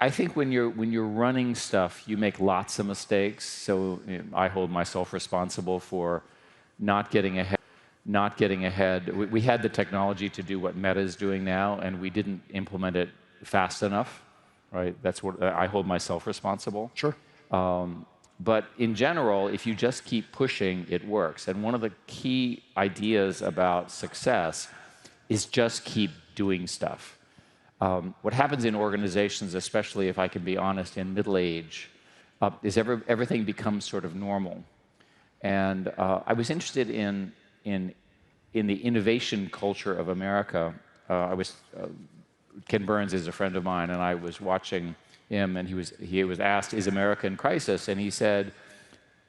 I think when you're running stuff, you make lots of mistakes. So I hold myself responsible for not getting ahead. We had the technology to do what Meta is doing now, and we didn't implement it fast enough. Right? That's what I hold myself responsible. Sure. But in general, if you just keep pushing, it works. And one of the key ideas about success is just keep doing stuff. What happens in organizations, especially if I can be honest, in middle age, is everything becomes sort of normal. And I was interested in the innovation culture of America. Ken Burns is a friend of mine, and I was watching him, and he was asked, "Is America in crisis?" And he said,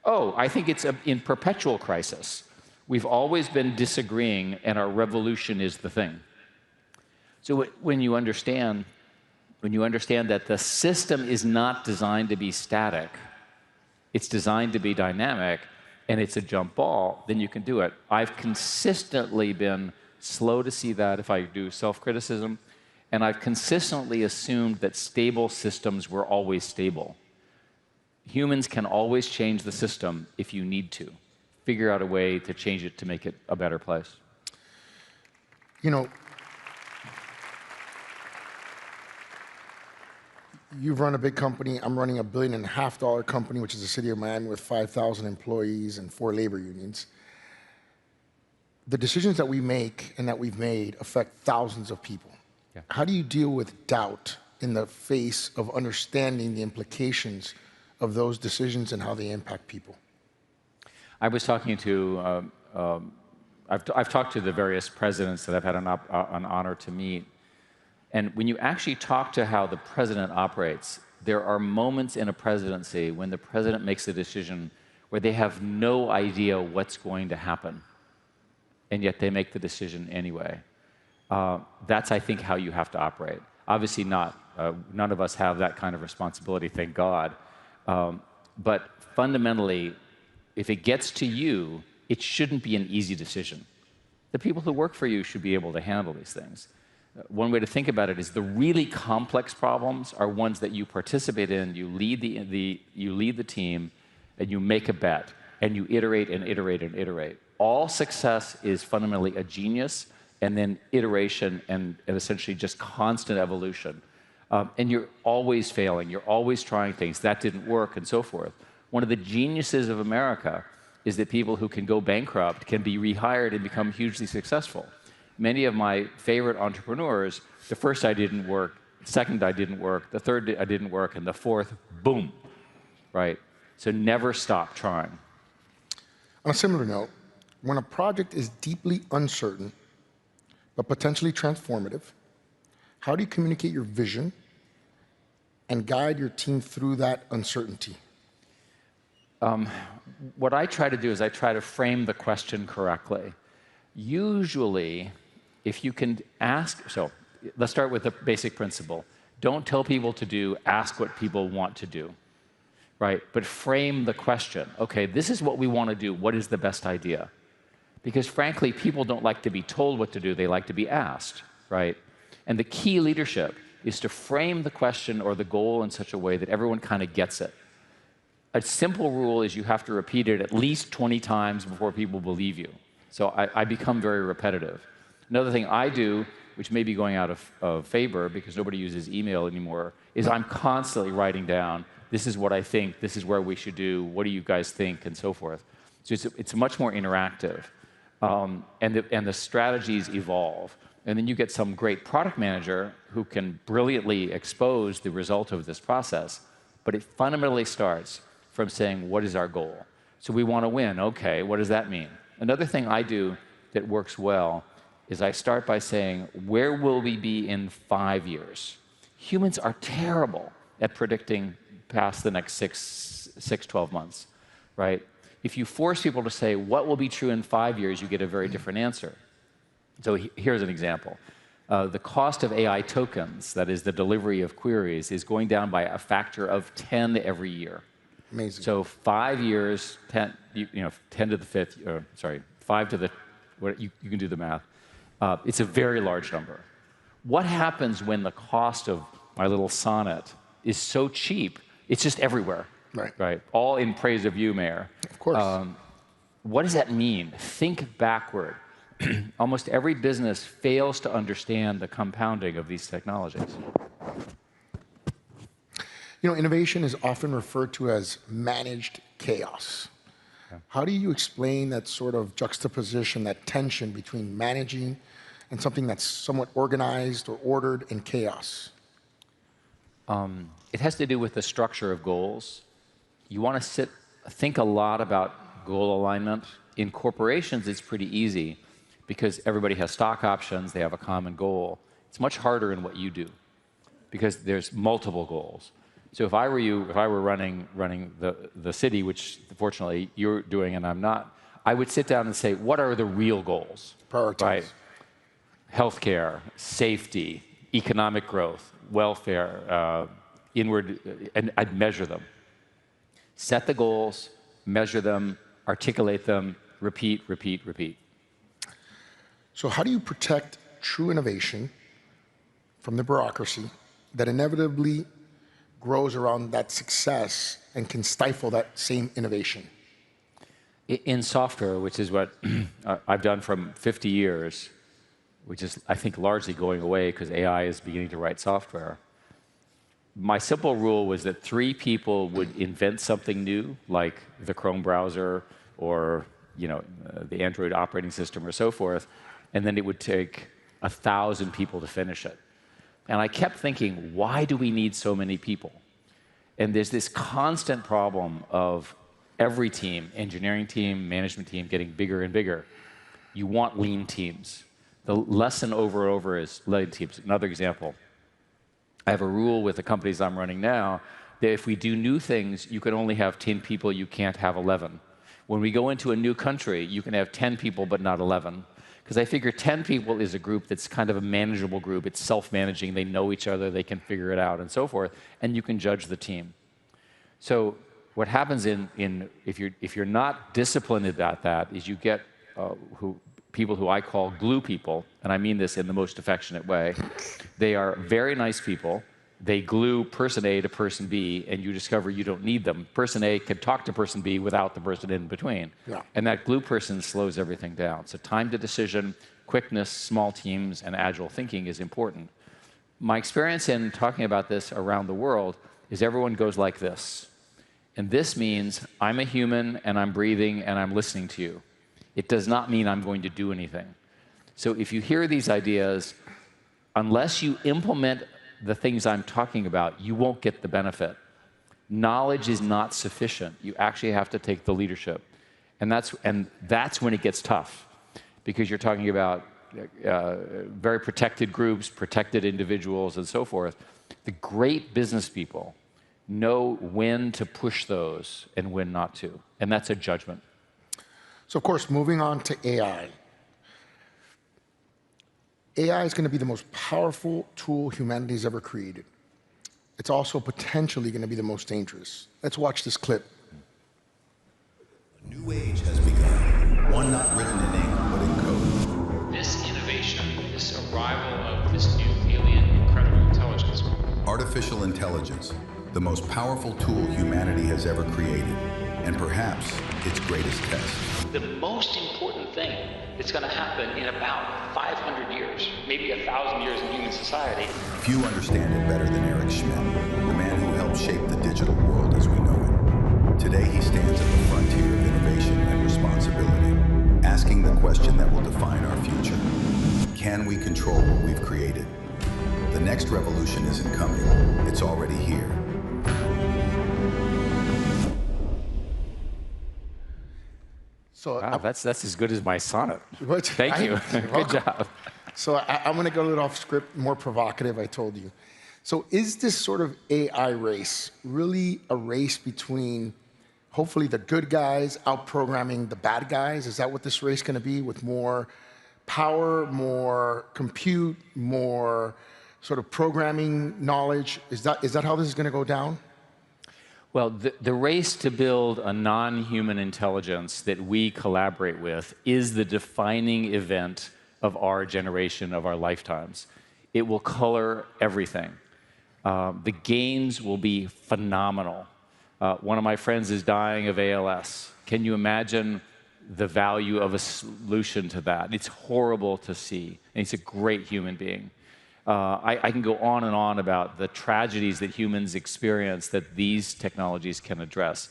"Oh, I think it's in perpetual crisis. We've always been disagreeing, and our revolution is the thing." So when you understand that the system is not designed to be static, it's designed to be dynamic, and it's a jump ball, then you can do it. I've consistently been slow to see that if I do self-criticism, and I've consistently assumed that stable systems were always stable. Humans can always change the system if you need to. Figure out a way to change it to make it a better place. You know, you've run a big company. I'm running $1.5 billion company, which is the city of Miami with 5,000 employees and 4 labor unions. The decisions that we make and that we've made affect thousands of people. Yeah. How do you deal with doubt in the face of understanding the implications of those decisions and how they impact people? I was talking to, I've talked to the various presidents that I've had an honor to meet. And when you actually talk to how the president operates, there are moments in a presidency when the president makes a decision where they have no idea what's going to happen, and yet they make the decision anyway. That's, I think, how you have to operate. Obviously not. None of us have that kind of responsibility, thank God. But fundamentally, if it gets to you, it shouldn't be an easy decision. The people who work for you should be able to handle these things. One way to think about it is the really complex problems are ones that you participate in, you lead the team, and you make a bet, and you iterate and iterate and iterate. All success is fundamentally a genius, and then iteration and essentially just constant evolution. And you're always failing, you're always trying things, that didn't work, and so forth. One of the geniuses of America is that people who can go bankrupt can be rehired and become hugely successful. Many of my favorite entrepreneurs, the first I didn't work, the second I didn't work, the third I didn't work, and the fourth, boom, right? So never stop trying. On a similar note, when a project is deeply uncertain, but potentially transformative, how do you communicate your vision and guide your team through that uncertainty? What I try to do is I try to frame the question correctly. Usually, if you can ask, so let's start with the basic principle. Don't tell people to do, ask what people want to do, right? But frame the question. Okay, this is what we want to do. What is the best idea? Because frankly, people don't like to be told what to do. They like to be asked, right? And the key leadership is to frame the question or the goal in such a way that everyone kind of gets it. A simple rule is you have to repeat it at least 20 times before people believe you. So I become very repetitive. Another thing I do, which may be going out of favor because nobody uses email anymore, is I'm constantly writing down, this is what I think, this is where we should do, what do you guys think, and so forth. So it's much more interactive. And the strategies evolve. And then you get some great product manager who can brilliantly expose the result of this process. But it fundamentally starts from saying, what is our goal? So we want to win. Okay, what does that mean? Another thing I do that works well is I start by saying, where will we be in 5 years? Humans are terrible at predicting past the next 12 months, right? If you force people to say, what will be true in 5 years, you get a very different answer. So here's an example. The cost of AI tokens, that is the delivery of queries, is going down by a factor of 10 every year. Amazing. So 5 years, 10 to the fifth, sorry, 5 to the, you can do the math. It's a very large number. What happens when the cost of my little sonnet is so cheap, it's just everywhere. Right. Right. All in praise of you, Mayor. Of course. What does that mean? Think backward. Almost every business fails to understand the compounding of these technologies. You know, innovation is often referred to as managed chaos. Yeah. How do you explain that sort of juxtaposition, that tension between managing and something that's somewhat organized or ordered and chaos? It has to do with the structure of goals. You want to think a lot about goal alignment. In corporations, it's pretty easy because everybody has stock options, they have a common goal. It's much harder in what you do because there's multiple goals. So if I were you, if I were running the city, which fortunately you're doing and I'm not, I would sit down and say, what are the real goals? Prioritize. Right? Healthcare, safety, economic growth, welfare, and I'd measure them. Set the goals, measure them, articulate them, repeat, repeat, repeat. So how do you protect true innovation from the bureaucracy that inevitably grows around that success and can stifle that same innovation? In software, which is what I've done for 50 years, which is, I think, largely going away because AI is beginning to write software, my simple rule was that 3 people would invent something new, like the Chrome browser or the Android operating system or so forth, and then it would take 1,000 people to finish it. And I kept thinking, why do we need so many people? And there's this constant problem of every team, engineering team, management team, getting bigger and bigger. You want lean teams. The lesson over and over is lean teams. Another example, I have a rule with the companies I'm running now that if we do new things, you can only have 10 people, you can't have 11. When we go into a new country, you can have 10 people, but not 11. Because I figure 10 people is a group that's kind of a manageable group. It's self-managing. They know each other. They can figure it out and so forth. And you can judge the team. So what happens if you're not disciplined about that is you get people who I call glue people, and I mean this in the most affectionate way. They are very nice people. They glue person A to person B, and you discover you don't need them. Person A can talk to person B without the person in between. Yeah. And that glue person slows everything down. So time to decision, quickness, small teams, and agile thinking is important. My experience in talking about this around the world is everyone goes like this. And this means I'm a human, and I'm breathing, and I'm listening to you. It does not mean I'm going to do anything. So if you hear these ideas, unless you implement the things I'm talking about, you won't get the benefit. Knowledge is not sufficient. You actually have to take the leadership. And that's when it gets tough, because you're talking about very protected groups, protected individuals, and so forth. The great business people know when to push those and when not to. And that's a judgment. So, of course, moving on to AI. AI is going to be the most powerful tool humanity's ever created. It's also potentially going to be the most dangerous. Let's watch this clip. A new age has begun, one not written in ink, but in code. This innovation, this arrival of this new alien incredible intelligence. Artificial intelligence, the most powerful tool humanity has ever created, and perhaps its greatest test. The most important thing that's going to happen in about 500 years, maybe 1,000 years in human society. Few understand it better than Eric Schmidt, the man who helped shape the digital world as we know it. Today he stands at the frontier of innovation and responsibility, asking the question that will define our future. Can we control what we've created? The next revolution isn't coming, it's already here. So wow, that's as good as my sonnet. What? Thank you. Good job. So I'm going to go a little off script, more provocative, I told you. So is this sort of AI race really a race between, hopefully, the good guys out-programming the bad guys? Is that what this race is going to be, with more power, more compute, more sort of programming knowledge? Is that how this is going to go down? Well, the race to build a non-human intelligence that we collaborate with is the defining event of our generation, of our lifetimes. It will color everything. The games will be phenomenal. One of my friends is dying of ALS. Can you imagine the value of a solution to that? It's horrible to see, and he's a great human being. I can go on and on about the tragedies that humans experience that these technologies can address.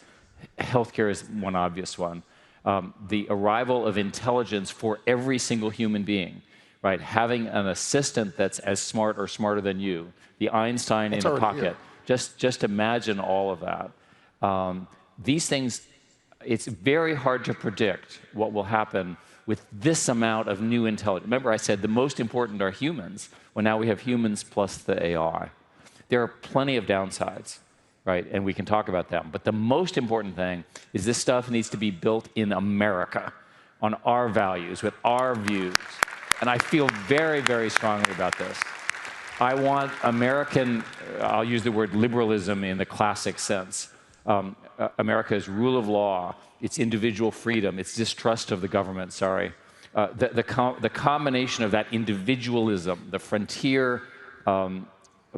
Healthcare is one obvious one. The arrival of intelligence for every single human being, right? Having an assistant that's as smart or smarter than you, the Einstein in a pocket. Just imagine all of that. These things, it's very hard to predict what will happen with this amount of new intelligence. Remember I said the most important are humans. Well, now we have humans plus the AI. There are plenty of downsides, right? And we can talk about them. But the most important thing is this stuff needs to be built in America, on our values, with our views. And I feel very, very strongly about this. I want American, I'll use the word liberalism in the classic sense. America's rule of law, its individual freedom, its distrust of the government, the combination of that individualism, the frontier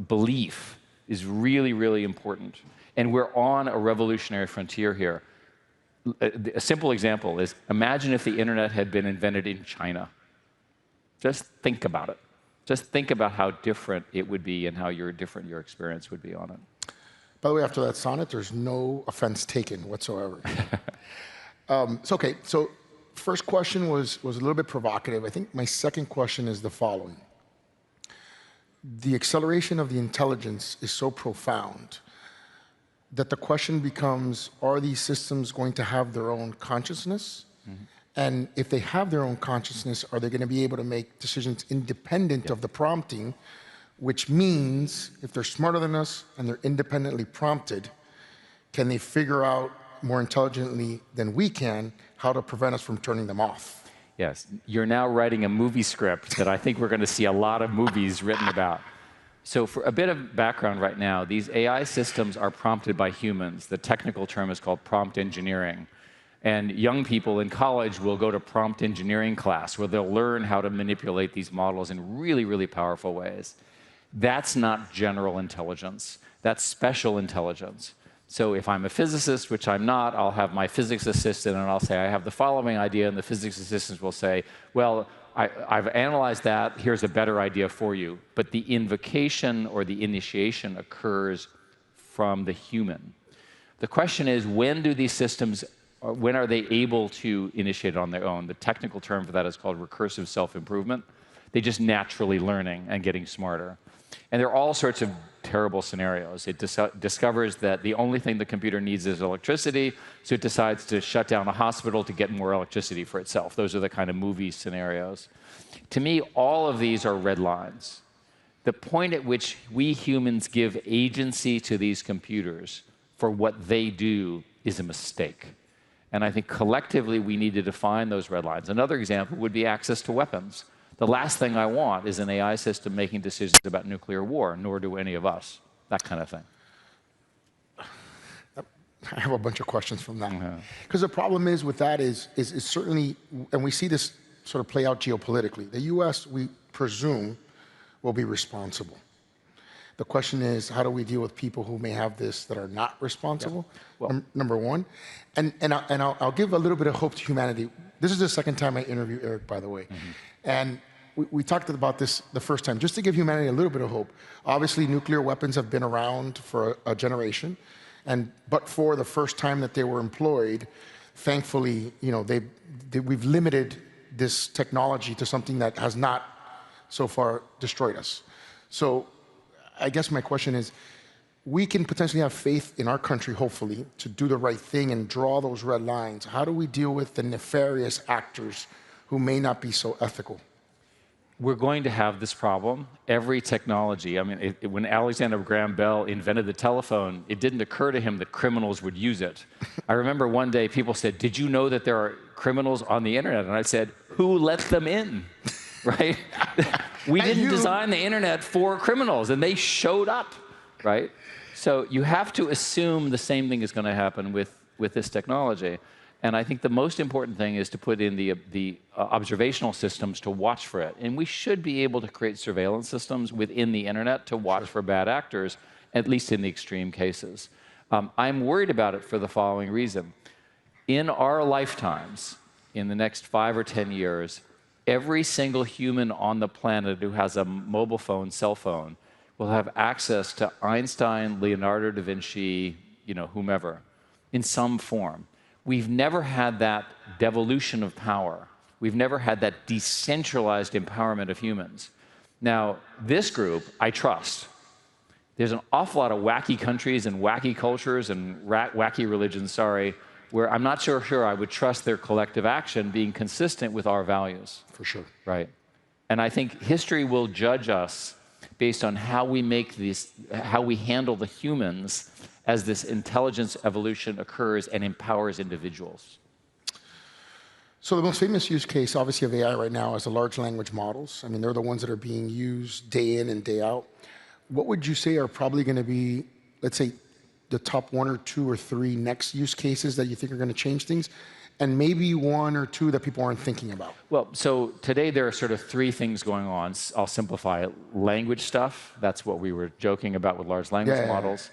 belief is really, really important. And we're on a revolutionary frontier here. A simple example is, imagine if the internet had been invented in China. Just think about it. Just think about how different it would be and how different your experience would be on it. By the way, after that sonnet, there's no offense taken whatsoever. Okay, so first question was a little bit provocative. I think my second question is the following. The acceleration of the intelligence is so profound that the question becomes, are these systems going to have their own consciousness? Mm-hmm. And if they have their own consciousness, are they going to be able to make decisions independent of the prompting? Which means, if they're smarter than us and they're independently prompted, can they figure out more intelligently than we can how to prevent us from turning them off? Yes, you're now writing a movie script that I think we're going to see a lot of movies written about. So for a bit of background right now, these AI systems are prompted by humans. The technical term is called prompt engineering. And young people in college will go to prompt engineering class where they'll learn how to manipulate these models in really, really powerful ways. That's not general intelligence. That's special intelligence. So if I'm a physicist, which I'm not, I'll have my physics assistant and I'll say, I have the following idea, and the physics assistant will say, well, I've analyzed that, here's a better idea for you. But the invocation or the initiation occurs from the human. The question is, when do these systems, when are they able to initiate it on their own? The technical term for that is called recursive self-improvement. They're just naturally learning and getting smarter. And there are all sorts of terrible scenarios. It discovers that the only thing the computer needs is electricity, so it decides to shut down a hospital to get more electricity for itself. Those are the kind of movie scenarios. To me, all of these are red lines. The point at which we humans give agency to these computers for what they do is a mistake. And I think collectively we need to define those red lines. Another example would be access to weapons. The last thing I want is an AI system making decisions about nuclear war, nor do any of us. That kind of thing. I have a bunch of questions from that. Because the problem is with that is certainly, and we see this sort of play out geopolitically, the US, we presume, will be responsible. The question is, how do we deal with people who may have this that are not responsible? Yeah. Well, number one. And I'll give a little bit of hope to humanity. This is the second time I interview Eric, by the way. Mm-hmm. And we talked about this the first time, just to give humanity a little bit of hope. Obviously, nuclear weapons have been around for a generation. But for the first time that they were employed, thankfully, you know, we've limited this technology to something that has not so far destroyed us. So I guess my question is, we can potentially have faith in our country, hopefully, to do the right thing and draw those red lines. How do we deal with the nefarious actors who may not be so ethical? We're going to have this problem. Every technology, I mean, when Alexander Graham Bell invented the telephone, it didn't occur to him that criminals would use it. I remember one day people said, did you know that there are criminals on the internet? And I said, who let them in, right? We didn't design the internet for criminals, and they showed up, right? So you have to assume the same thing is going to happen with this technology. And I think the most important thing is to put in the observational systems to watch for it. And we should be able to create surveillance systems within the internet to watch for bad actors, at least in the extreme cases. I'm worried about it for the following reason. In our lifetimes, in the next 5 or 10 years, every single human on the planet who has a mobile phone, cell phone, will have access to Einstein, Leonardo da Vinci, whomever, in some form. We've never had that devolution of power. We've never had that decentralized empowerment of humans. Now, this group, I trust. There's an awful lot of wacky countries and wacky cultures and wacky religions, where I'm not sure I would trust their collective action being consistent with our values. For sure. Right. And I think history will judge us based on how we handle the humans as this intelligence evolution occurs and empowers individuals. So the most famous use case, obviously, of AI right now is the large language models. I mean, they're the ones that are being used day in and day out. What would you say are probably going to be, let's say, the top 1 or 2 or 3 next use cases that you think are going to change things? And maybe 1 or 2 that people aren't thinking about? Well, so today there are sort of 3 things going on. I'll simplify it. Language stuff, that's what we were joking about with large language models.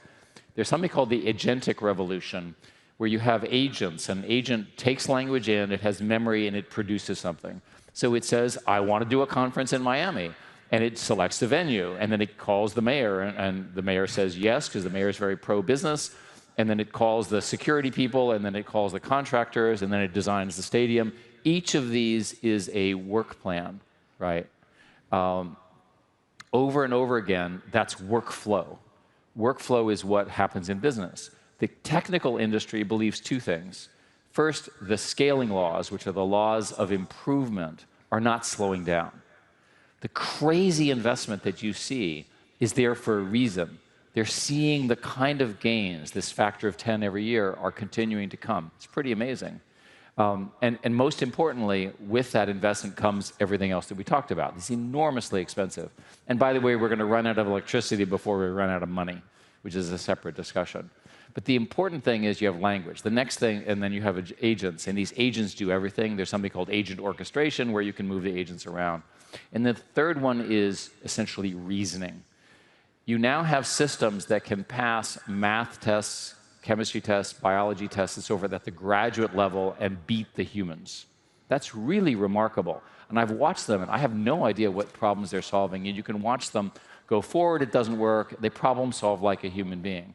There's something called the agentic revolution, where you have agents. An agent takes language in, it has memory, and it produces something. So it says, I want to do a conference in Miami. And it selects the venue, and then it calls the mayor, and the mayor says yes, because the mayor is very pro-business. And then it calls the security people, and then it calls the contractors, and then it designs the stadium. Each of these is a work plan, right? Over and over again, that's workflow. Workflow is what happens in business. The technical industry believes 2 things. First, the scaling laws, which are the laws of improvement, are not slowing down. The crazy investment that you see is there for a reason. They're seeing the kind of gains, this factor of 10 every year, are continuing to come. It's pretty amazing. And most importantly, with that investment comes everything else that we talked about. It's enormously expensive. And by the way, we're going to run out of electricity before we run out of money, which is a separate discussion. But the important thing is you have language. The next thing, and then you have agents, and these agents do everything. There's something called agent orchestration, where you can move the agents around. And the third one is essentially reasoning. You now have systems that can pass math tests, chemistry tests, biology tests, and so forth at the graduate level and beat the humans. That's really remarkable. And I've watched them, and I have no idea what problems they're solving. And you can watch them go forward, it doesn't work, they problem solve like a human being.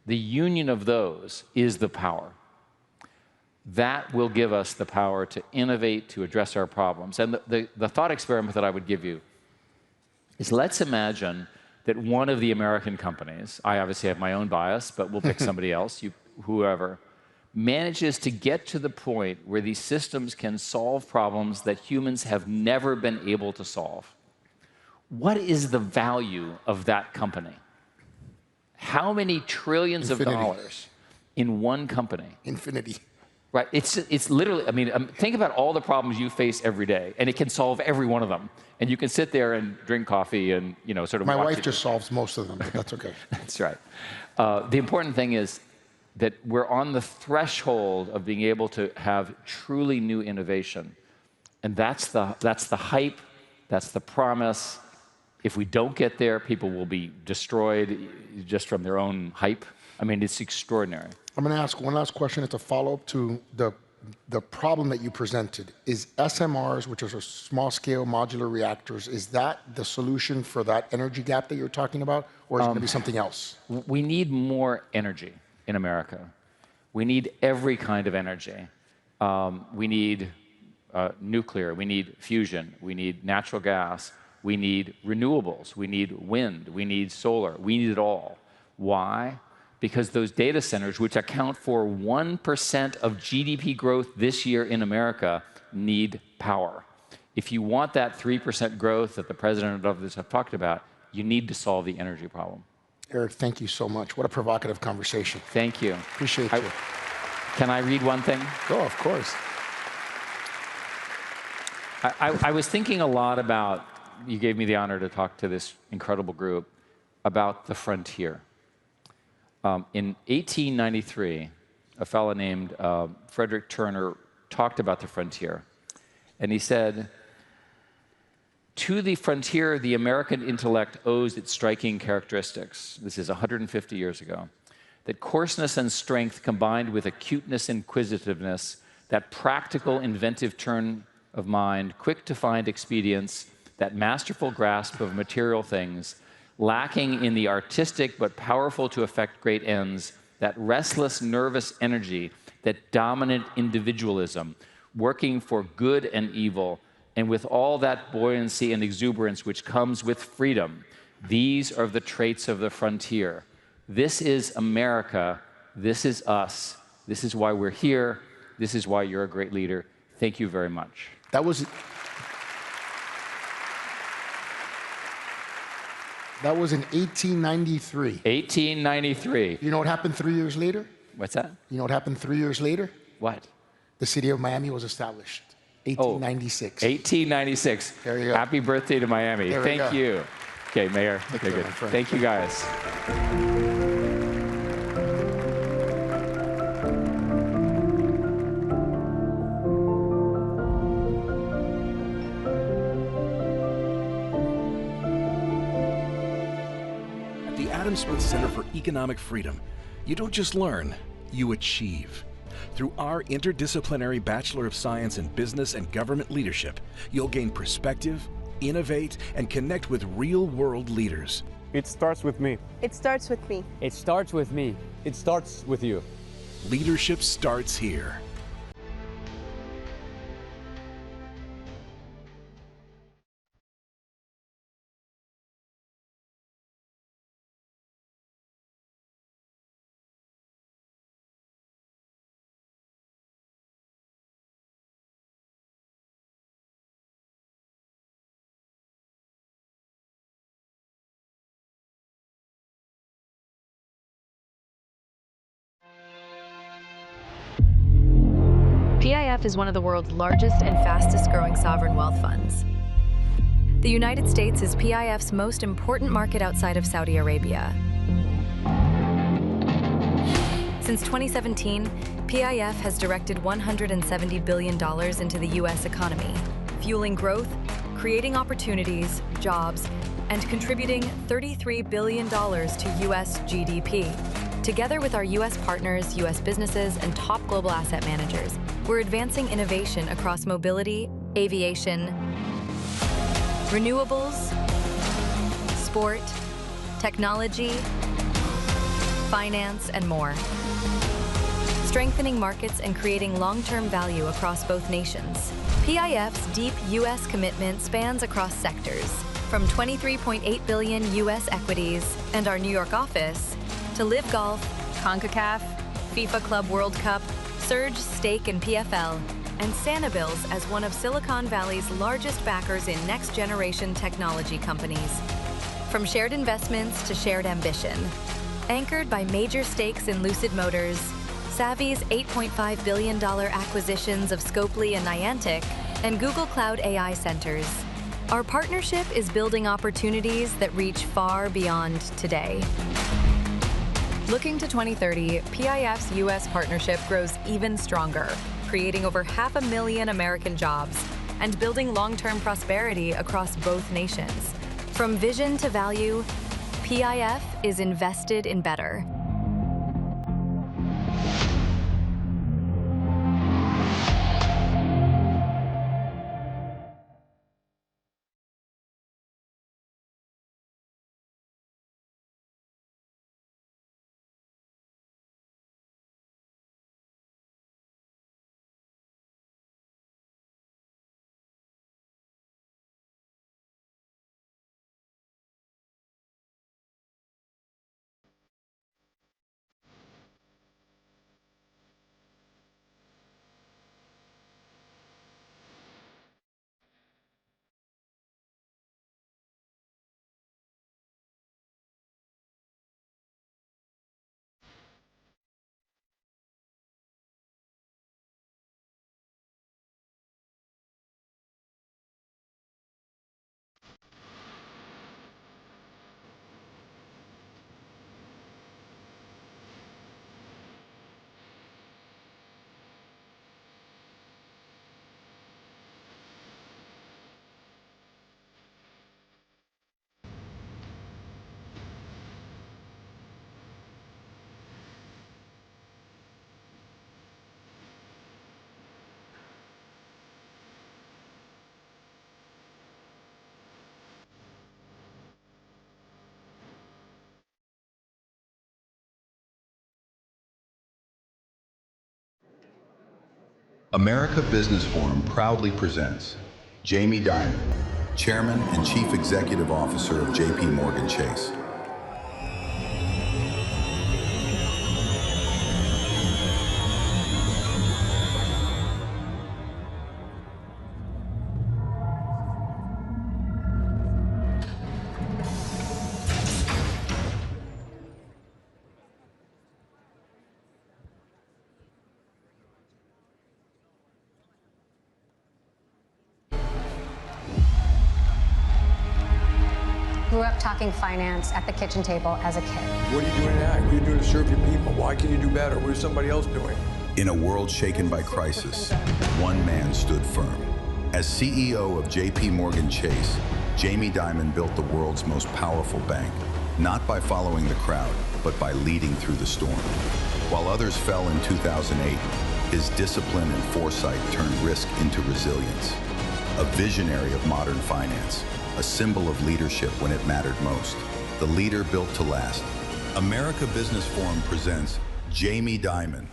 The union of those is the power. That will give us the power to innovate, to address our problems. And the thought experiment that I would give you is, let's imagine that one of the American companies, I obviously have my own bias, but we'll pick somebody else, whoever, manages to get to the point where these systems can solve problems that humans have never been able to solve. What is the value of that company? How many trillions of dollars in one company? Infinity. Right, it's literally, I mean, think about all the problems you face every day, and it can solve every one of them. And you can sit there and drink coffee and, sort of My watch wife just solves most of them, but that's okay. That's right. The important thing is that we're on the threshold of being able to have truly new innovation. And that's the hype, that's the promise. If we don't get there, people will be destroyed just from their own hype. I mean, it's extraordinary. I'm going to ask one last question. It's a follow-up to the problem that you presented. Is SMRs, which are small-scale modular reactors, is that the solution for that energy gap that you're talking about, or is it going to be something else? We need more energy in America. We need every kind of energy. We need nuclear. We need fusion. We need natural gas. We need renewables. We need wind. We need solar. We need it all. Why? Because those data centers, which account for 1% of GDP growth this year in America, need power. If you want that 3% growth that the president and others have talked about, you need to solve the energy problem. Eric, thank you so much. What a provocative conversation. Thank you. Appreciate you. Can I read one thing? Go, of course. I was thinking a lot about, you gave me the honor to talk to this incredible group, about the frontier. In 1893, a fellow named Frederick Turner talked about the frontier. And he said, "To the frontier, the American intellect owes its striking characteristics." This is 150 years ago. "That coarseness and strength combined with acuteness and inquisitiveness, that practical, inventive turn of mind, quick to find expedients, that masterful grasp of material things, lacking in the artistic but powerful to effect great ends, that restless, nervous energy, that dominant individualism, working for good and evil, and with all that buoyancy and exuberance which comes with freedom. These are the traits of the frontier. This is America. This is us. This is why we're here. This is why you're a great leader. Thank you very much." That was in 1893. 1893. You know what happened 3 years later? What's that? You know what happened 3 years later? What? The city of Miami was established. 1896. 1896. There you go. Happy birthday to Miami. There we Thank go. you. Okay, Mayor. Thank Okay, you, good. my friend. Thank you, guys. At the Adam Smith Center for Economic Freedom, you don't just learn, you achieve. Through our interdisciplinary Bachelor of Science in Business and Government Leadership, you'll gain perspective, innovate, and connect with real-world leaders. It starts with me. It starts with me. It starts with me. It starts with you. Leadership starts here. PIF is one of the world's largest and fastest growing sovereign wealth funds. The United States is PIF's most important market outside of Saudi Arabia. Since 2017, PIF has directed $170 billion into the U.S. economy, fueling growth, creating opportunities, jobs, and contributing $33 billion to U.S. GDP. Together with our U.S. partners, U.S. businesses, and top global asset managers, we're advancing innovation across mobility, aviation, renewables, sport, technology, finance, and more. Strengthening markets and creating long-term value across both nations. PIF's deep U.S. commitment spans across sectors, from $23.8 billion U.S. equities and our New York office, to Live Golf, CONCACAF, FIFA Club World Cup, Surge Stake in PFL, and Sanibils as one of Silicon Valley's largest backers in next-generation technology companies. From shared investments to shared ambition. Anchored by major stakes in Lucid Motors, Savvy's $8.5 billion acquisitions of Scopely and Niantic, and Google Cloud AI centers. Our partnership is building opportunities that reach far beyond today. Looking to 2030, PIF's U.S. partnership grows even stronger, creating over 500,000 American jobs and building long-term prosperity across both nations. From vision to value, PIF is invested in better. America Business Forum proudly presents Jamie Dimon, Chairman and Chief Executive Officer of JP Morgan Chase. Grew up talking finance at the kitchen table as a kid. What are you doing now? What are you doing to serve your people? Why can you do better? What is somebody else doing? In a world shaken by crisis, one man stood firm. As CEO of JP Morgan Chase, Jamie Dimon built the world's most powerful bank, not by following the crowd, but by leading through the storm. While others fell in 2008, his discipline and foresight turned risk into resilience. A visionary of modern finance, a symbol of leadership when it mattered most. The leader built to last. America Business Forum presents Jamie Dimon.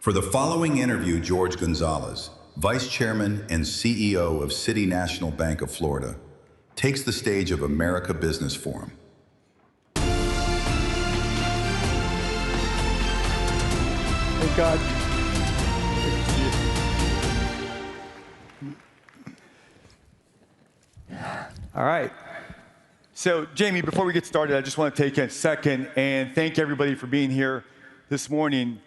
For the following interview, George Gonzalez, Vice Chairman and CEO of City National Bank of Florida, takes the stage of America Business Forum. Thank God. All right. So, Jamie, before we get started, I just want to take a second and thank everybody for being here this morning.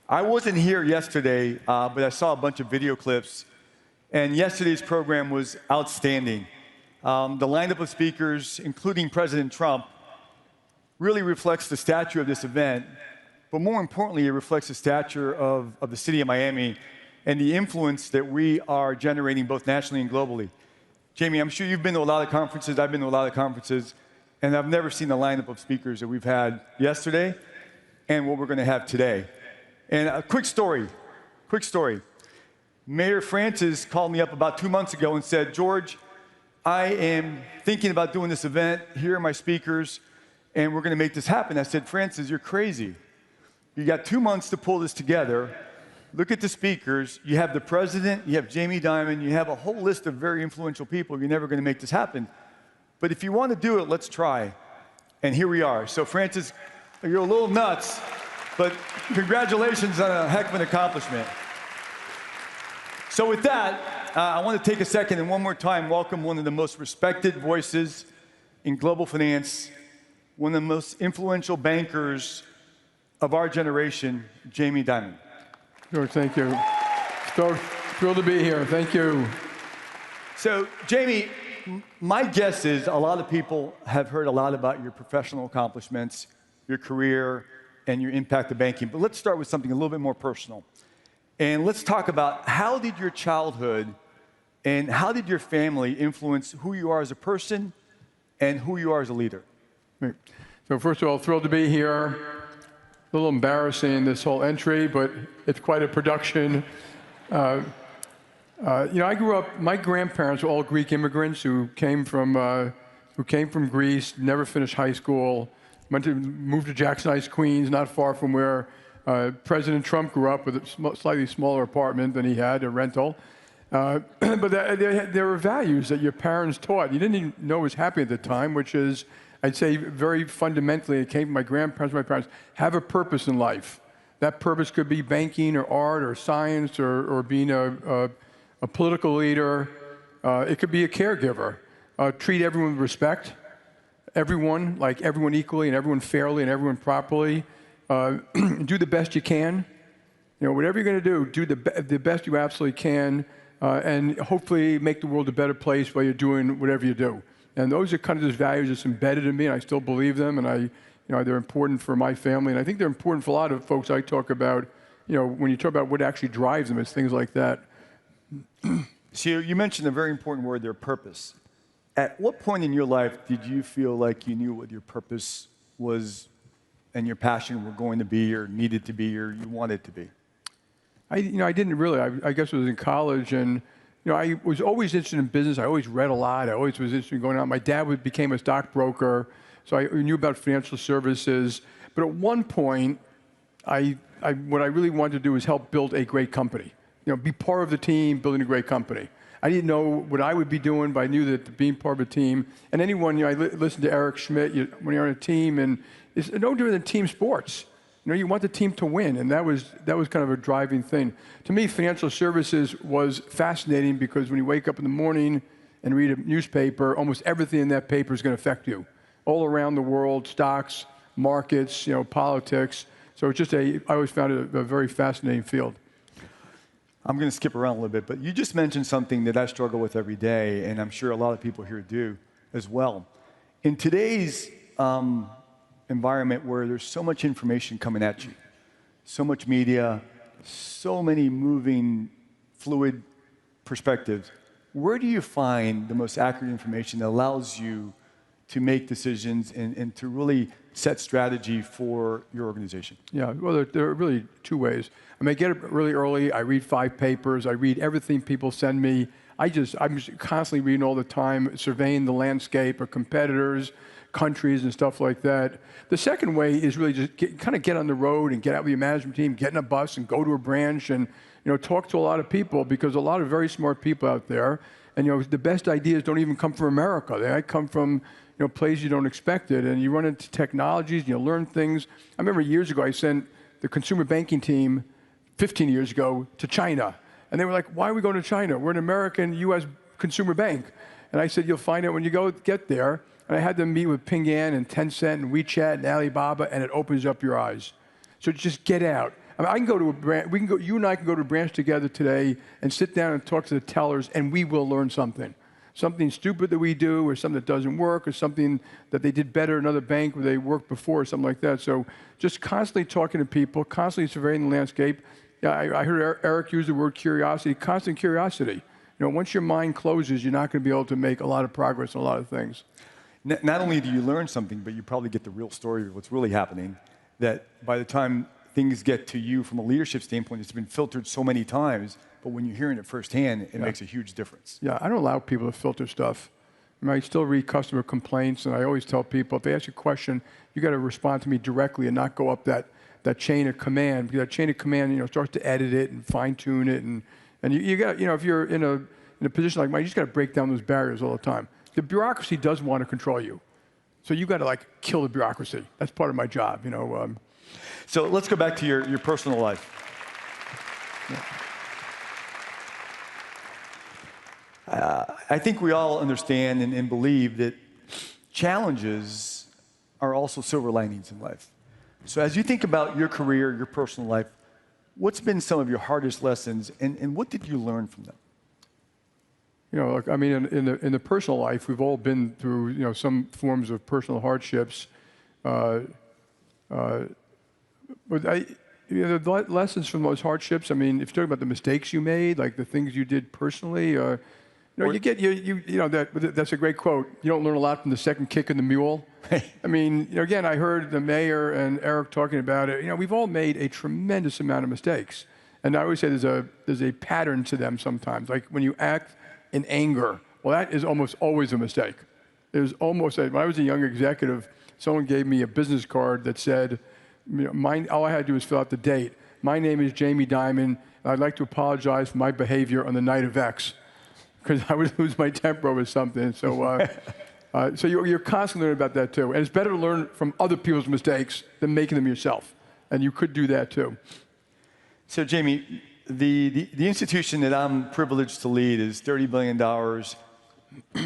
I wasn't here yesterday, but I saw a bunch of video clips, and yesterday's program was outstanding. The lineup of speakers, including President Trump, really reflects the stature of this event, but more importantly, it reflects the stature of the city of Miami and the influence that we are generating both nationally and globally. Jamie, I'm sure you've been to a lot of conferences, I've been to a lot of conferences, and I've never seen the lineup of speakers that we've had yesterday and what we're going to have today. And a quick story. Mayor Francis called me up about 2 months ago and said, George, I am thinking about doing this event. Here are my speakers, and we're going to make this happen. I said, Francis, you're crazy. You got 2 months to pull this together. Look at the speakers. You have the president, you have Jamie Dimon, you have a whole list of very influential people. You're never going to make this happen. But if you want to do it, let's try. And here we are. So, Francis, you're a little nuts, but congratulations on a heck of an accomplishment. So with that, I want to take a second and one more time welcome one of the most respected voices in global finance, one of the most influential bankers of our generation, Jamie Dimon. George, thank you. So thrilled to be here. Thank you. So, Jamie, my guess is a lot of people have heard a lot about your professional accomplishments, your career, and your impact to banking. But let's start with something a little bit more personal. And let's talk about how did your childhood and how did your family influence who you are as a person and who you are as a leader? Great. So first of all, thrilled to be here. A little embarrassing, this whole entry, but it's quite a production. You know, I grew up, my grandparents were all Greek immigrants who came from Greece, never finished high school, moved to Jackson Heights, Queens, not far from where President Trump grew up, with a slightly smaller apartment than he had, a rental. But there were values that your parents taught. You didn't even know was happening at the time, which is, I'd say very fundamentally, it came from my grandparents, my parents, have a purpose in life. That purpose could be banking or art or science or being a political leader. It could be a caregiver. Treat everyone with respect. Everyone, like everyone equally and everyone fairly and everyone properly. Do the best you can. You know, whatever you're going to do the best you absolutely can. and hopefully make the world a better place while you're doing whatever you do. And those are kind of those values that's embedded in me, and I still believe them, and they're important for my family, and I think they're important for a lot of folks I talk about. When you talk about what actually drives them, it's things like that. So you mentioned a very important word there, purpose. At what point in your life did you feel like you knew what your purpose was and your passion were going to be or needed to be or you wanted to be? I didn't really. I guess I was in college, and I was always interested in business. I always read a lot. I always was interested in going out. My dad became a stockbroker, so I knew about financial services. But at one point, what I really wanted to do was help build a great company. Be part of the team, building a great company. I didn't know what I would be doing, but I knew that being part of a team, and anyone, I listened to Eric Schmidt, when you're on a team, and it's no different than team sports. You want the team to win, and that was kind of a driving thing. To me, financial services was fascinating because when you wake up in the morning and read a newspaper, almost everything in that paper is going to affect you. All around the world, stocks, markets, politics. So it's I always found it a very fascinating field. I'm going to skip around a little bit, but you just mentioned something that I struggle with every day, and I'm sure a lot of people here do as well. In today's environment where there's so much information coming at you, so much media, so many moving, fluid perspectives, where do you find the most accurate information that allows you to make decisions and to really set strategy for your organization? Yeah, well, there are really two ways. I get up really early. I read 5 papers. I read everything people send me. I'm just constantly reading all the time, surveying the landscape of competitors, countries, and stuff like that. The second way is really just get on the road and get out with your management team, get in a bus and go to a branch and talk to a lot of people, because a lot of very smart people out there, and the best ideas don't even come from America. They come from places you don't expect it, and you run into technologies, you learn things. I remember years ago I sent the consumer banking team 15 years ago to China, and they were like, "Why are we going to China? We're an American U.S. consumer bank." And I said, "You'll find out when you get there." And I had them meet with Ping An and Tencent and WeChat and Alibaba, and it opens up your eyes. So just get out. I can go to a branch. You and I can go to a branch together today and sit down and talk to the tellers, and we will learn something. Something stupid that we do, or something that doesn't work, or something that they did better in another bank where they worked before, or something like that. So just constantly talking to people, constantly surveying the landscape. Yeah, I heard Eric use the word curiosity, constant curiosity. Once your mind closes, you're not going to be able to make a lot of progress on a lot of things. Not only do you learn something, but you probably get the real story of what's really happening, that by the time things get to you from a leadership standpoint, it's been filtered so many times, but when you're hearing it firsthand, it makes a huge difference. Yeah, I don't allow people to filter stuff. I still read customer complaints, and I always tell people, if they ask you a question, you got to respond to me directly and not go up that chain of command, because that chain of command, starts to edit it and fine-tune it, and you got, if you're in a position like mine, you just got to break down those barriers all the time. The bureaucracy does want to control you, so you got to kill the bureaucracy. That's part of my job, So let's go back to your personal life. Yeah. I think we all understand and believe that challenges are also silver linings in life. So as you think about your career, your personal life, what's been some of your hardest lessons, and what did you learn from them? In the personal life, we've all been through, some forms of personal hardships. But the lessons from those hardships, if you talk about the mistakes you made, like the things you did personally, that's a great quote. You don't learn a lot from the second kick in the mule. Again, I heard the mayor and Eric talking about it. We've all made a tremendous amount of mistakes. And I always say there's a pattern to them sometimes. Like when you act in anger, well, that is almost always a mistake. It was almost, when I was a young executive, someone gave me a business card that said, all I had to do was fill out the date. My name is Jamie Dimon, and I'd like to apologize for my behavior on the night of X, because I would lose my temper over something. So, so you're constantly learning about that too. And it's better to learn from other people's mistakes than making them yourself. And you could do that too. So Jamie, the institution that I'm privileged to lead is $30 billion,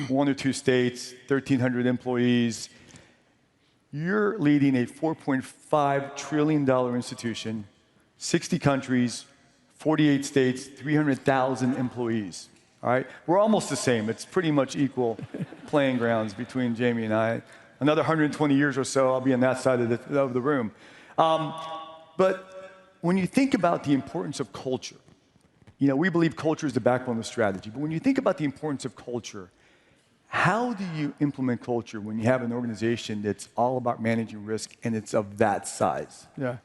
1 or 2 states, 1,300 employees. You're leading a $4.5 trillion institution, 60 countries, 48 states, 300,000 employees. All right? We're almost the same. It's pretty much equal playing grounds between Jamie and I. Another 120 years or so, I'll be on that side of the room. But when you think about the importance of culture, we believe culture is the backbone of strategy. But when you think about the importance of culture, how do you implement culture when you have an organization that's all about managing risk and it's of that size? Yeah.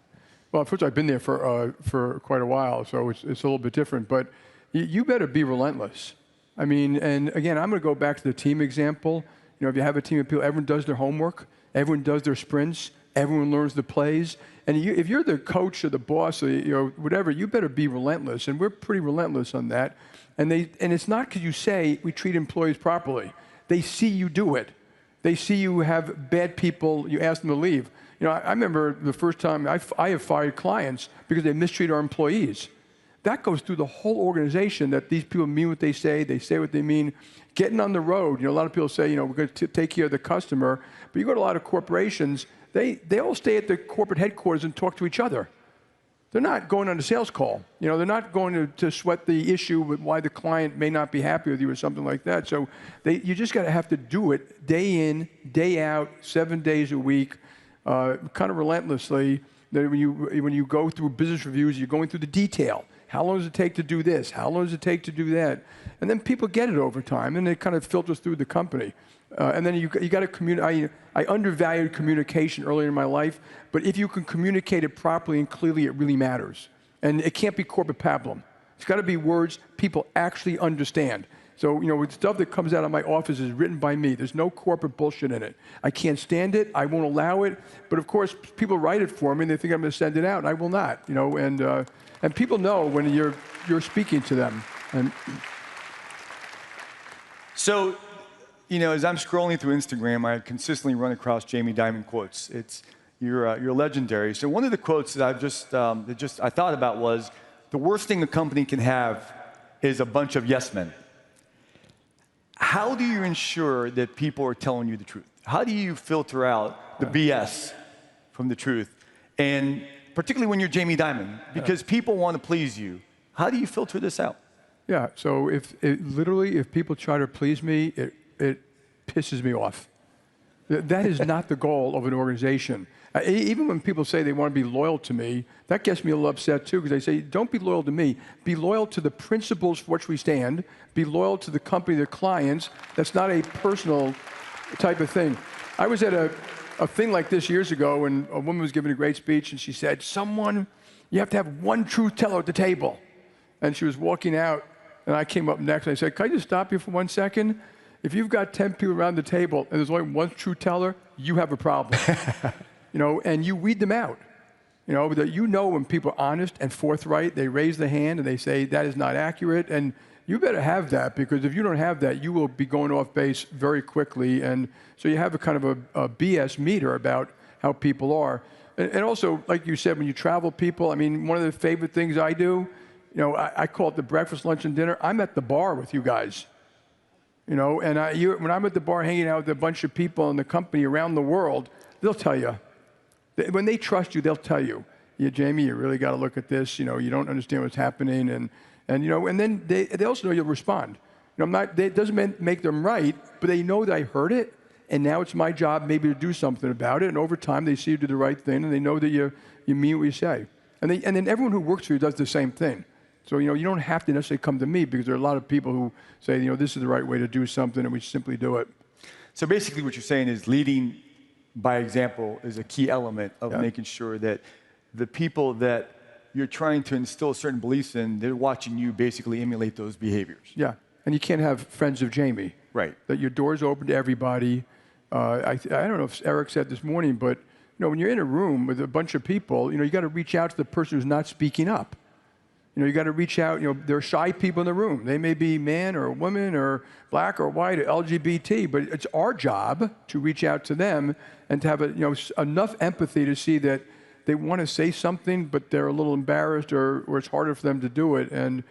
Well, unfortunately, I've been there for quite a while, so it's a little bit different. But you better be relentless. I mean, and again, I'm going to go back to the team example. If you have a team of people, everyone does their homework, everyone does their sprints, everyone learns the plays. And if you're the coach or the boss or whatever, you better be relentless. And we're pretty relentless on that. And it's not because you say we treat employees properly. They see you do it. They see you have bad people, you ask them to leave. I remember the first time I have fired clients because they mistreat our employees. That goes through the whole organization, that these people mean what they say what they mean. Getting on the road, a lot of people say, we're going to take care of the customer, but you go to a lot of corporations, they all stay at the corporate headquarters and talk to each other. They're not going on a sales call. They're not going to sweat the issue with why the client may not be happy with you or something like that. So you just got to have to do it day in, day out, 7 days a week, kind of relentlessly. When you go through business reviews, you're going through the detail. How long does it take to do this? How long does it take to do that? And then people get it over time, and it kind of filters through the company. And then you got to communicate. I undervalued communication earlier in my life, but if you can communicate it properly and clearly, it really matters. And it can't be corporate pablum. It's got to be words people actually understand. So, with stuff that comes out of my office is written by me. There's no corporate bullshit in it. I can't stand it. I won't allow it. But of course, people write it for me, and they think I'm going to send it out, and I will not. And people know when you're speaking to them. And so, as I'm scrolling through Instagram, I consistently run across Jamie Dimon quotes. You're legendary. So one of the quotes that I thought about was, the worst thing a company can have is a bunch of yes men. How do you ensure that people are telling you the truth? How do you filter out the BS from the truth? And particularly when you're Jamie Dimon, because people want to please you. How do you filter this out? Yeah, so if people try to please me, it pisses me off. That is not the goal of an organization. Even when people say they want to be loyal to me, that gets me a little upset too, because they say, don't be loyal to me. Be loyal to the principles for which we stand. Be loyal to the company, the clients. That's not a personal type of thing. I was at a thing like this years ago, and a woman was giving a great speech, and she said, you have to have one truth teller at the table. And she was walking out, and I came up next, and I said, can I just stop you for 1 second? If you've got 10 people around the table, and there's only one truth teller, you have a problem. And you weed them out. When people are honest and forthright, they raise the hand and they say, that is not accurate. And you better have that, because if you don't have that, you will be going off base very quickly. And so you have a kind of a BS meter about how people are. And also, like you said, when you travel people, one of the favorite things I do, I call it the breakfast, lunch, and dinner. I'm at the bar with you guys. And when I'm at the bar hanging out with a bunch of people in the company around the world, they'll tell you. When they trust you, they'll tell you, yeah, Jamie, you really got to look at this. You don't understand what's happening. And then they also know you'll respond. It doesn't make them right, but they know that I heard it, and now it's my job maybe to do something about it. And over time, they see you do the right thing, and they know that you mean what you say. And then everyone who works for you does the same thing. So, you don't have to necessarily come to me, because there are a lot of people who say, this is the right way to do something, and we simply do it. So basically what you're saying is leading by example is a key element of making sure that the people that you're trying to instill certain beliefs in, they're watching you basically emulate those behaviors. Yeah, and you can't have friends of Jamie. Right. That your door's open to everybody. I don't know if Eric said this morning, but when you're in a room with a bunch of people, you got to reach out to the person who's not speaking up. You got to reach out. There are shy people in the room. They may be man or woman or black or white or LGBT, but it's our job to reach out to them and to have enough empathy to see that they want to say something, but they're a little embarrassed or it's harder for them to do it. And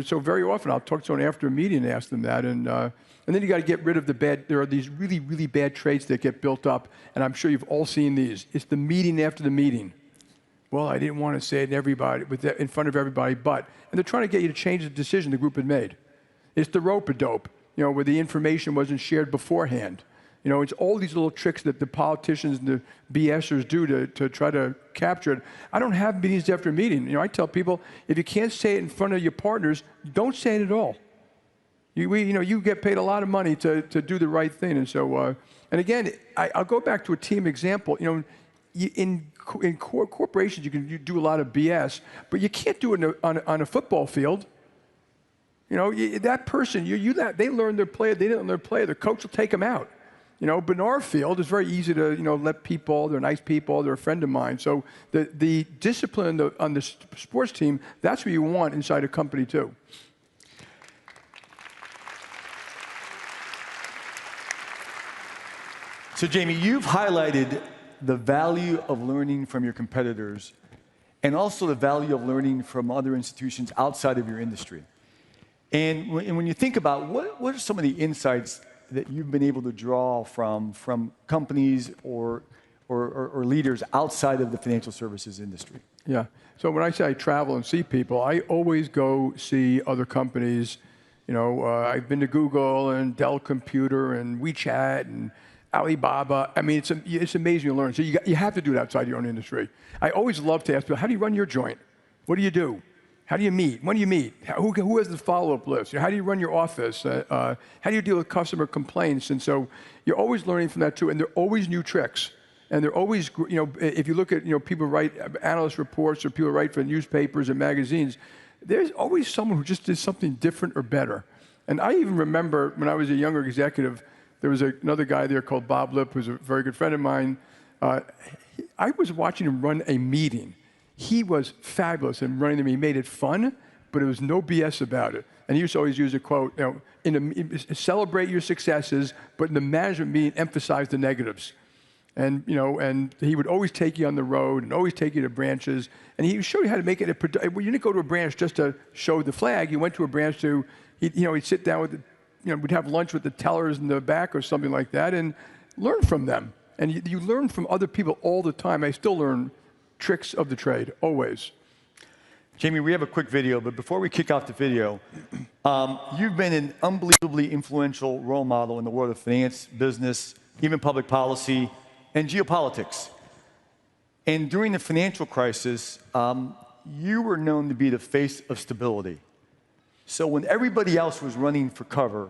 so very often I'll talk to someone after a meeting and ask them that. And then you got to get rid of the bad. There are these really, really bad traits that get built up, and I'm sure you've all seen these. It's the meeting after the meeting. well, I didn't want to say it in front of everybody, but. And they're trying to get you to change the decision the group had made. It's the rope-a-dope, where the information wasn't shared beforehand. It's all these little tricks that the politicians and the BSers do to try to capture it. I don't have meetings after a meeting. I tell people, if you can't say it in front of your partners, don't say it at all. You get paid a lot of money to do the right thing. And so, and again, I'll go back to a team example. In corporations, you do a lot of BS, but you can't do it on a football field. That person, they learn their play, they didn't learn their play, the coach will take them out. But in our field, it's very easy to, let people, they're nice people, they're a friend of mine. So the discipline on the sports team, that's what you want inside a company too. So Jamie, you've highlighted the value of learning from your competitors and also the value of learning from other institutions outside of your industry. And when you think about what are some of the insights that you've been able to draw from companies or leaders outside of the financial services industry? Yeah. So when I say I travel and see people, I always go see other companies. I've been to Google and Dell Computer and WeChat and Alibaba. I mean, it's amazing to learn. So you have to do it outside your own industry. I always love to ask people, how do you run your joint? What do you do? How do you meet? When do you meet? Who has the follow-up list? How do you run your office? How do you deal with customer complaints? And so you're always learning from that too. And there are always new tricks. And they're always, if you look at, people write analyst reports or people write for newspapers and magazines, there's always someone who just did something different or better. And I even remember when I was a younger executive, there was another guy there called Bob Lipp, who's a very good friend of mine. I was watching him run a meeting. He was fabulous in running the meeting. He made it fun, but there was no BS about it. And he used to always use a quote, celebrate your successes, but in the management meeting, emphasize the negatives. And, and he would always take you on the road and always take you to branches. And he would show you how to make it you didn't go to a branch just to show the flag. You went to a branch he'd sit down with we'd have lunch with the tellers in the back or something like that and learn from them. And you learn from other people all the time. I still learn tricks of the trade, always. Jamie, we have a quick video, but before we kick off the video, you've been an unbelievably influential role model in the world of finance, business, even public policy, and geopolitics. And during the financial crisis, you were known to be the face of stability. So when everybody else was running for cover,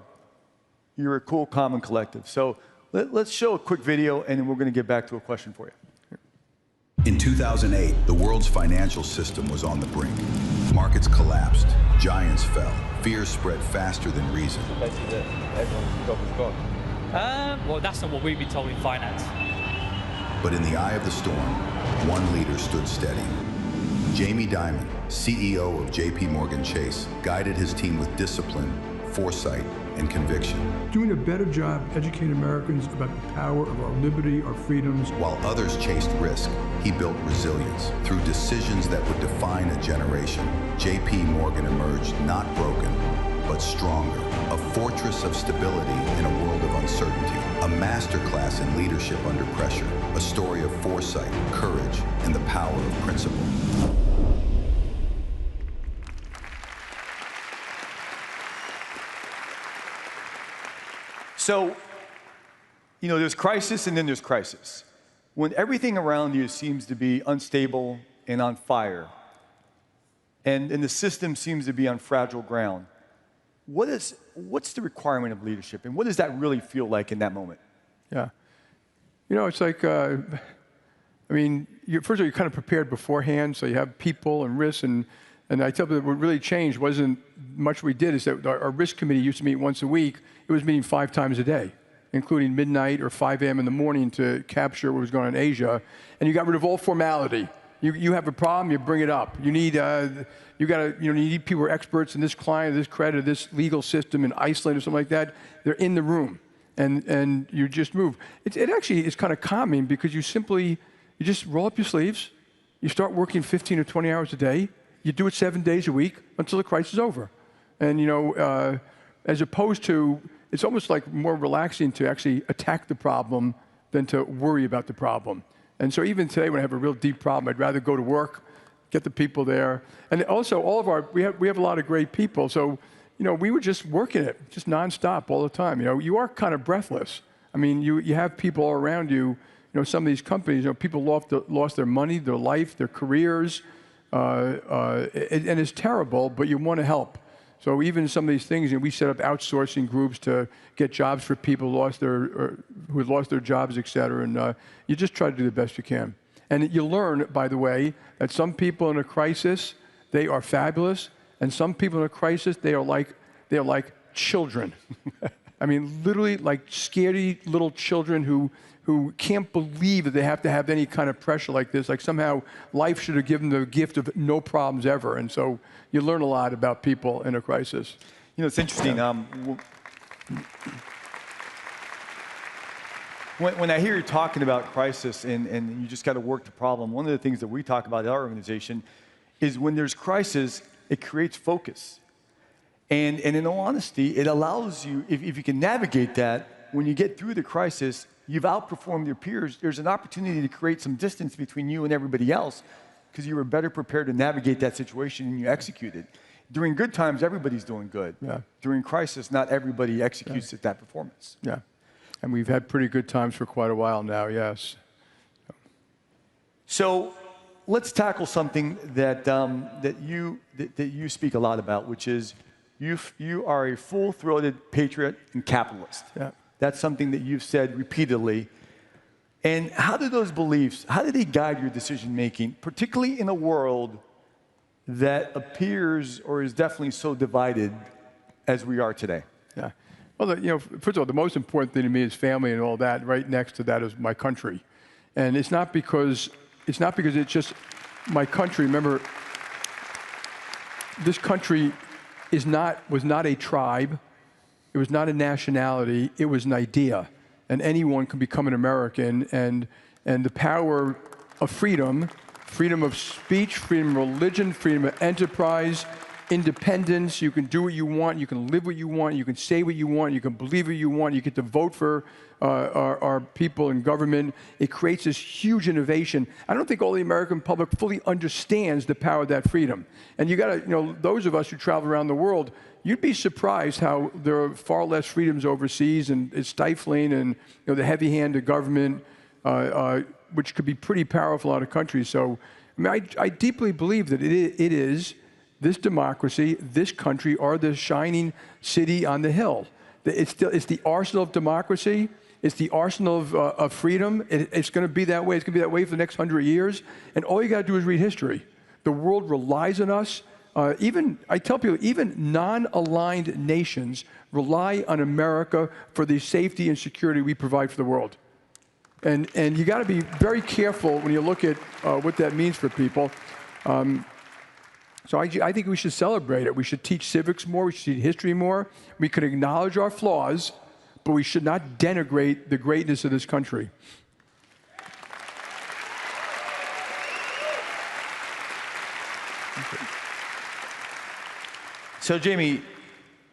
you were cool, calm, and collective. So let's show a quick video, and then we're going to get back to a question for you. In 2008, the world's financial system was on the brink. Markets collapsed, giants fell, fears spread faster than reason. Basically, everyone's job is gone. Well, that's not what we've been told in finance. But in the eye of the storm, one leader stood steady. Jamie Dimon, CEO of JP Morgan Chase, guided his team with discipline, foresight, and conviction. Doing a better job educating Americans about the power of our liberty, our freedoms. While others chased risk, he built resilience. Through decisions that would define a generation, JP Morgan emerged not broken, but stronger. A fortress of stability in a world of uncertainty. A masterclass in leadership under pressure. A story of foresight, courage, and the power of principle. So, there's crisis and then there's crisis. When everything around you seems to be unstable and on fire, and the system seems to be on fragile ground, what's the requirement of leadership, and what does that really feel like in that moment? Yeah. It's like, first of all, you're kind of prepared beforehand, so you have people and risks, and I tell people what really changed wasn't much we did, is that our risk committee used to meet once a week. It was meeting 5 times a day, including midnight or 5 a.m. in the morning to capture what was going on in Asia. And you got rid of all formality. You have a problem, you bring it up. You need you need people who are experts in this client, this credit, this legal system in Iceland or something like that. They're in the room, and you just move. It actually is kind of calming because you just roll up your sleeves, you start working 15 or 20 hours a day. You do it 7 days a week until the crisis is over. And as opposed to, it's almost like more relaxing to actually attack the problem than to worry about the problem. And so even today, when I have a real deep problem, I'd rather go to work, get the people there. And also, we have a lot of great people. So, we were just working it, just nonstop all the time. You are kind of breathless. I mean, you have people all around you. Some of these companies, people lost their money, their life, their careers, and it's terrible, but you want to help. So even some of these things, we set up outsourcing groups to get jobs for people who had lost their jobs, et cetera, and you just try to do the best you can. And you learn, by the way, that some people in a crisis, they are fabulous, and some people in a crisis, they are like children. I mean, literally like scaredy little children who can't believe that they have to have any kind of pressure like this. Like somehow life should have given them the gift of no problems ever. And so you learn a lot about people in a crisis. It's interesting. When I hear you talking about crisis and you just got to work the problem, one of the things that we talk about at our organization is when there's crisis, it creates focus. And in all honesty, it allows you, if you can navigate that, when you get through the crisis, you've outperformed your peers. There's an opportunity to create some distance between you and everybody else because you were better prepared to navigate that situation and you executed. During good times, everybody's doing good. Yeah. During crisis, not everybody executes at that performance. Yeah. And we've had pretty good times for quite a while now, yes. So let's tackle something that you speak a lot about, which is you are a full-throated patriot and capitalist. Yeah. That's something that you've said repeatedly. And how do those beliefs, how do they guide your decision-making, particularly in a world that appears or is definitely so divided as we are today? Yeah. Well, first of all, the most important thing to me is family and all that. Right next to that is my country. And it's not because it's just my country. Remember, this country was not a tribe. It was not a nationality. It was an idea. And anyone can become an American. And the power of freedom of speech, freedom of religion, freedom of enterprise, independence. You can do what you want. You can live what you want. You can say what you want. You can believe what you want. You get to vote for our people in government. It creates this huge innovation. I don't think all the American public fully understands the power of that freedom. And you got to, those of us who travel around the world, you'd be surprised how there are far less freedoms overseas, and it's stifling, and the heavy hand of government, which could be pretty powerful in a country. So, I deeply believe that it is this democracy, this country, are the shining city on the hill. It's the arsenal of democracy. It's the arsenal of freedom. It's going to be that way. It's going to be that way for the next 100 years. And all you got to do is read history. The world relies on us. I tell people, even non-aligned nations rely on America for the safety and security we provide for the world. And you got to be very careful when you look at what that means for people. So I think we should celebrate it. We should teach civics more. We should teach history more. We can acknowledge our flaws, but we should not denigrate the greatness of this country. So, Jamie,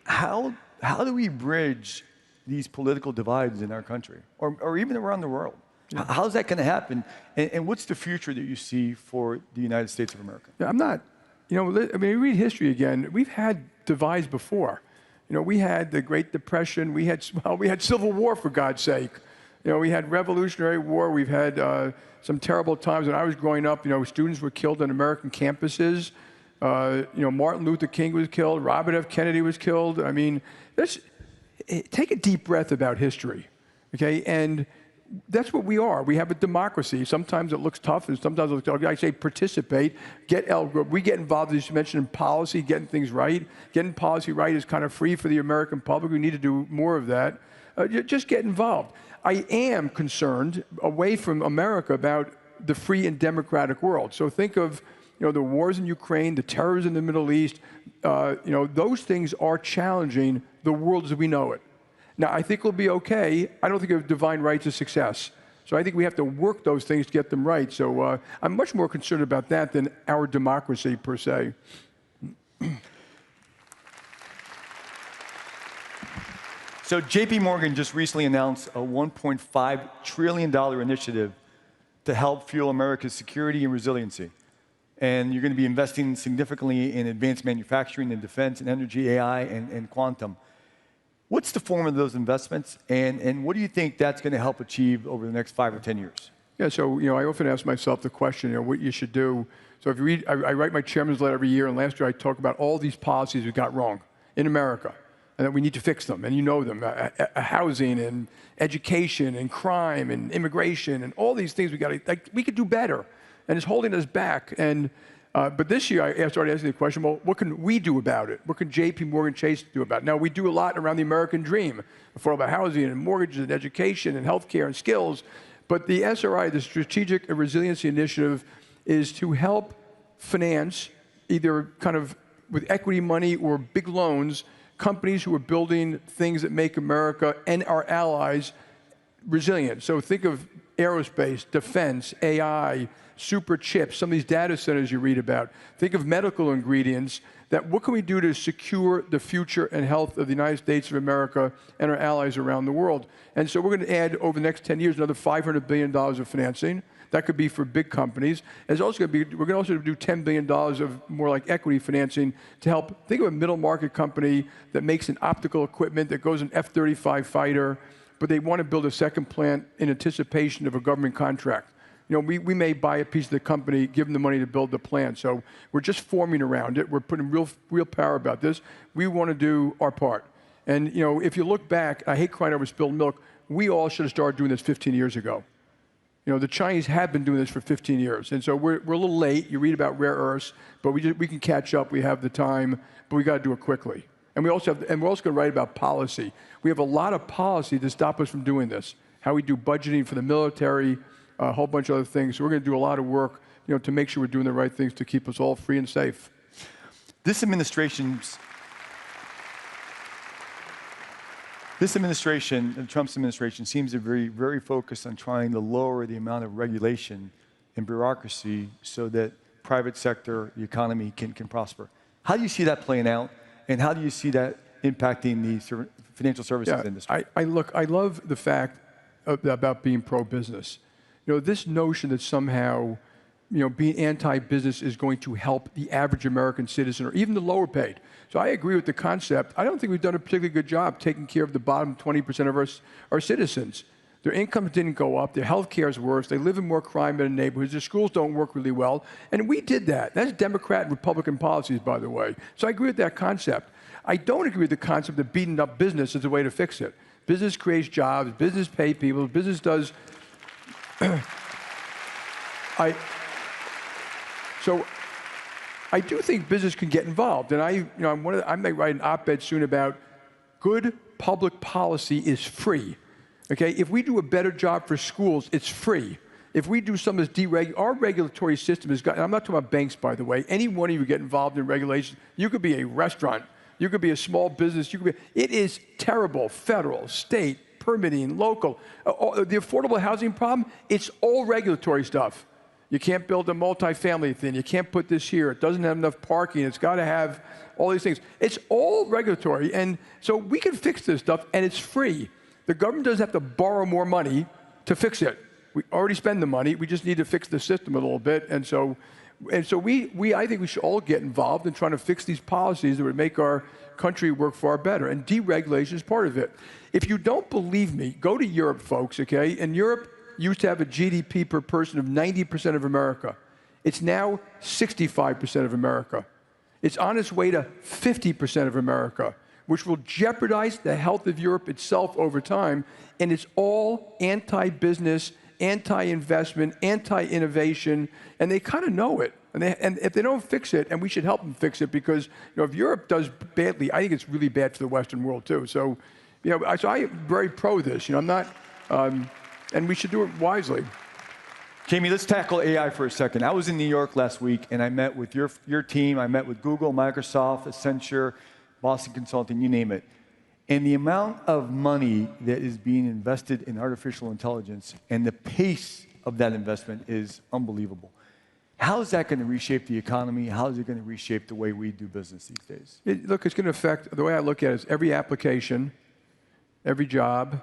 how do we bridge these political divides in our country, or even around the world? Yeah. How's that going to happen? And what's the future that you see for the United States of America? Yeah, I'm not. Read history again. We've had divides before. We had the Great Depression. We had Civil War, for God's sake. We had Revolutionary War. We've had some terrible times. When I was growing up, students were killed on American campuses. Martin Luther King was killed. Robert F. Kennedy was killed. Take a deep breath about history, okay? And that's what we are. We have a democracy. Sometimes it looks tough, and sometimes it looks tough. I say participate. We get involved, as you mentioned, in policy, getting things right. Getting policy right is kind of free for the American public. We need to do more of that. Just get involved. I am concerned, away from America, about the free and democratic world. So think of the wars in Ukraine, the terrors in the Middle East. Those things are challenging the world as we know it. Now, I think we'll be okay. I don't think of divine rights as success. So I think we have to work those things to get them right. So I'm much more concerned about that than our democracy, per se. So JP Morgan just recently announced a $1.5 trillion initiative to help fuel America's security and resiliency. And you're going to be investing significantly in advanced manufacturing and defense and energy, AI, and quantum. What's the form of those investments, and what do you think that's going to help achieve over the next 5 or 10 years? Yeah, so I often ask myself the question, what you should do. So if you read, I write my chairman's letter every year, and last year I talk about all these policies we got wrong in America, and that we need to fix them, and you know them, housing and education and crime and immigration and all these things we could do better, and it's holding us back. And but this year I started asking the question, well, what can we do about it? What can J.P. Morgan Chase do about it? Now, we do a lot around the American dream, affordable housing and mortgages and education and healthcare and skills, but the SRI, the Strategic Resiliency Initiative, is to help finance, either kind of with equity money or big loans, companies who are building things that make America and our allies resilient. So think of aerospace, defense, AI, super chips, some of these data centers you read about. Think of medical ingredients. That what can we do to secure the future and health of the United States of America and our allies around the world? And so we're going to add, over the next 10 years, another $500 billion of financing. That could be for big companies. There's also going to be, we're going to also do $10 billion of more like equity financing to help. Think of a middle market company that makes an optical equipment that goes in F-35 fighter, but they want to build a second plant in anticipation of a government contract. We may buy a piece of the company, give them the money to build the plant. So we're just forming around it. We're putting real power about this. We want to do our part. And if you look back, I hate crying over spilled milk. We all should have started doing this 15 years ago. The Chinese have been doing this for 15 years. And so we're a little late. You read about rare earths, but we can catch up. We have the time, but we got to do it quickly. And we're also going to write about policy. We have a lot of policy to stop us from doing this. How we do budgeting for the military, a whole bunch of other things. So we're going to do a lot of work, to make sure we're doing the right things to keep us all free and safe. This administration, Trump's administration, seems to be very focused on trying to lower the amount of regulation and bureaucracy so that private sector, the economy can prosper. How do you see that playing out, and how do you see that impacting the financial services industry? I love the fact about being pro-business. This notion that somehow, being anti-business is going to help the average American citizen or even the lower paid. So I agree with the concept. I don't think we've done a particularly good job taking care of the bottom 20% of our citizens. Their incomes didn't go up. Their health care is worse. They live in more crime in the neighborhoods. Their schools don't work really well. And we did that. That's Democrat and Republican policies, by the way. So I agree with that concept. I don't agree with the concept of beating up business as a way to fix it. Business creates jobs. Business pays people. Business does... So I do think business can get involved, and I may write an op-ed soon about good public policy is free. Okay, if we do a better job for schools, it's free. If we do some of this our regulatory system has got. And I'm not talking about banks, by the way. Any one of you get involved in regulation. You could be a restaurant. You could be a small business. It is terrible. Federal, state, permitting, local. The affordable housing problem, it's all regulatory stuff. You can't build a multifamily thing. You can't put this here. It doesn't have enough parking. It's got to have all these things. It's all regulatory. And so we can fix this stuff, and it's free. The government doesn't have to borrow more money to fix it. We already spend the money. We just need to fix the system a little bit. And so I think we should all get involved in trying to fix these policies that would make our country work far better. And deregulation is part of it. If you don't believe me, go to Europe, folks, okay? And Europe used to have a GDP per person of 90% of America. It's now 65% of America. It's on its way to 50% of America, which will jeopardize the health of Europe itself over time. And it's all anti-business, anti-investment, anti-innovation, and they kind of know it. And if they don't fix it, and we should help them fix it, because if Europe does badly, I think it's really bad for the Western world too. So, so I am very pro this. I'm not, and we should do it wisely. Jamie, let's tackle AI for a second. I was in New York last week, and I met with your team. I met with Google, Microsoft, Accenture, Boston Consulting, you name it. And the amount of money that is being invested in artificial intelligence and the pace of that investment is unbelievable. How is that going to reshape the economy? How is it going to reshape the way we do business these days? Look, it's going to affect, the way I look at it is every application, every job,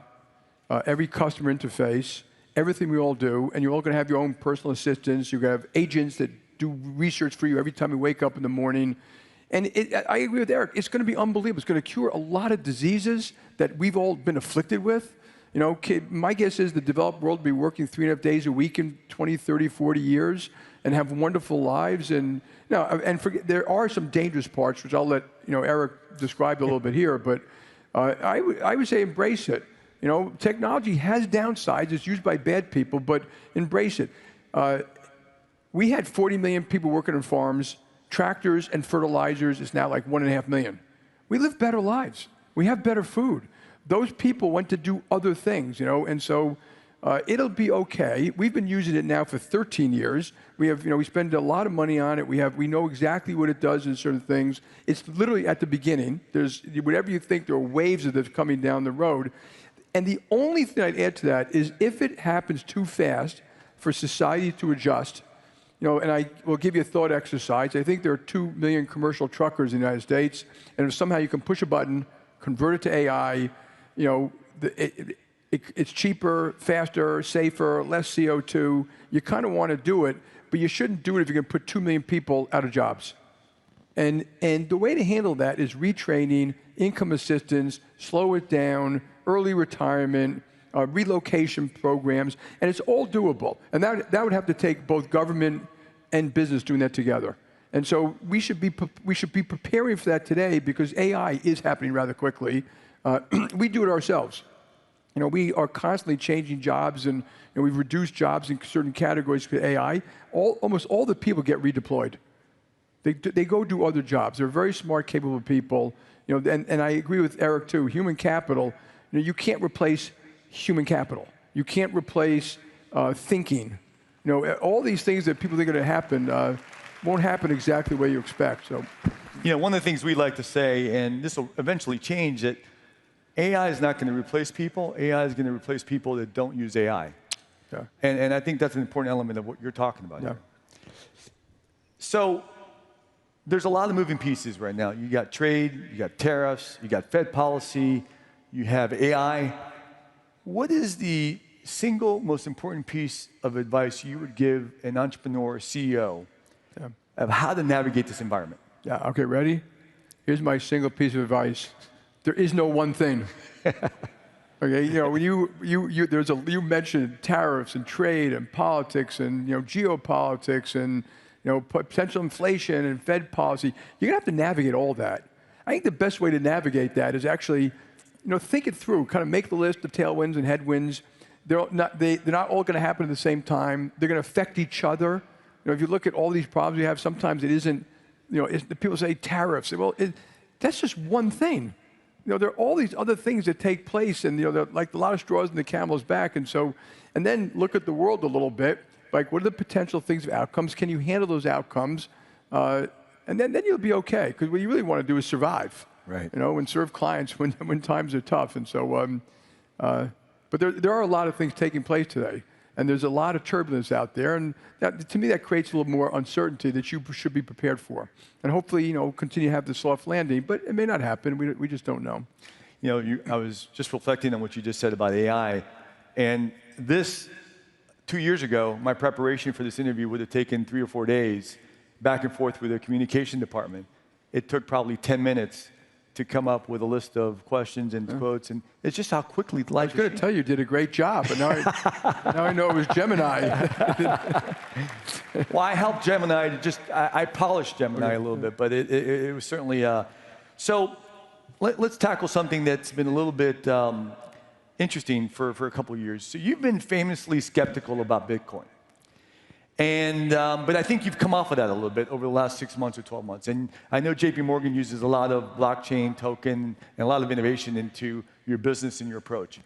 every customer interface, everything we all do, and you're all going to have your own personal assistants. You're going to have agents that do research for you every time you wake up in the morning. And I agree with Eric. It's going to be unbelievable. It's going to cure a lot of diseases that we've all been afflicted with. You know, my guess is the developed world will be working 3.5 days a week in 20, 30, 40 years and have wonderful lives. And there are some dangerous parts, which I'll let Eric describe a little bit here. But I would say embrace it. You know, technology has downsides. It's used by bad people, but embrace it. We had 40 million people working on farms. Tractors and fertilizers is now like 1.5 million. We live better lives. We have better food. Those people went to do other things, and so it'll be okay. We've been using it now for 13 years. We spend a lot of money on it. We know exactly what it does in certain things. It's literally at the beginning. There's whatever you think, there are waves of this coming down the road. And the only thing I'd add to that is if it happens too fast for society to adjust, and I will give you a thought exercise. I think there are 2 million commercial truckers in the United States, and if somehow you can push a button, convert it to AI, it's cheaper, faster, safer, less CO2. You kind of want to do it, but you shouldn't do it if you're going to put 2 million people out of jobs. And the way to handle that is retraining, income assistance, slow it down, early retirement, relocation programs, and it's all doable. And that would have to take both government and business doing that together. And so we should be preparing for that today because AI is happening rather quickly. We do it ourselves. We are constantly changing jobs, and we've reduced jobs in certain categories for AI. Almost all the people get redeployed. They go do other jobs. They're very smart, capable people. And I agree with Eric too. Human capital. You can't replace human capital. You can't replace thinking. All these things that people think are going to happen won't happen exactly the way you expect. So, one of the things we like to say, and this will eventually change, that AI is not going to replace people. AI is going to replace people that don't use AI. Yeah. And I think that's an important element of what you're talking about here. So there's a lot of moving pieces right now. You got trade, you got tariffs, you got Fed policy, you have AI. What is the single most important piece of advice you would give an entrepreneur, CEO, of how to navigate this environment? Yeah, okay, ready? Here's my single piece of advice. There is no one thing. Okay, when you mentioned tariffs and trade and politics and geopolitics and potential inflation and Fed policy. You're gonna have to navigate all that. I think the best way to navigate that is actually, think it through. Kind of make the list of tailwinds and headwinds. They're not all going to happen at the same time. They're going to affect each other. If you look at all these problems we have, sometimes it isn't. People say tariffs. Well, that's just one thing. There are all these other things that take place, and they're like a lot of straws in the camel's back. And then look at the world a little bit. Like, what are the potential things of outcomes? Can you handle those outcomes? And then you'll be okay. Because what you really want to do is survive. Right. And serve clients when times are tough. And so, but there are a lot of things taking place today. And there's a lot of turbulence out there. And to me, that creates a little more uncertainty that you should be prepared for. And hopefully, continue to have the soft landing. But it may not happen. We just don't know. I was just reflecting on what you just said about AI. And this, 2 years ago, my preparation for this interview would have taken 3 or 4 days back and forth with the communication department. It took probably 10 minutes to come up with a list of questions and quotes, and it's just how quickly life is. I was going to tell you did a great job, but now I know it was Gemini. Well, I helped Gemini. I polished Gemini a little bit, but it was certainly. So let's tackle something that's been a little bit interesting for a couple of years. So you've been famously skeptical about Bitcoin. But I think you've come off of that a little bit over the last 6 months or 12 months. And I know JP Morgan uses a lot of blockchain, token, and a lot of innovation into your business and your approach.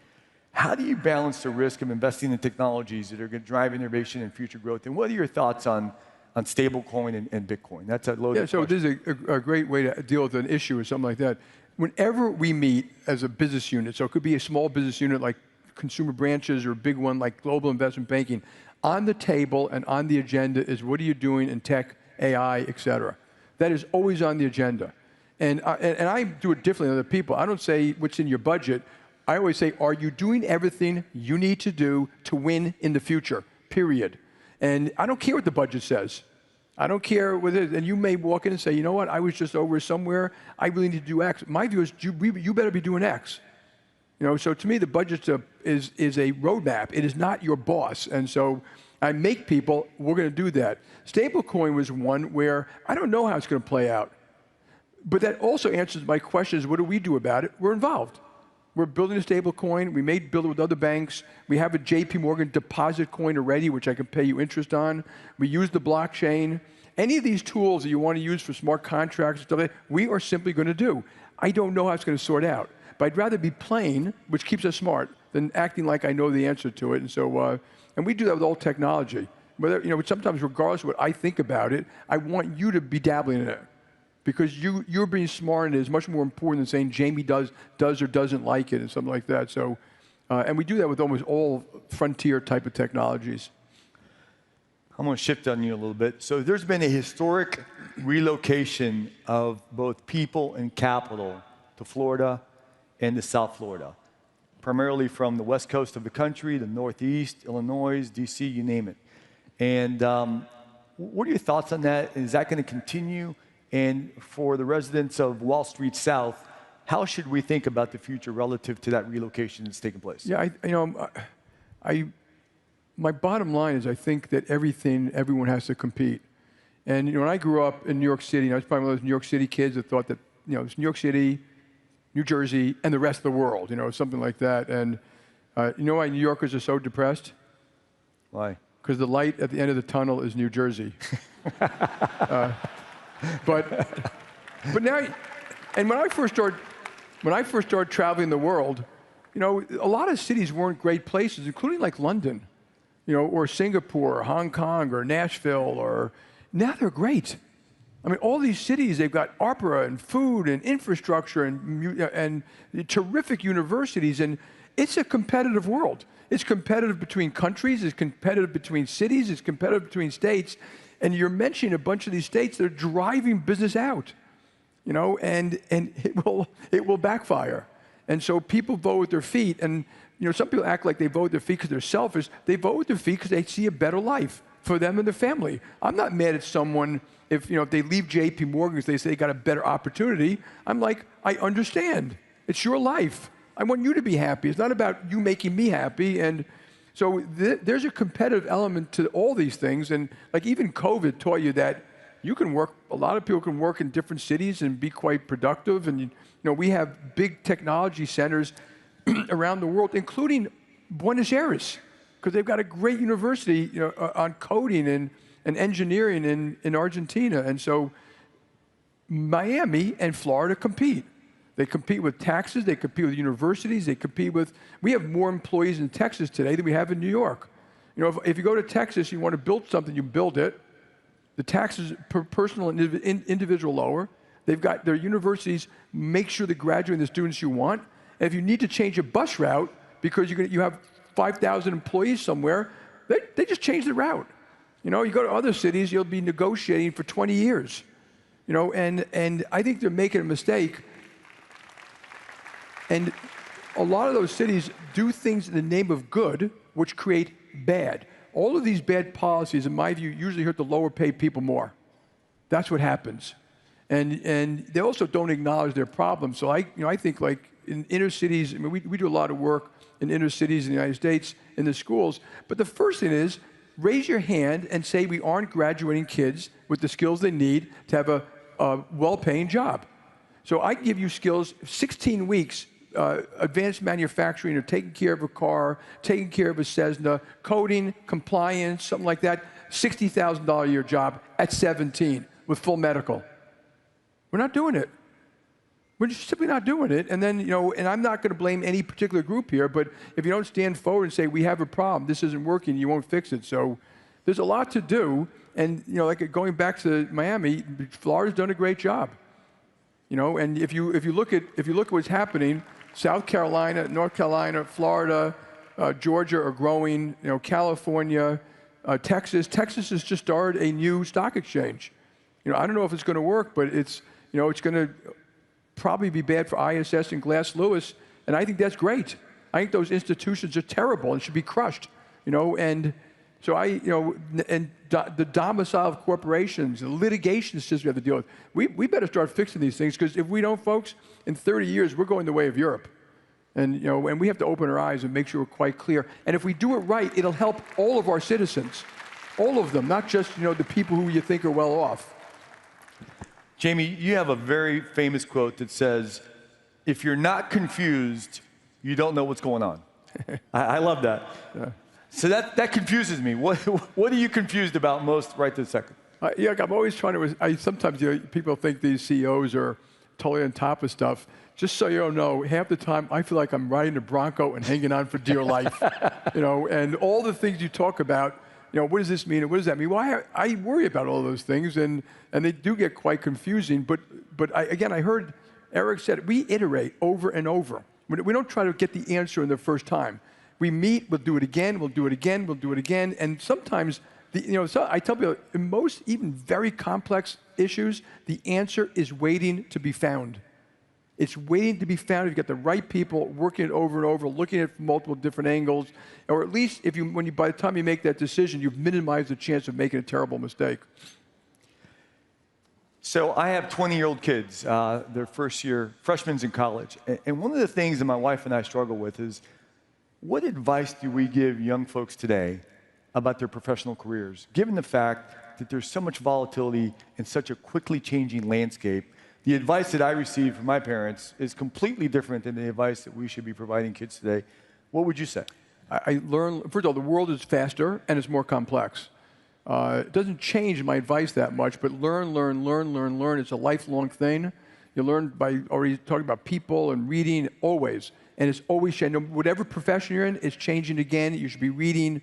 How do you balance the risk of investing in technologies that are going to drive innovation and future growth? And what are your thoughts on stablecoin and Bitcoin? That's a loaded question. This is a great way to deal with an issue or something like that. Whenever we meet as a business unit, so it could be a small business unit like consumer branches or a big one like global investment banking, on the table and on the agenda is what are you doing in tech, AI, et cetera. That is always on the agenda. And I do it differently than other people. I don't say what's in your budget. I always say, are you doing everything you need to do to win in the future, period? And I don't care what the budget says. I don't care what it is. And you may walk in and say, you know what, I was just over somewhere, I really need to do X. My view is, you better be doing X. You know, so to me, the budget is a roadmap. It is not your boss. And so I make people, we're going to do that. Stablecoin was one where I don't know how it's going to play out. But that also answers my question is, what do we do about it? We're involved. We're building a stablecoin. We may build it with other banks. We have a JP Morgan deposit coin already, which I can pay you interest on. We use the blockchain. Any of these tools that you want to use for smart contracts, stuff like that, we are simply going to do. I don't know how it's going to sort out. But I'd rather be plain, which keeps us smart, than acting like I know the answer to it. And so, and we do that with all technology. Whether, you know, sometimes regardless of what I think about it, I want you to be dabbling in it. Because you're being smart, and it is much more important than saying Jamie does or doesn't like it and something like that. So, and we do that with almost all frontier type of technologies. I'm going to shift on you a little bit. So there's been a historic relocation of both people and capital to Florida and to South Florida, primarily from the west coast of the country, the Northeast, Illinois, DC, you name it. And what are your thoughts on that? Is that going to continue? And for the residents of Wall Street South, how should we think about the future relative to that relocation that's taking place? Yeah, my bottom line is I think that everyone has to compete. And when I grew up in New York City, I was probably one of those New York City kids that thought that it's New York City, New Jersey, and the rest of the world, something like that. And you know why New Yorkers are so depressed? Why? Because the light at the end of the tunnel is New Jersey. But now, and when I first started traveling the world, a lot of cities weren't great places, including like London, or Singapore, or Hong Kong, or Nashville, or now they're great. I mean, all these cities, they've got opera and food and infrastructure and terrific universities, and it's a competitive world. It's competitive between countries, it's competitive between cities, it's competitive between states, and you're mentioning a bunch of these states that are driving business out, and it will backfire. And so people vote with their feet, and some people act like they vote with their feet because they're selfish. They vote with their feet because they see a better life for them and their family. I'm not mad at someone if they leave JP Morgan because they say they got a better opportunity. I'm like, I understand. It's your life. I want you to be happy. It's not about you making me happy. And so there's a competitive element to all these things. And like even COVID taught you that you can work, a lot of people can work in different cities and be quite productive. And we have big technology centers around the world, including Buenos Aires, because they've got a great university on coding and engineering in Argentina. And so Miami and Florida compete. They compete with taxes, they compete with universities, they compete with, we have more employees in Texas today than we have in New York. If you go to Texas, you want to build something, you build it. The taxes per personal and individual lower. They've got their universities make sure they're graduating the students you want. And if you need to change a bus route because you have 5,000 employees somewhere, they just change the route. You go to other cities, you'll be negotiating for 20 years. And I think they're making a mistake. And a lot of those cities do things in the name of good, which create bad. All of these bad policies, in my view, usually hurt the lower paid people more. That's what happens. And they also don't acknowledge their problems. So I think like in inner cities, I mean, we do a lot of work in inner cities in the United States, in the schools. But the first thing is, raise your hand and say we aren't graduating kids with the skills they need to have a well-paying job. So I give you skills, 16 weeks, advanced manufacturing or taking care of a car, taking care of a Cessna, coding, compliance, something like that, $60,000 a year job at 17 with full medical. We're not doing it. We're just simply not doing it. And then, and I'm not going to blame any particular group here, but if you don't stand forward and say, we have a problem, this isn't working, you won't fix it. So there's a lot to do. And, like going back to Miami, Florida's done a great job. And if you look at what's happening, South Carolina, North Carolina, Florida, Georgia are growing. California, Texas. Texas has just started a new stock exchange. I don't know if it's going to work, but it's going to probably be bad for ISS and Glass Lewis And I think that's great. I think those institutions are terrible and should be crushed, and so the domicile of corporations, the litigation system we have to deal with. We better start fixing these things, because if we don't, folks, in 30 years, we're going the way of Europe. And, and we have to open our eyes and make sure we're quite clear. And if we do it right, it'll help all of our citizens, all of them, not just, the people who you think are well off. Jamie, you have a very famous quote that says, if you're not confused, you don't know what's going on. I love that. Yeah. So that confuses me. What are you confused about most right this second? I'm always trying to, sometimes people think these CEOs are totally on top of stuff. Just so you don't know, half the time I feel like I'm riding a Bronco and hanging on for dear life. And all the things you talk about, what does this mean and what does that mean? Well, I worry about all those things, and they do get quite confusing. But again, I heard Eric said, we iterate over and over. We don't try to get the answer in the first time. We meet, we'll do it again, we'll do it again, we'll do it again. And sometimes, so I tell people, in most even very complex issues, the answer is waiting to be found. It's waiting to be found if you get the right people working it over and over, looking at it from multiple different angles, or at least by the time you make that decision, you've minimized the chance of making a terrible mistake. So I have 20-year-old kids, their first year, freshmen in college. And one of the things that my wife and I struggle with is, what advice do we give young folks today about their professional careers, given the fact that there's so much volatility in such a quickly changing landscape? The advice that I received from my parents is completely different than the advice that we should be providing kids today. What would you say? I learned, first of all, the world is faster and it's more complex. It doesn't change my advice that much, but learn. It's a lifelong thing. You learn by already talking about people and reading, always. And it's always changing. Whatever profession you're in, it's changing again. You should be reading,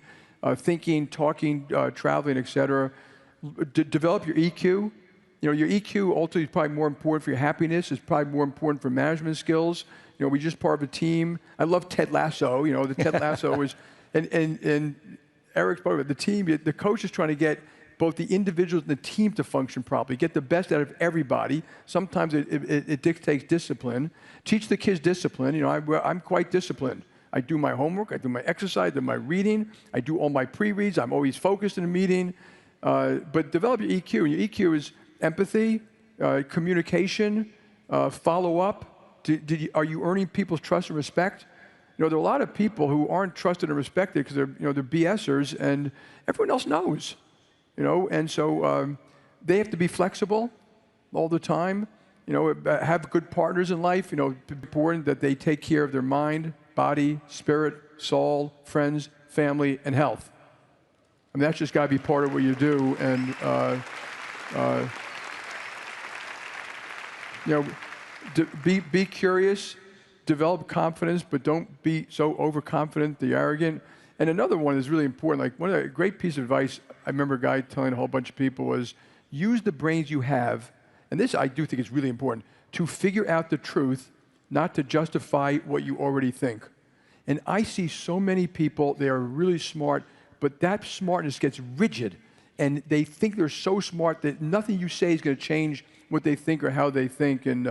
thinking, talking, traveling, et cetera. Develop your EQ. Your EQ ultimately is probably more important for your happiness. It's probably more important for management skills. We're just part of a team. I love Ted Lasso. The Ted Lasso is, and Eric's part of it. The team, the coach is trying to get both the individuals and the team to function properly, get the best out of everybody. Sometimes it dictates discipline. Teach the kids discipline. I'm quite disciplined. I do my homework, I do my exercise, I do my reading, I do all my pre-reads. I'm always focused in a meeting. But develop your EQ. And your EQ is empathy, communication, follow-up. Are you earning people's trust and respect? There are a lot of people who aren't trusted and respected because they're BSers, and everyone else knows. And so they have to be flexible all the time. Have good partners in life. It's important that they take care of their mind, body, spirit, soul, friends, family, and health. I mean, that's just got to be part of what you do. And be curious, develop confidence, but don't be so overconfident, the arrogant. And another one is really important. Like, one of the great piece of advice I remember a guy telling a whole bunch of people was, use the brains you have, and this I do think is really important, to figure out the truth, not to justify what you already think. And I see so many people, they are really smart, but that smartness gets rigid, and they think they're so smart that nothing you say is going to change what they think or how they think. And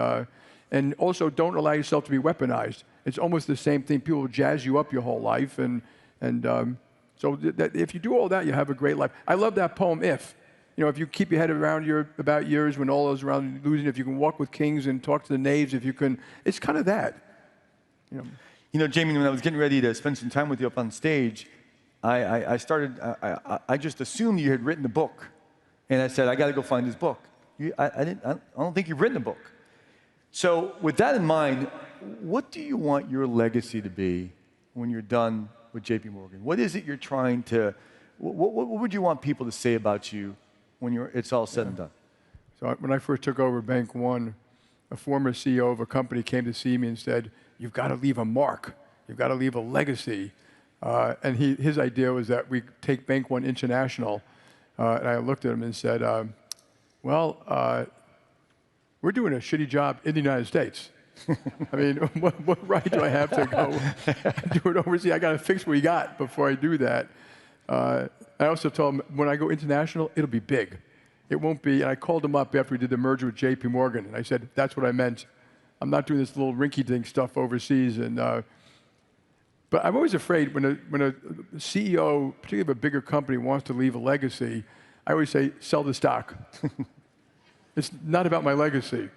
also, don't allow yourself to be weaponized. It's almost the same thing. People will jazz you up your whole life, and so if you do all that, you have a great life. I love that poem, If. If you keep your head around about yours when all those around you losing, if you can walk with kings and talk to the knaves, if you can, it's kind of that. Jamie, when I was getting ready to spend some time with you up on stage, I just assumed you had written a book. And I said, I got to go find this book. I don't think you've written a book. So with that in mind, what do you want your legacy to be when you're done with JP Morgan? What is it you're trying to, what would you want people to say about you when it's all said and done? So when I first took over Bank One, a former CEO of a company came to see me and said, you've got to leave a mark. You've got to leave a legacy. And his idea was that we take Bank One international. And I looked at him and said, we're doing a shitty job in the United States. I mean, what right do I have to go do it overseas? I got to fix what we got before I do that. I also told him, when I go international, it'll be big. It won't be, and I called him up after we did the merger with JP Morgan, and I said, that's what I meant. I'm not doing this little rinky-dink stuff overseas. And but I'm always afraid when a CEO, particularly of a bigger company, wants to leave a legacy. I always say, sell the stock. It's not about my legacy.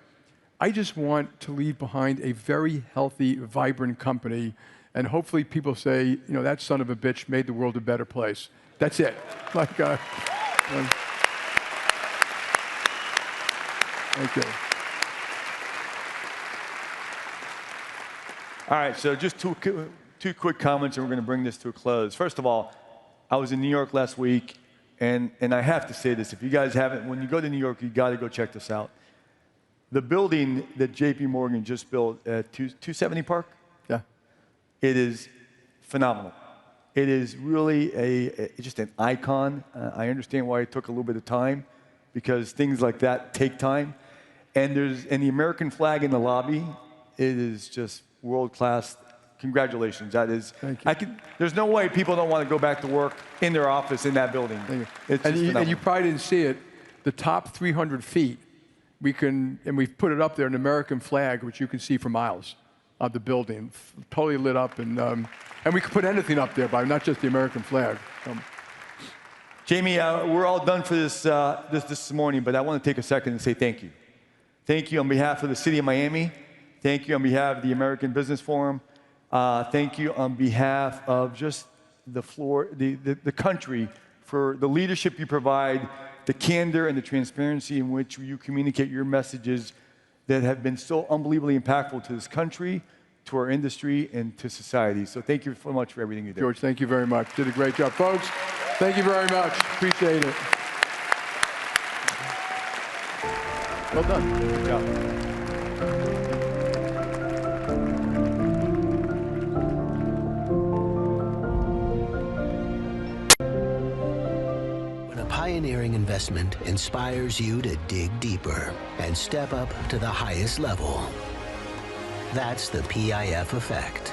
I just want to leave behind a very healthy, vibrant company, and hopefully people say, you know, that son of a bitch made the world a better place. That's it. Like, thank you. All right, so just two quick comments, and we're going to bring this to a close. First of all, I was in New York last week, and I have to say this. If you guys haven't, when you go to New York, you got to go check this out. The building that J.P. Morgan just built at 270 Park, Yeah. it is phenomenal. It is really just an icon. I understand why it took a little bit of time, because things like that take time. And the American flag in the lobby, it is just world class. Congratulations. That is. Thank you. There's no way people don't want to go back to work in their office in that building. It's just And you probably didn't see it. The top 300 feet, and we've put it up there, an American flag, which you can see for miles of the building, totally lit up, and we can put anything up there, but not just the American flag. Jamie, we're all done for this morning, but I want to take a second and say thank you. Thank you on behalf of the City of Miami. Thank you on behalf of the American Business Forum. Thank you on behalf of just the country for the leadership you provide, the candor and the transparency in which you communicate your messages that have been so unbelievably impactful to this country, to our industry, and to society. So thank you so much for everything you did. George, thank you very much. Did a great job. Folks, thank you very much. Appreciate it. Well done. Good job. Pioneering investment inspires you to dig deeper and step up to the highest level. That's the PIF effect.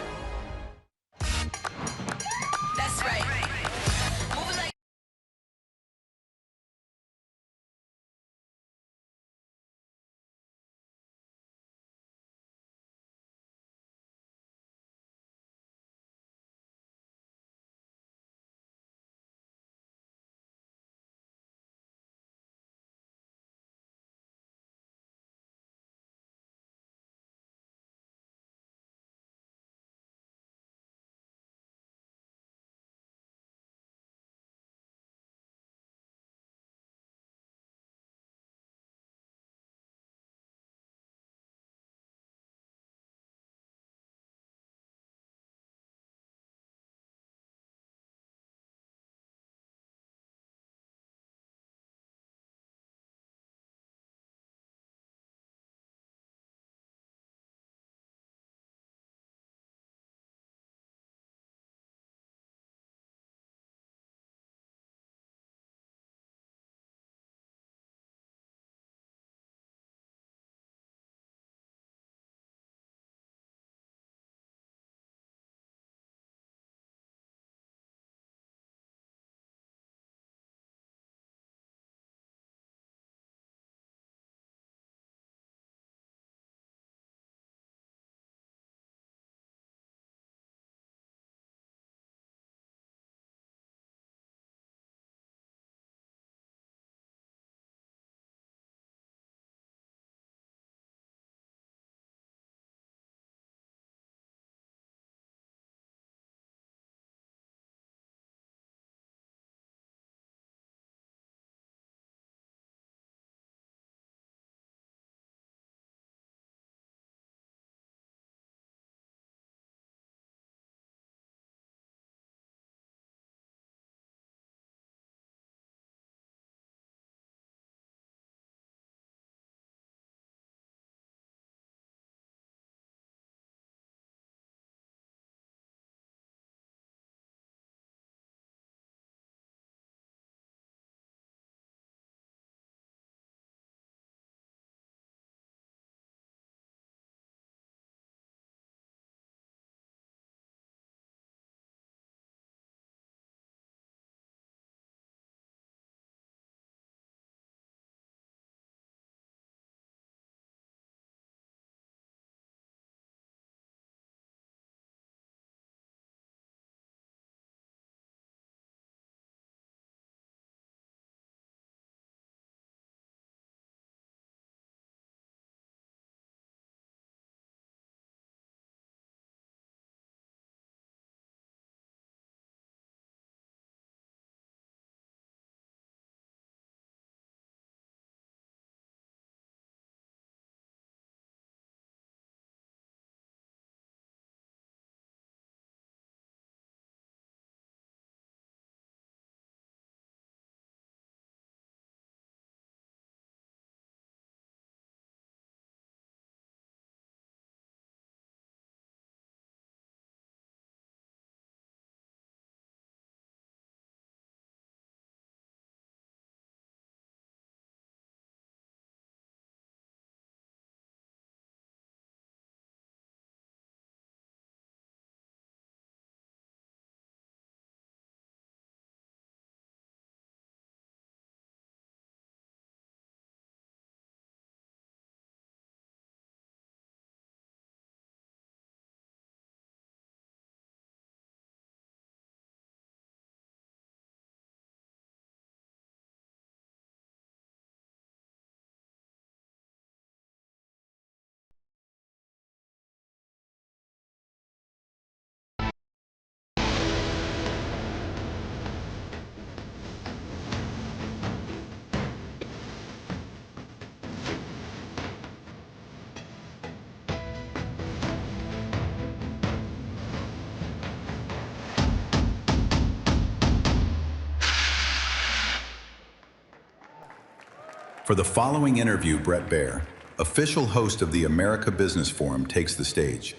For the following interview, Brett Baer, official host of the America Business Forum, takes the stage.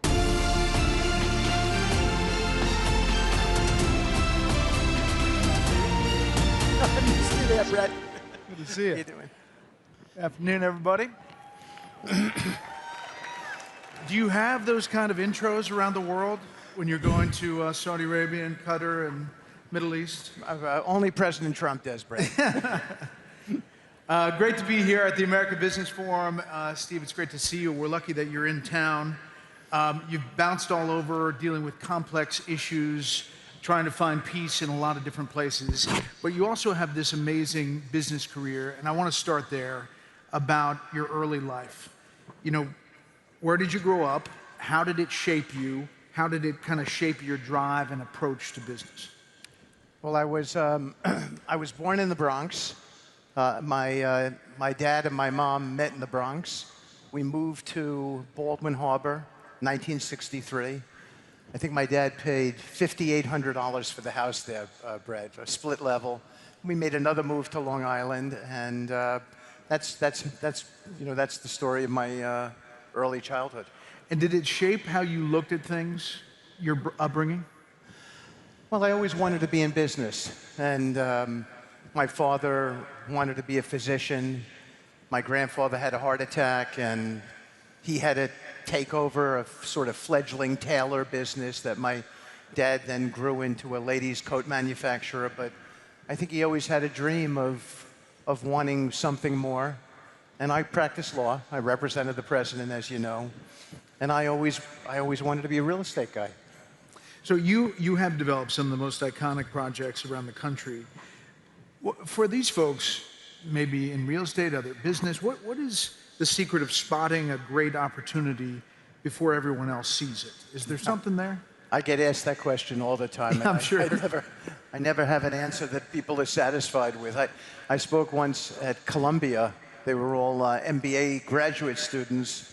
Good to see you there, Brett. Good to see you. How you doing? Afternoon, everybody. Do you have those kind of intros around the world when you're going to Saudi Arabia and Qatar and Middle East? Only President Trump does, Brett. Great to be here at the America Business Forum. Steve, it's great to see you. We're lucky that you're in town. You've bounced all over dealing with complex issues, trying to find peace in a lot of different places. But you also have this amazing business career, and I want to start there about your early life. You know, where did you grow up? How did it shape you? How did it kind of shape your drive and approach to business? Well, I was born in the Bronx. My dad and my mom met in the Bronx. We moved to Baldwin Harbor, 1963. I think my dad paid $5,800 for the house there, Brett, a split level. We made another move to Long Island, and that's the story of my early childhood. And did it shape how you looked at things, your upbringing? Well, I always wanted to be in business, and my father wanted to be a physician. My grandfather had a heart attack, and he had to take over a sort of fledgling tailor business that my dad then grew into a ladies' coat manufacturer. But I think he always had a dream of wanting something more. And I practiced law. I represented the president, as you know. And I always wanted to be a real estate guy. So you have developed some of the most iconic projects around the country. For these folks, maybe in real estate, other business, what is the secret of spotting a great opportunity before everyone else sees it? Is there something there? I get asked that question all the time. I'm sure. I never have an answer that people are satisfied with. I spoke once at Columbia. They were all MBA graduate students,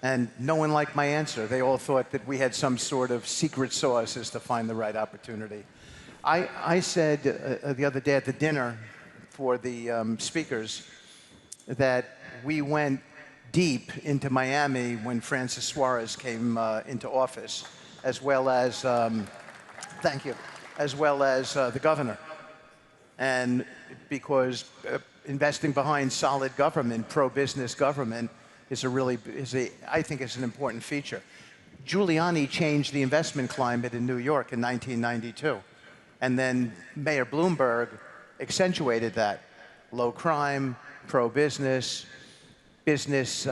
and no one liked my answer. They all thought that we had some sort of secret sauce as to find the right opportunity. I said the other day at the dinner for the speakers that we went deep into Miami when Francis Suarez came into office, as well as, thank you, as well as the governor. And because investing behind solid government, pro-business government, I think is an important feature. Giuliani changed the investment climate in New York in 1992. And then Mayor Bloomberg accentuated that. Low crime, pro-business, business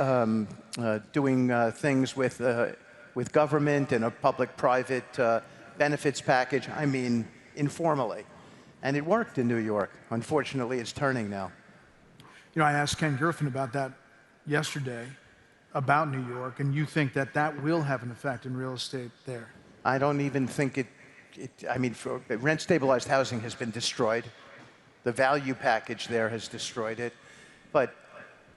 doing things with government and a public-private benefits package, I mean informally. And it worked in New York. Unfortunately, it's turning now. You know, I asked Ken Griffin about that yesterday, about New York, and you think that that will have an effect in real estate there? I don't even think rent-stabilized housing has been destroyed. The value package there has destroyed it. But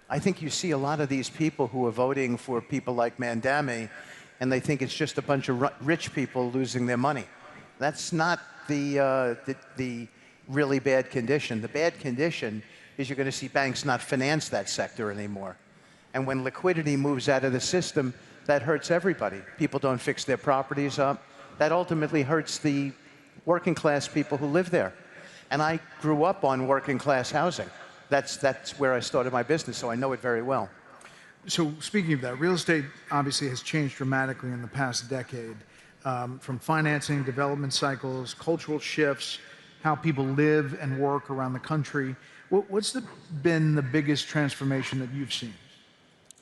I think you see a lot of these people who are voting for people like Mandami, and they think it's just a bunch of rich people losing their money. That's not the really bad condition. The bad condition is you're going to see banks not finance that sector anymore. And when liquidity moves out of the system, that hurts everybody. People don't fix their properties up. That ultimately hurts the working class people who live there. And I grew up on working class housing. That's where I started my business, so I know it very well. So speaking of that, real estate obviously has changed dramatically in the past decade, from financing, development cycles, cultural shifts, how people live and work around the country. What's been the biggest transformation that you've seen?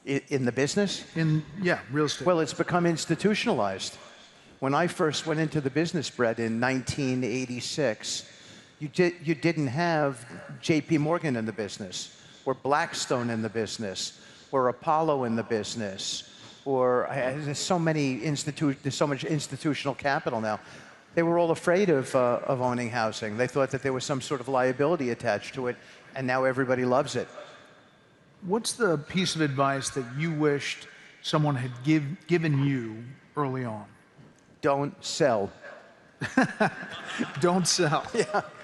In the business? Yeah, real estate. Well, it's become institutionalized. When I first went into the business, Brett, in 1986, you didn't have J.P. Morgan in the business, or Blackstone in the business, or Apollo in the business, or there's so much institutional capital now. They were all afraid of owning housing. They thought that there was some sort of liability attached to it, and now everybody loves it. What's the piece of advice that you wished someone had given you early on? Don't sell. Don't sell.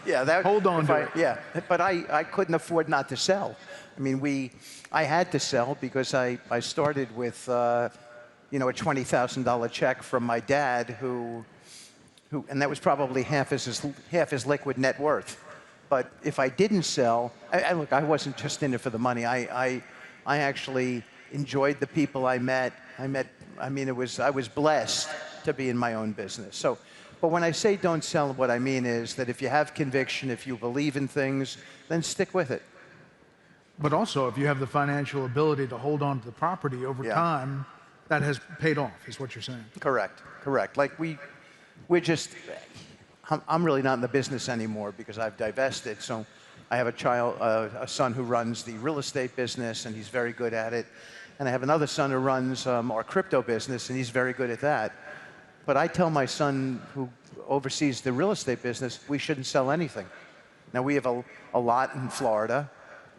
Yeah, that, hold on to it. Yeah, but I couldn't afford not to sell. I mean, I had to sell because I started with, you know, a $20,000 check from my dad, who, and that was probably half his liquid net worth. But if I didn't sell, look, I wasn't just in it for the money. I actually enjoyed the people I met. I mean, I was blessed to be in my own business. So, but when I say don't sell, what I mean is that if you have conviction, if you believe in things, then stick with it. But also, if you have the financial ability to hold on to the property over time, that has paid off, is what you're saying. Correct, correct. Like we're just, I'm really not in the business anymore because I've divested. So I have a son who runs the real estate business, and he's very good at it. And I have another son who runs our crypto business, and he's very good at that. But I tell my son, who oversees the real estate business, we shouldn't sell anything. Now, we have a lot in Florida.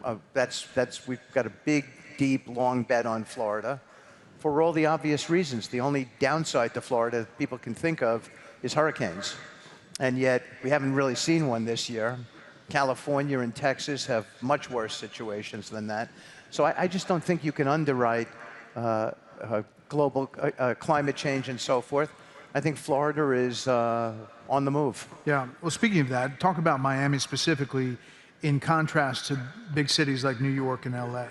We've got a big, deep, long bet on Florida for all the obvious reasons. The only downside to Florida people can think of is hurricanes. And yet, we haven't really seen one this year. California and Texas have much worse situations than that. So I just don't think you can underwrite global climate change and so forth. I think Florida is on the move. Yeah. Well, speaking of that, talk about Miami specifically in contrast to big cities like New York and LA.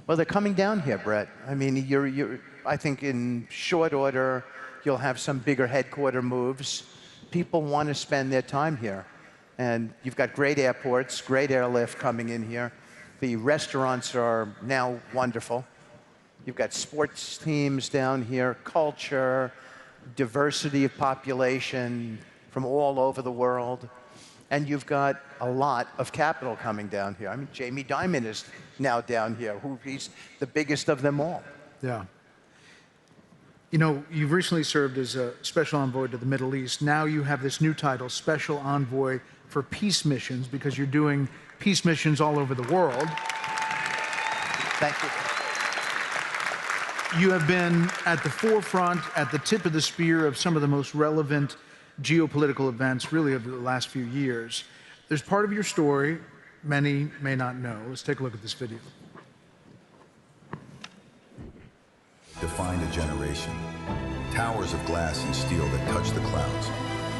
Well, they're coming down here, Brett. I mean, I think in short order, you'll have some bigger headquarter moves. People want to spend their time here. And you've got great airports, great airlift coming in here. The restaurants are now wonderful. You've got sports teams down here, culture, diversity of population from all over the world. And you've got a lot of capital coming down here. I mean, Jamie Dimon is now down here, he's the biggest of them all. Yeah. You know, you've recently served as a special envoy to the Middle East. Now you have this new title, Special Envoy for Peace Missions, because you're doing peace missions all over the world. Thank you. You have been at the forefront, at the tip of the spear of some of the most relevant geopolitical events, really, of the last few years. There's part of your story many may not know. Let's take a look at this video. Defined a generation. Towers of glass and steel that touched the clouds.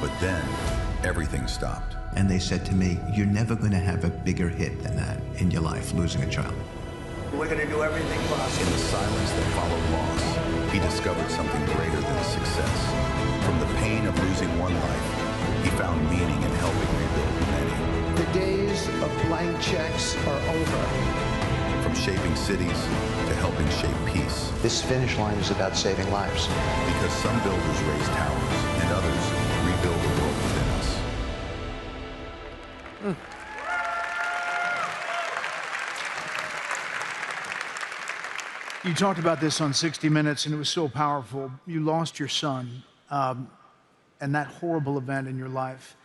But then, everything stopped. And they said to me, you're never going to have a bigger hit than that in your life, losing a child. We're going to do everything possible. In the silence that followed loss, he discovered something greater than success. From the pain of losing one life, he found meaning in helping rebuild many. The days of blank checks are over. From shaping cities to helping shape peace. This finish line is about saving lives. Because some builders raise towers and others rebuild the world within us. You talked about this on 60 Minutes, and it was so powerful. You lost your son, and that horrible event in your life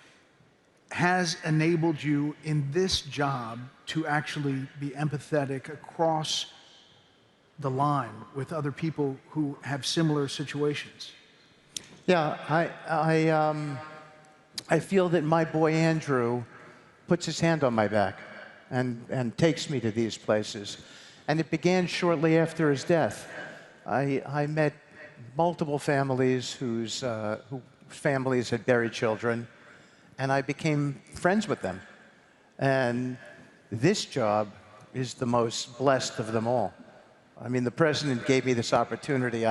has enabled you in this job to actually be empathetic across the line with other people who have similar situations. Yeah, I feel that my boy Andrew puts his hand on my back and takes me to these places. And it began shortly after his death. I met multiple families whose families had buried children, and I became friends with them. And this job is the most blessed of them all. I mean, the president gave me this opportunity.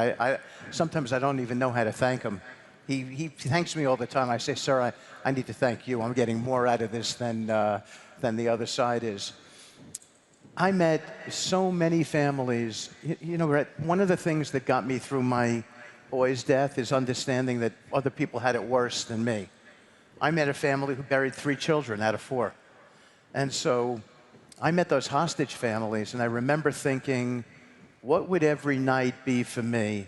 Sometimes I don't even know how to thank him. He thanks me all the time. I say, sir, I need to thank you. I'm getting more out of this than the other side is. I met so many families. You know, Brett, one of the things that got me through my boy's death is understanding that other people had it worse than me. I met a family who buried 3 children out of 4. And so I met those hostage families, and I remember thinking, what would every night be for me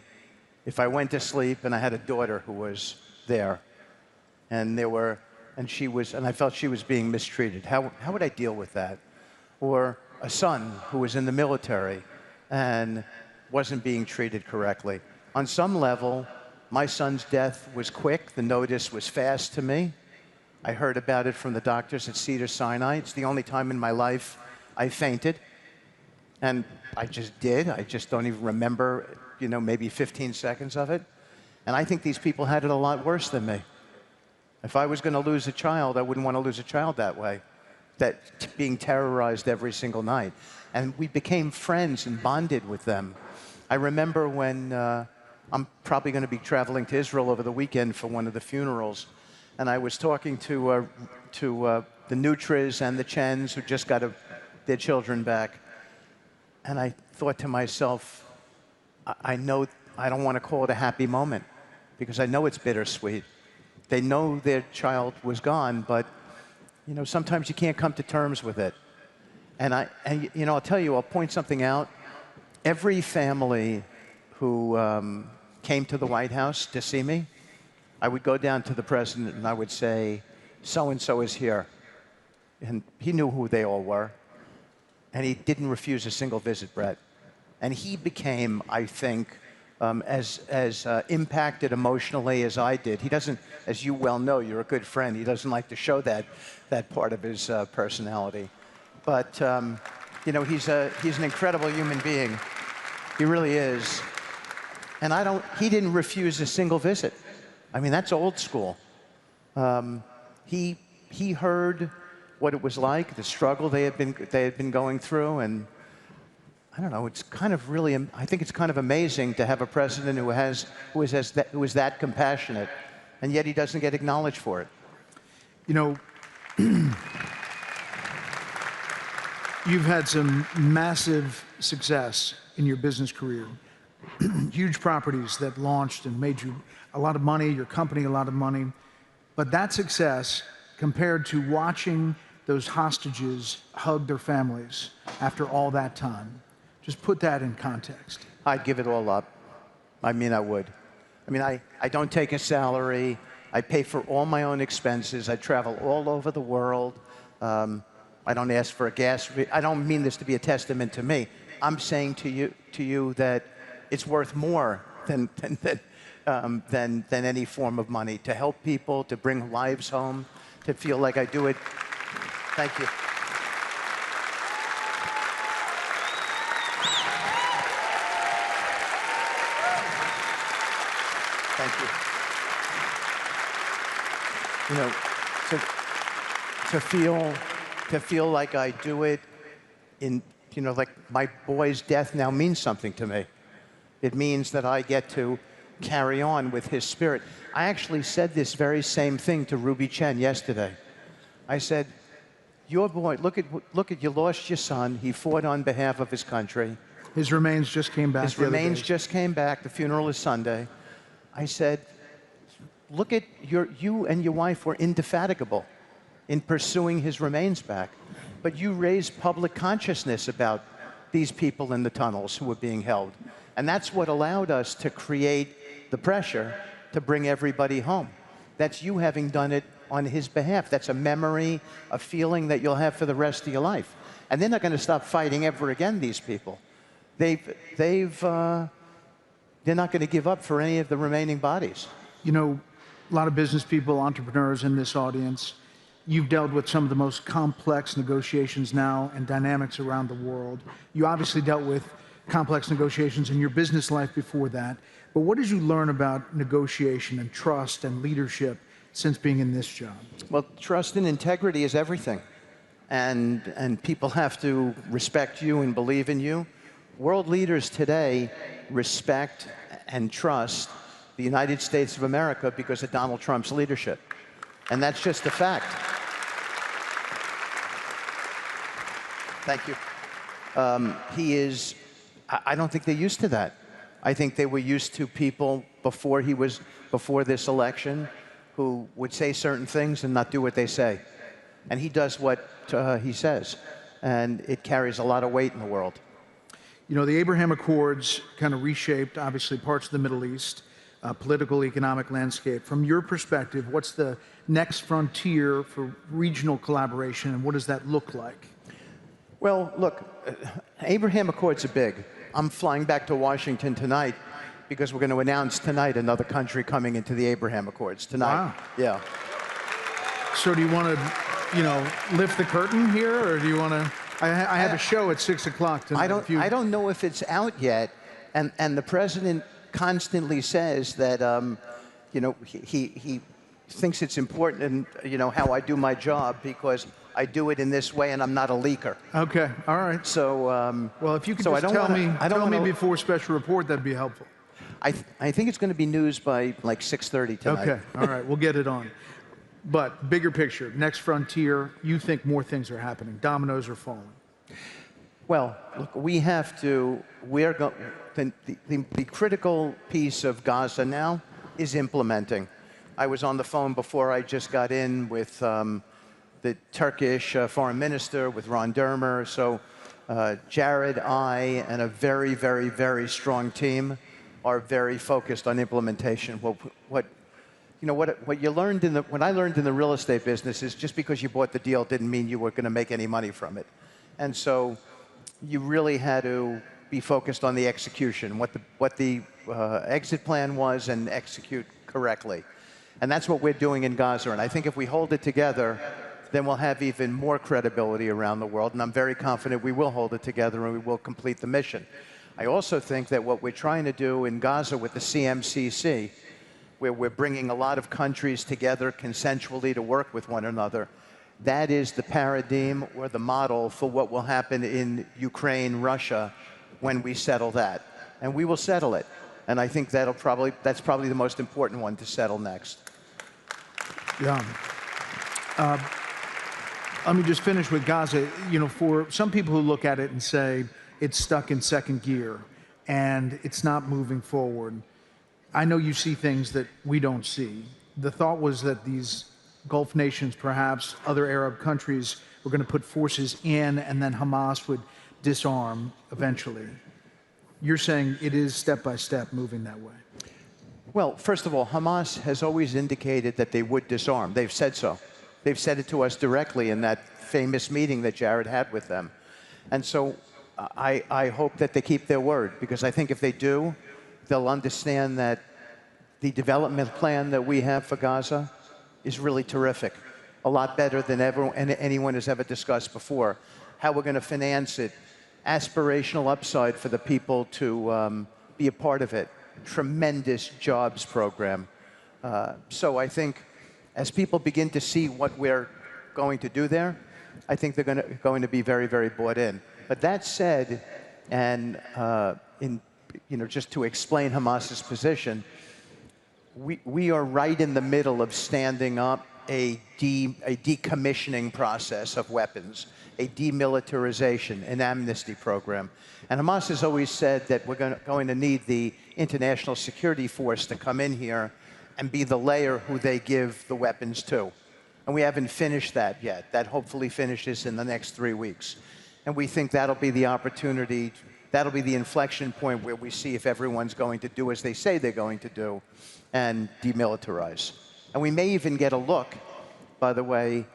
if I went to sleep and I had a daughter who was there, and I felt she was being mistreated? How would I deal with that? Or a son who was in the military and wasn't being treated correctly. On some level, My son's death was quick. The notice was fast to me. I heard about it from the doctors at Cedars-Sinai. It's the only time in my life I fainted. And I just did. I just don't even remember, maybe 15 seconds of it. And I think these people had it a lot worse than me. If I was going to lose a child, I wouldn't want to lose a child that way, being terrorized every single night. And we became friends and bonded with them. I remember when I'm probably going to be traveling to Israel over the weekend for one of the funerals, and I was talking to the Nutras and the Chens who just got their children back. And I thought to myself, I know I don't want to call it a happy moment because I know it's bittersweet. They know their child was gone, but sometimes you can't come to terms with it. And I'll tell you, I'll point something out. Every family who came to the White House to see me, I would go down to the president and I would say, so-and-so is here. And he knew who they all were. And he didn't refuse a single visit, Brett. And he became, I think, as impacted emotionally as I did. He doesn't, as you well know, you're a good friend. He doesn't like to show that part of his personality. But he's an incredible human being. He really is. And he didn't refuse a single visit. I mean, that's old school. He heard what it was like, the struggle they had been going through, and I don't know. It's kind of really. I think it's kind of amazing to have a president who is that compassionate, and yet he doesn't get acknowledged for it. You've had some massive success in your business career. Huge properties that launched and made you a lot of money, your company a lot of money. But that success, compared to watching those hostages hug their families after all that time, just put that in context. I'd give it all up. I mean, I would. I mean, I don't take a salary. I pay for all my own expenses. I travel all over the world. I don't ask for a gas. I don't mean this to be a testament to me. I'm saying to you that it's worth more than any form of money to help people, to bring lives home, to feel like I do it. Thank you. Thank you. To feel like I do it in, like my boy's death now means something to me. It means that I get to carry on with his spirit. I actually said this very same thing to Ruby Chen yesterday. I said, your boy, look at you lost your son. He fought on behalf of his country. His remains just came back. His remains just came back. The funeral is Sunday. I said, look at you and your wife were indefatigable in pursuing his remains back. But you raised public consciousness about these people in the tunnels who were being held. And that's what allowed us to create the pressure to bring everybody home. That's you having done it on his behalf. That's a memory, a feeling that you'll have for the rest of your life. And they're not going to stop fighting ever again, these people. They're not going to give up for any of the remaining bodies. A lot of business people, entrepreneurs in this audience, you've dealt with some of the most complex negotiations now and dynamics around the world. You obviously dealt with complex negotiations in your business life before that. But what did you learn about negotiation and trust and leadership since being in this job? Well, trust and integrity is everything. And people have to respect you and believe in you. World leaders today respect and trust the United States of America because of Donald Trump's leadership. And that's just a fact. Thank you. I don't think they're used to that. I think they were used to people before this election who would say certain things and not do what they say. And he does what he says. And it carries a lot of weight in the world. The Abraham Accords kind of reshaped, obviously, parts of the Middle East, political, economic landscape. From your perspective, what's the next frontier for regional collaboration, and what does that look like? Well, look, Abraham Accords are big. I'm flying back to Washington tonight because we're going to announce tonight another country coming into the Abraham Accords tonight. Wow. Yeah. So do you want to, lift the curtain here, or do you want to? I have a show at 6 o'clock tonight. I don't know if it's out yet, and the president constantly says that, he thinks it's important, and how I do my job because I do it in this way, and I'm not a leaker. Okay, all right. So, well, if you could so just tell me before special report, that'd be helpful. I think it's going to be news by like 6:30 tonight. Okay, all right, we'll get it on. But bigger picture, next frontier, you think more things are happening. Dominoes are falling. Well, look, we have to, the critical piece of Gaza now is implementing. I was on the phone before I just got in with the Turkish foreign minister, with Ron Dermer. So Jared, I, and a very, very, very strong team are very focused on implementation. What you learned what I learned in the real estate business is just because you bought the deal didn't mean you were going to make any money from it. And so you really had to be focused on the execution, what the exit plan was, and execute correctly. And that's what we're doing in Gaza. And I think if we hold it together, then we'll have even more credibility around the world. And I'm very confident we will hold it together and we will complete the mission. I also think that what we're trying to do in Gaza with the CMCC, where we're bringing a lot of countries together consensually to work with one another, that is the paradigm or the model for what will happen in Ukraine, Russia, when we settle that. And we will settle it. And I think that's probably the most important one to settle next. Yeah. Let me just finish with Gaza. For some people who look at it and say it's stuck in second gear and it's not moving forward, I know you see things that we don't see. The thought was that these Gulf nations, perhaps other Arab countries, were going to put forces in and then Hamas would disarm eventually. You're saying it is step by step moving that way. Well, first of all, Hamas has always indicated that they would disarm. They've said so. They've said it to us directly in that famous meeting that Jared had with them. And so I hope that they keep their word, because I think if they do, they'll understand that the development plan that we have for Gaza is really terrific. A lot better than anyone has ever discussed before. How we're going to finance it, aspirational upside for the people to be a part of it, tremendous jobs program. So I think as people begin to see what we're going to do there, I think they're going to be very, very bought in. But that said, and just to explain Hamas's position, we are right in the middle of standing up a decommissioning process of weapons, a demilitarization, an amnesty program. And Hamas has always said that we're going to need the international security force to come in here and be the layer who they give the weapons to. And we haven't finished that yet. That hopefully finishes in the next 3 weeks. And we think that'll be the opportunity, that'll be the inflection point where we see if everyone's going to do as they say they're going to do and demilitarize. And we may even get a look, by the way,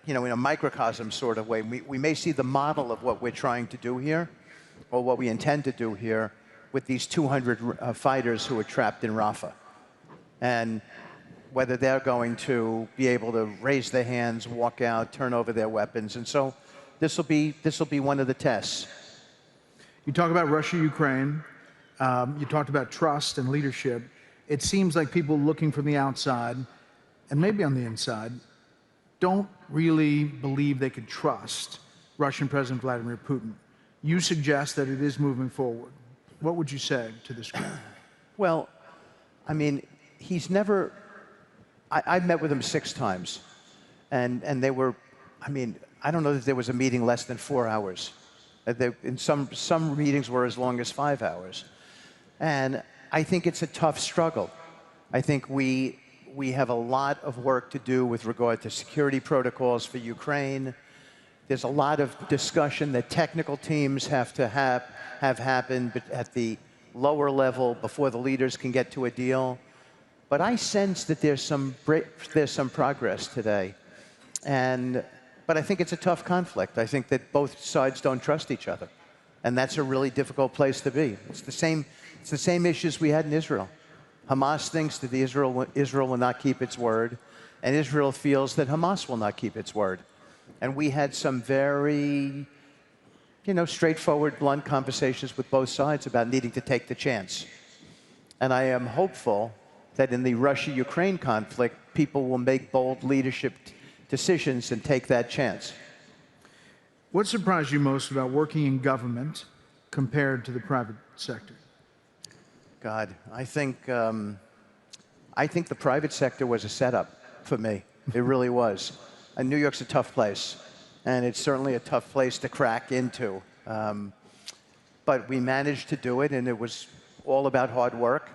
in a microcosm sort of way. We may see the model of what we're trying to do here, or what we intend to do here, with these 200 fighters who are trapped in Rafah. And whether they're going to be able to raise their hands, walk out, turn over their weapons. And so this will be one of the tests. You talk about Russia, Ukraine. You talked about trust and leadership. It seems like people looking from the outside, and maybe on the inside, don't really believe they could trust Russian President Vladimir Putin. You suggest that it is moving forward. What would you say to this group? Well, I mean, he's never... I've met with him 6 times, and they were, I mean, I don't know that there was a meeting less than 4 hours. In some meetings were as long as 5 hours. And I think it's a tough struggle. I think we have a lot of work to do with regard to security protocols for Ukraine. There's a lot of discussion that technical teams have to have happen at the lower level before the leaders can get to a deal. But I sense that there's some progress today. But I think it's a tough conflict. I think that both sides don't trust each other. And that's a really difficult place to be. It's the same issues we had in Israel. Hamas thinks that Israel will not keep its word, and Israel feels that Hamas will not keep its word. And we had some very, straightforward, blunt conversations with both sides about needing to take the chance. And I am hopeful that in the Russia-Ukraine conflict, people will make bold leadership decisions and take that chance. What surprised you most about working in government compared to the private sector? God, I think the private sector was a setup for me. It really was. And New York's a tough place, and it's certainly a tough place to crack into. But we managed to do it, and it was all about hard work.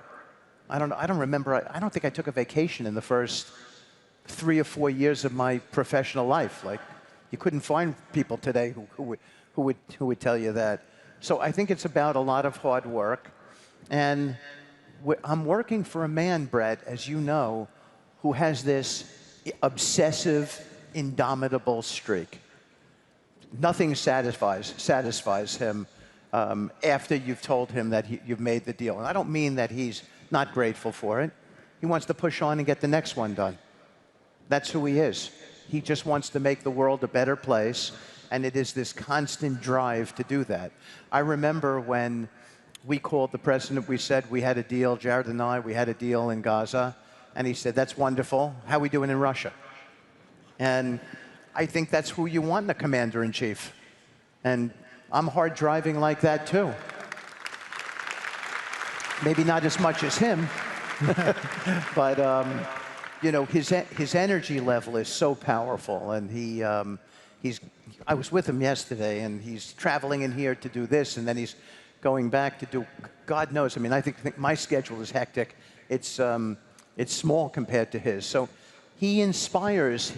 I don't think I took a vacation in the first 3 or 4 years of my professional life. Like, you couldn't find people today who would tell you that. So I think it's about a lot of hard work. And I'm working for a man, Brett, as you know, who has this obsessive, indomitable streak. Nothing satisfies him after you've told him that you've made the deal. And I don't mean that he's not grateful for it. He wants to push on and get the next one done. That's who he is. He just wants to make the world a better place, and it is this constant drive to do that. I remember when we called the president, we said we had a deal, Jared and I, we had a deal in Gaza, and he said, that's wonderful. How are we doing in Russia? And I think that's who you want in a commander-in-chief. And I'm hard driving like that too. Maybe not as much as him, but his energy level is so powerful, and I was with him yesterday, and he's traveling in here to do this, and then he's going back to do, God knows. I mean, I think my schedule is hectic. It's small compared to his. So he inspires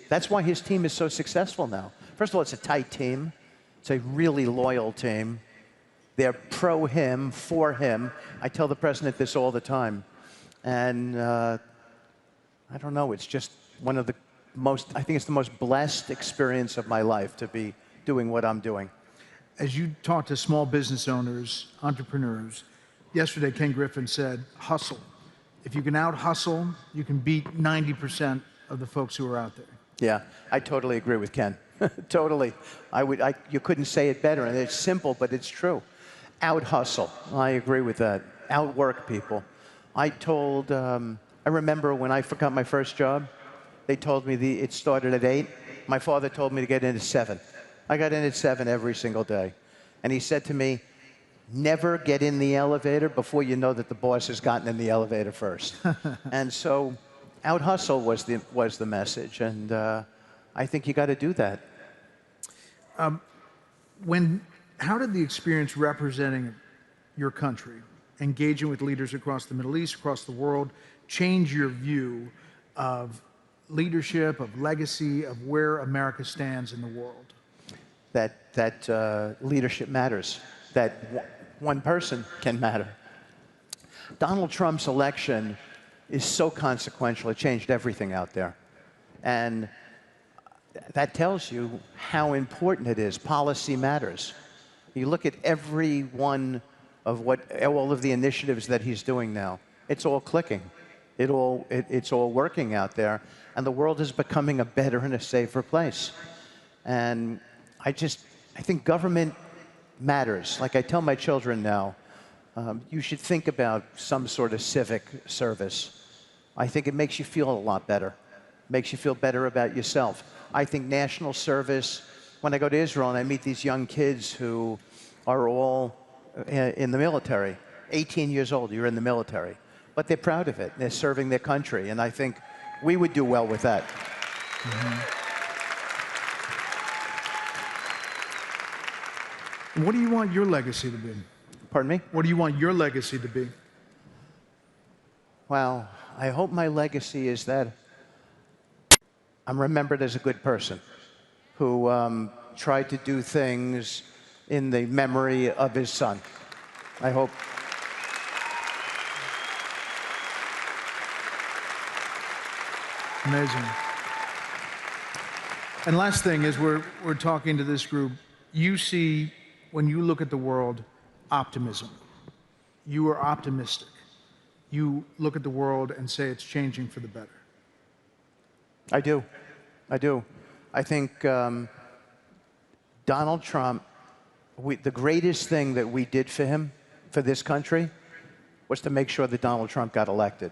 that's why his team is so successful now. First of all, it's a tight team. It's a really loyal team. They're pro him, for him. I tell the president this all the time. And I don't know, it's just one of the I think it's the most blessed experience of my life to be doing what I'm doing. As you talk to small business owners, entrepreneurs, yesterday Ken Griffin said, hustle. If you can out-hustle, you can beat 90% of the folks who are out there. Yeah, I totally agree with Ken. Totally. You couldn't say it better, and it's simple, but it's true. Out-hustle. I agree with that. Outwork people. I remember when I got my first job, they told me it started at 8. My father told me to get in at 7. I got in at 7 every single day. And he said to me, never get in the elevator before you know that the boss has gotten in the elevator first. And so out-hustle was the message, and I think you got to do that. How did the experience representing your country, engaging with leaders across the Middle East, across the world, change your view of leadership, of legacy, of where America stands in the world? That leadership matters, that one person can matter. Donald Trump's election is so consequential, it changed everything out there. And that tells you how important it is. Policy matters. You look at every one of all of the initiatives that he's doing now, it's all clicking. It's all working out there, and the world is becoming a better and a safer place. And I think government matters. Like I tell my children now, you should think about some sort of civic service. I think it makes you feel a lot better. Makes you feel better about yourself. I think national service, when I go to Israel and I meet these young kids who are all in the military, 18 years old, you're in the military, but they're proud of it. They're serving their country, and I think we would do well with that. What do you want your legacy to be? Pardon me? What do you want your legacy to be? Well, I hope my legacy is that I'm remembered as a good person who tried to do things in the memory of his son. I hope. Amazing. And last thing is we're talking to this group. You see when you look at the world, optimism. You are optimistic. You look at the world and say it's changing for the better. I do. I do. I think Donald Trump, the greatest thing that we did for him, for this country, was to make sure that Donald Trump got elected.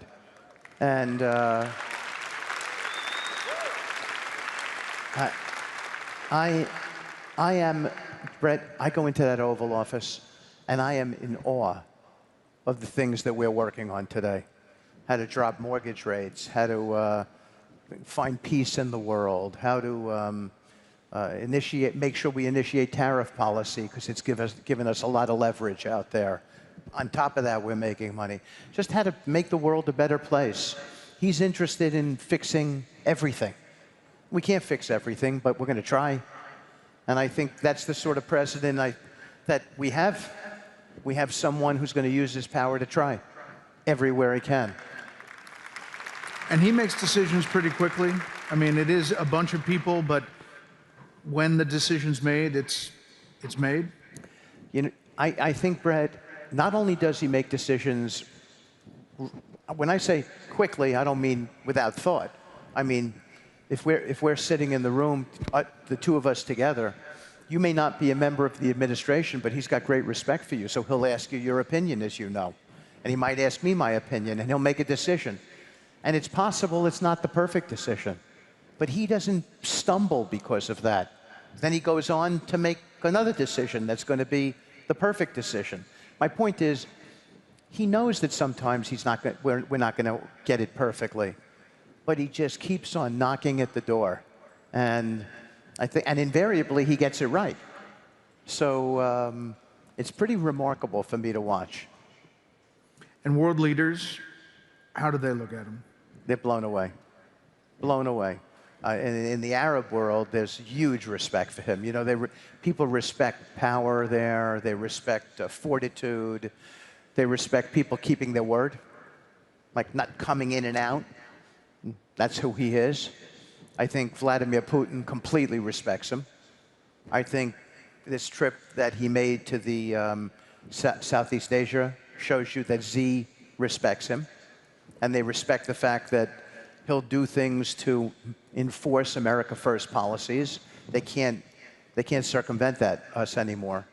And I am, Brett, I go into that Oval Office, and I am in awe of the things that we're working on today. How to drop mortgage rates, how to find peace in the world, how to make sure we initiate tariff policy, because it's given us a lot of leverage out there. On top of that, we're making money. Just how to make the world a better place. He's interested in fixing everything. We can't fix everything, but we're going to try. And I think that's the sort of president that we have. We have someone who's going to use his power to try everywhere he can. And he makes decisions pretty quickly. I mean, it is a bunch of people, but when the decision's made, it's made. You know, I think, Brett, not only does he make decisions, when I say quickly, I don't mean without thought. I mean, if we're sitting in the room, the two of us together, you may not be a member of the administration, but he's got great respect for you, so he'll ask you your opinion, as you know. And he might ask me my opinion, and he'll make a decision. And it's possible it's not the perfect decision, but he doesn't stumble because of that. Then he goes on to make another decision that's going to be the perfect decision. My point is, he knows that sometimes we're not going to get it perfectly, but he just keeps on knocking at the door. And invariably, he gets it right. So it's pretty remarkable for me to watch. And world leaders, how do they look at him? They're blown away. Blown away. In the Arab world, there's huge respect for him. You know, people respect power there. They respect fortitude. They respect people keeping their word, like not coming in and out. That's who he is. I think Vladimir Putin completely respects him. I think this trip that he made to the Southeast Asia shows you that Xi respects him. And they respect the fact that he'll do things to enforce America First policies. They can't circumvent us anymore.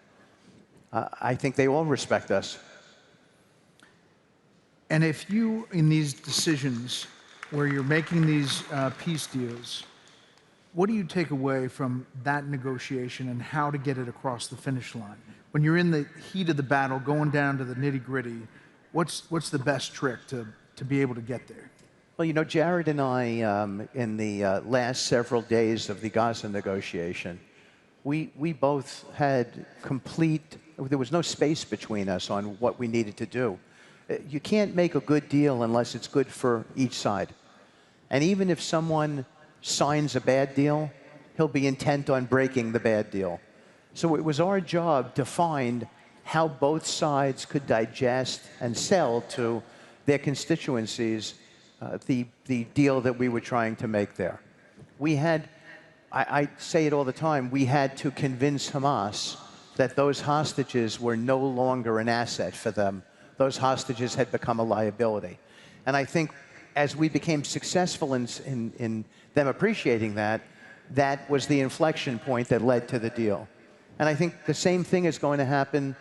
I think they all respect us. And if you, in these decisions where you're making these peace deals, what do you take away from that negotiation and how to get it across the finish line? When you're in the heat of the battle, going down to the nitty-gritty, what's the best trick to be able to get there? Well, you know, Jared and I, in the last several days of the Gaza negotiation, we both had there was no space between us on what we needed to do. You can't make a good deal unless it's good for each side. And even if someone signs a bad deal, he'll be intent on breaking the bad deal. So it was our job to find how both sides could digest and sell to their constituencies the deal that we were trying to make there. We had, I say it all the time, we had to convince Hamas that those hostages were no longer an asset for them. Those hostages had become a liability. And I think as we became successful in them appreciating that, that was the inflection point that led to the deal. And I think the same thing is going to happen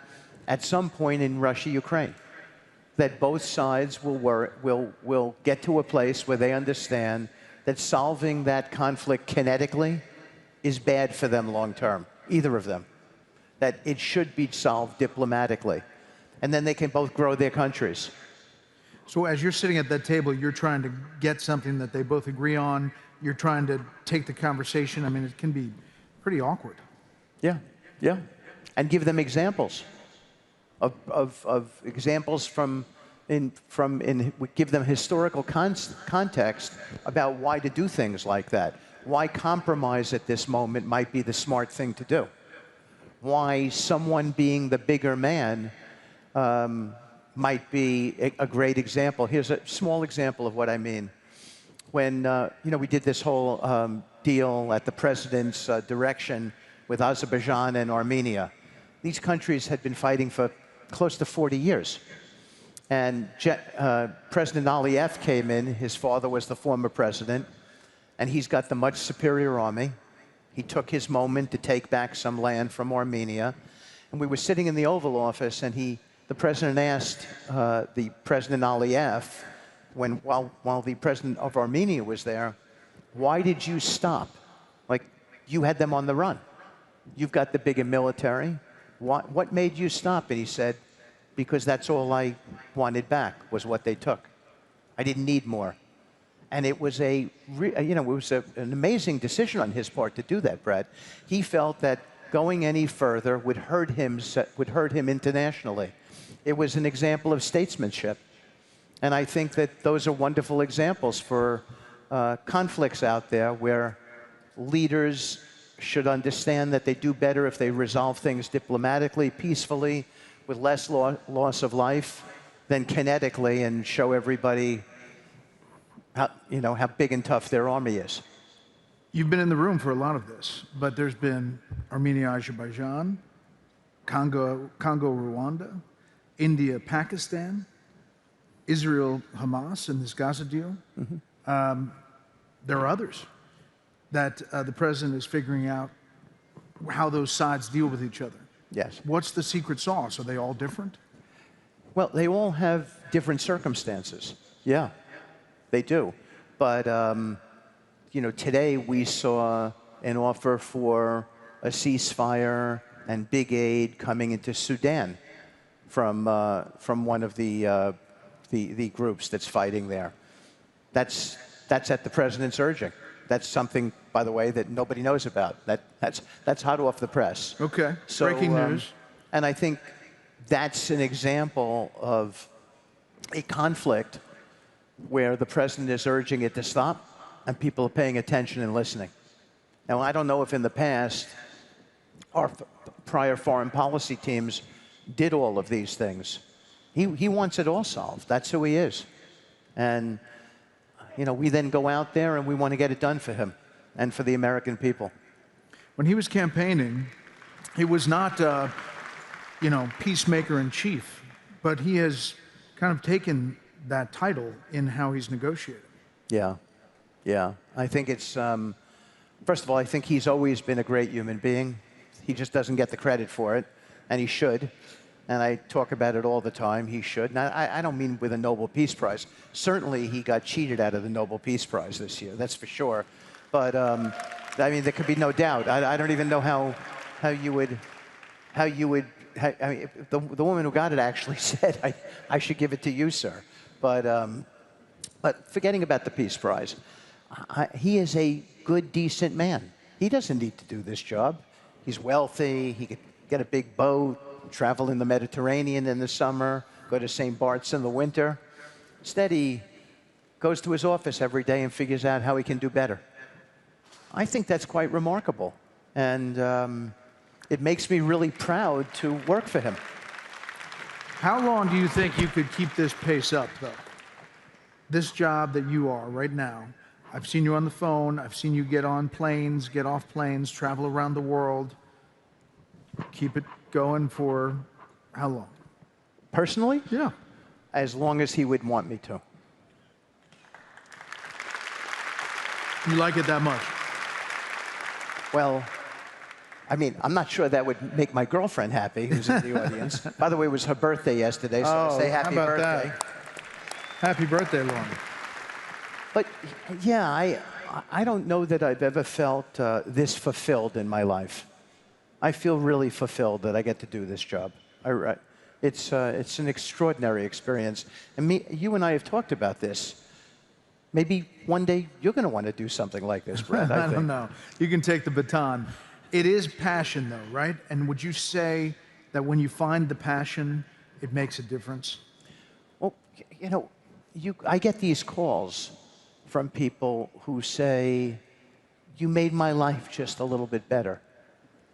at some point in Russia-Ukraine, that both sides will get to a place where they understand that solving that conflict kinetically is bad for them long term, either of them, that it should be solved diplomatically. And then they can both grow their countries. So as you're sitting at that table, you're trying to get something that they both agree on. You're trying to take the conversation. I mean, it can be pretty awkward. Yeah, yeah. And give them examples of examples give them historical context about why to do things like that. Why compromise at this moment might be the smart thing to do. Why someone being the bigger man might be a great example. Here's a small example of what I mean. When we did this whole deal at the president's direction with Azerbaijan and Armenia, these countries had been fighting for close to 40 years. And President Aliyev came in. His father was the former president, and he's got the much superior army. He took his moment to take back some land from Armenia. And we were sitting in the Oval Office, and the president asked the President Aliyev, while the president of Armenia was there, why did you stop? Like, you had them on the run. You've got the bigger military. What made you stop? And he said, because that's all I wanted back, was what they took. I didn't need more. And it was an amazing decision on his part to do that, Brad. He felt that going any further would hurt him internationally. It was an example of statesmanship. And I think that those are wonderful examples for conflicts out there where leaders should understand that they do better if they resolve things diplomatically, peacefully, with less loss of life than kinetically, and show everybody how big and tough their army is. You've been in the room for a lot of this, but there's been Armenia, Azerbaijan, Congo, Rwanda, India, Pakistan, Israel, Hamas, in this Gaza deal. Mm-hmm. There are others that the president is figuring out how those sides deal with each other. Yes. What's the secret sauce? Are they all different? Well, they all have different circumstances. Yeah, they do. But, today we saw an offer for a ceasefire and big aid coming into Sudan from one of the groups that's fighting there. That's at the president's urging. That's something, by the way, that nobody knows about. That's hot off the press. Okay, so, breaking news. And I think that's an example of a conflict where the president is urging it to stop and people are paying attention and listening. Now, I don't know if in the past our prior foreign policy teams did all of these things. He wants it all solved. That's who he is. And we then go out there and we want to get it done for him and for the American people. When he was campaigning, he was not, peacemaker in chief, but he has kind of taken that title in how he's negotiated. Yeah. I think it's, first of all, I think he's always been a great human being. He just doesn't get the credit for it, and he should. And I talk about it all the time. He should. Now, I don't mean with a Nobel Peace Prize. Certainly, he got cheated out of the Nobel Peace Prize this year. That's for sure. But there could be no doubt. I don't even know how you would. The woman who got it actually said, "I should give it to you, sir." But forgetting about the Peace Prize, he is a good, decent man. He doesn't need to do this job. He's wealthy. He could get a big boat, travel in the Mediterranean in the summer, go to St. Bart's in the winter. Instead, he goes to his office every day and figures out how he can do better. I think that's quite remarkable. And it makes me really proud to work for him. How long do you think you could keep this pace up, though? This job that you are right now, I've seen you on the phone, I've seen you get on planes, get off planes, travel around the world. Keep it going for how long? Personally? Yeah. As long as he would want me to. You like it that much? Well, I'm not sure that would make my girlfriend happy, who's in the audience. By the way, it was her birthday yesterday, so I say happy birthday. That? Happy birthday, Lauren. But yeah, I don't know that I've ever felt this fulfilled in my life. I feel really fulfilled that I get to do this job. It's an extraordinary experience. And you and I have talked about this. Maybe one day you're going to want to do something like this, Brad. I don't know. You can take the baton. It is passion, though, right? And would you say that when you find the passion, it makes a difference? Well, I get these calls from people who say, you made my life just a little bit better.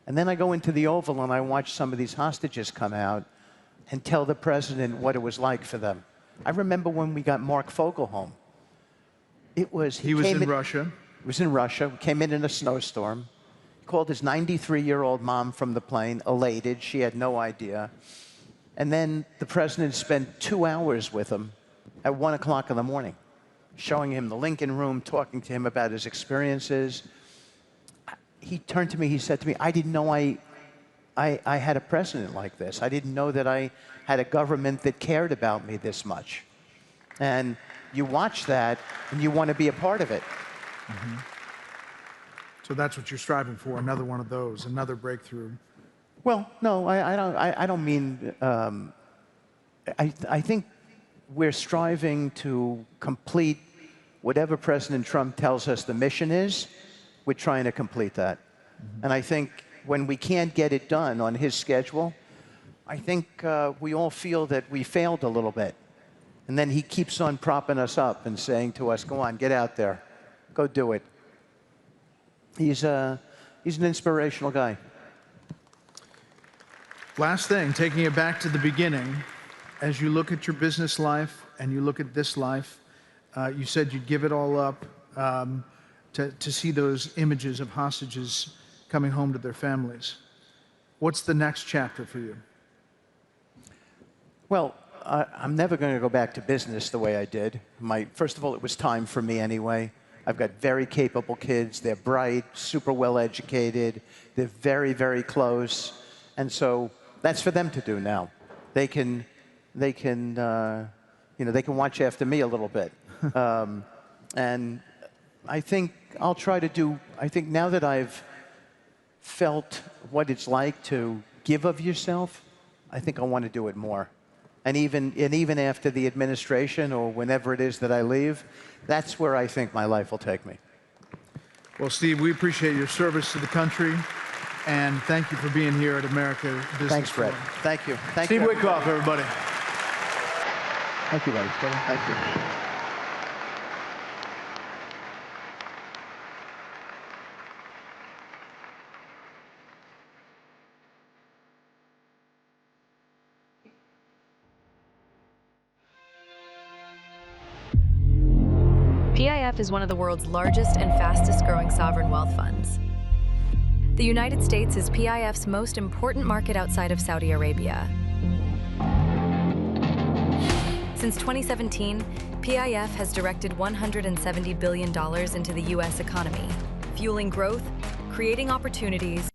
And then I go into the Oval and I watch some of these hostages come out and tell the president what it was like for them. I remember when we got Mark Fogel home. He was in Russia. He was in Russia. We came in a snowstorm. called his 93-year-old mom from the plane, elated. She had no idea. And then the president spent 2 hours with him at 1 o'clock in the morning, showing him the Lincoln Room, talking to him about his experiences. He turned to me, he said to me, I didn't know I had a president like this. I didn't know that I had a government that cared about me this much. And you watch that, and you want to be a part of it. Mm-hmm. So that's what you're striving for, another one of those, another breakthrough. Well, no, I don't mean, I think we're striving to complete whatever President Trump tells us the mission is. We're trying to complete that. Mm-hmm. And I think when we can't get it done on his schedule, I think we all feel that we failed a little bit. And then he keeps on propping us up and saying to us, go on, get out there, go do it. He's an inspirational guy. Last thing, taking it back to the beginning, as you look at your business life and you look at this life, you said you'd give it all up to see those images of hostages coming home to their families. What's the next chapter for you? Well, I'm never going to go back to business the way I did. First of all, it was time for me anyway. I've got very capable kids. They're bright, super well educated. They're very, very close. And so that's for them to do now. They can watch after me a little bit. And I think I'll try to do, I think now that I've felt what it's like to give of yourself, I think I want to do it more. And even after the administration or whenever it is that I leave, that's where I think my life will take me. Well, Steve, we appreciate your service to the country, and thank you for being here at America Business Thanks, Fred. Forum. Thank you. Steve Witkoff, everybody. Thank you, buddy. Thank you. PIF is one of the world's largest and fastest growing sovereign wealth funds. The United States is PIF's most important market outside of Saudi Arabia. Since 2017, PIF has directed $170 billion into the U.S. economy, fueling growth, creating opportunities,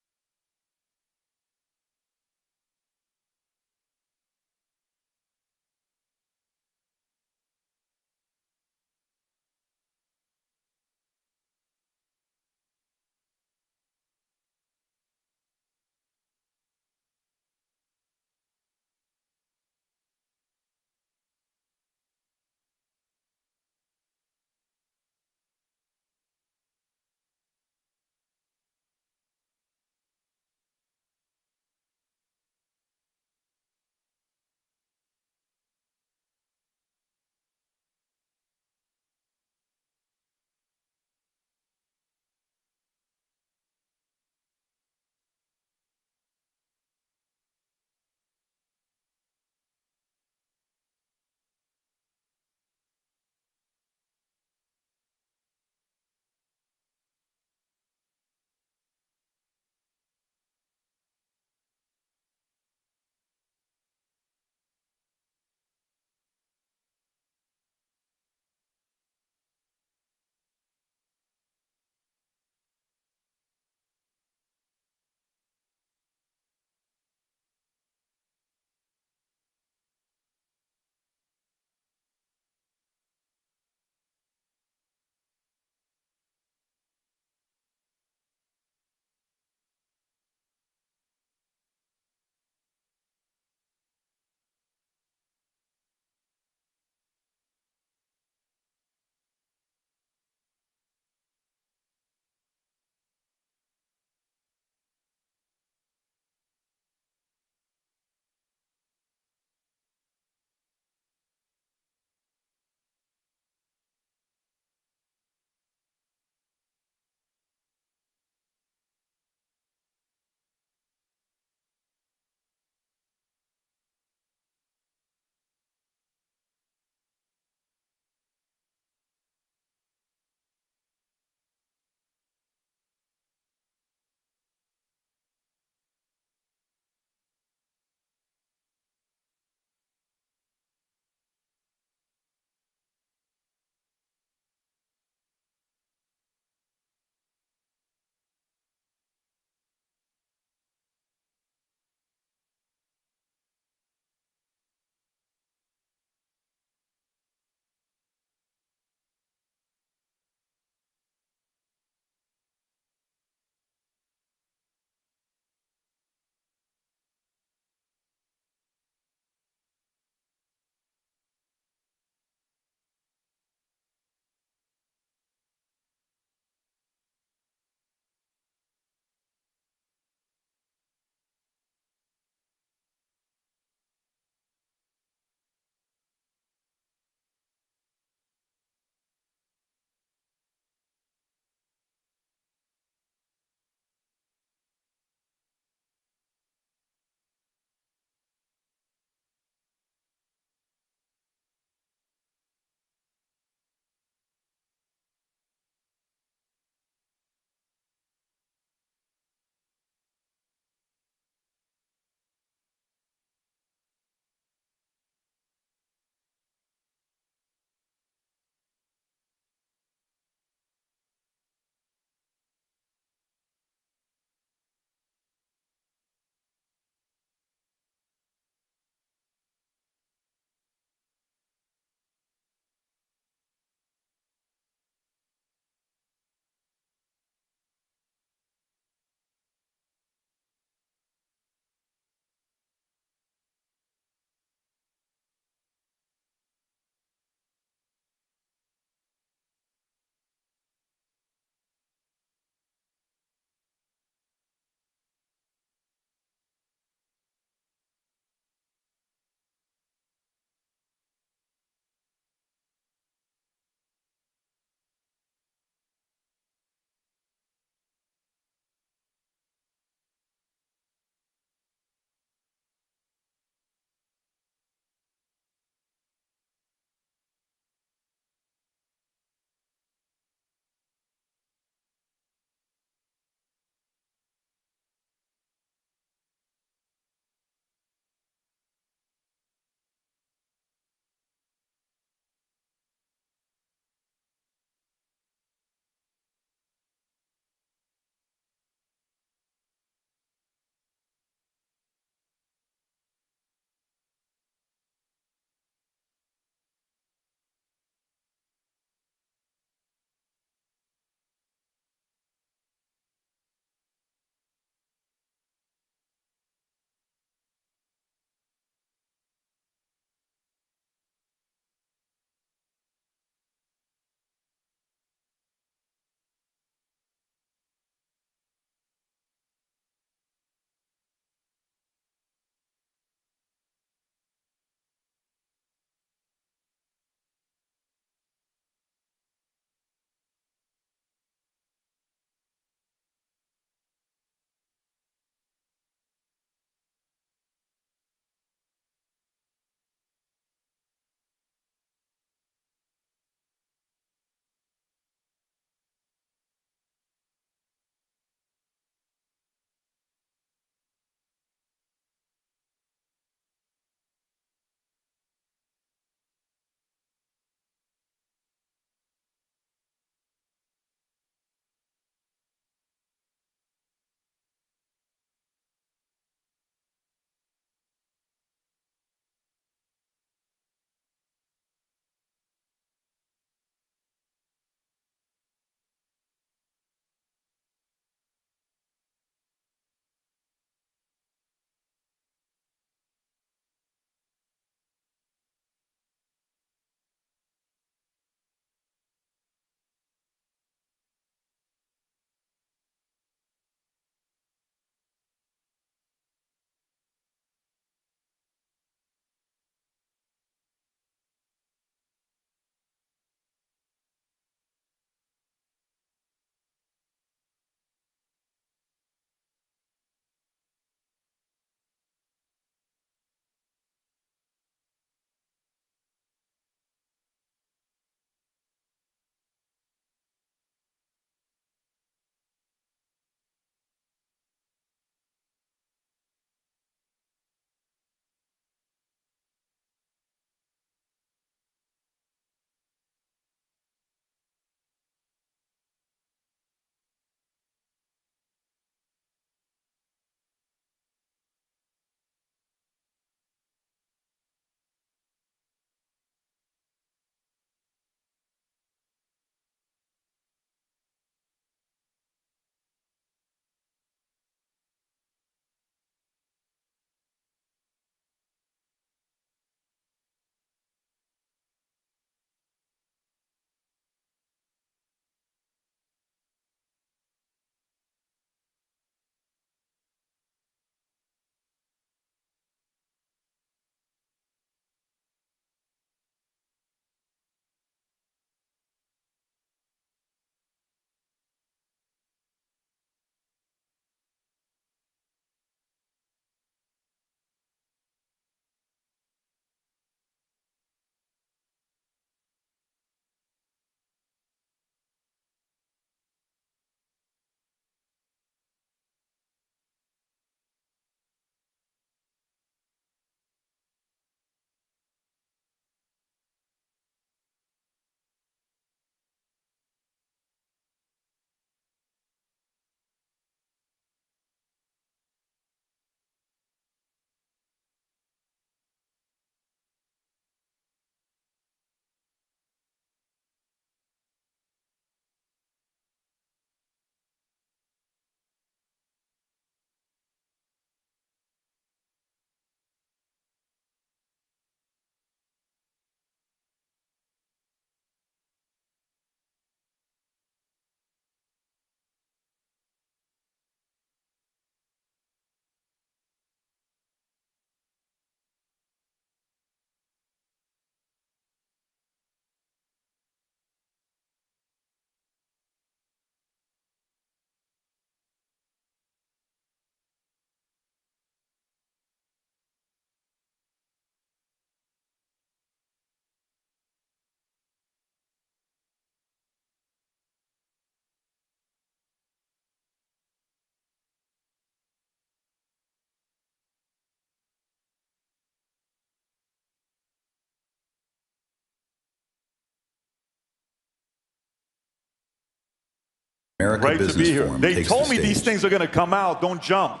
America Great to be Business here. Forum They takes told the me these stage. things are going to come out. Don't jump.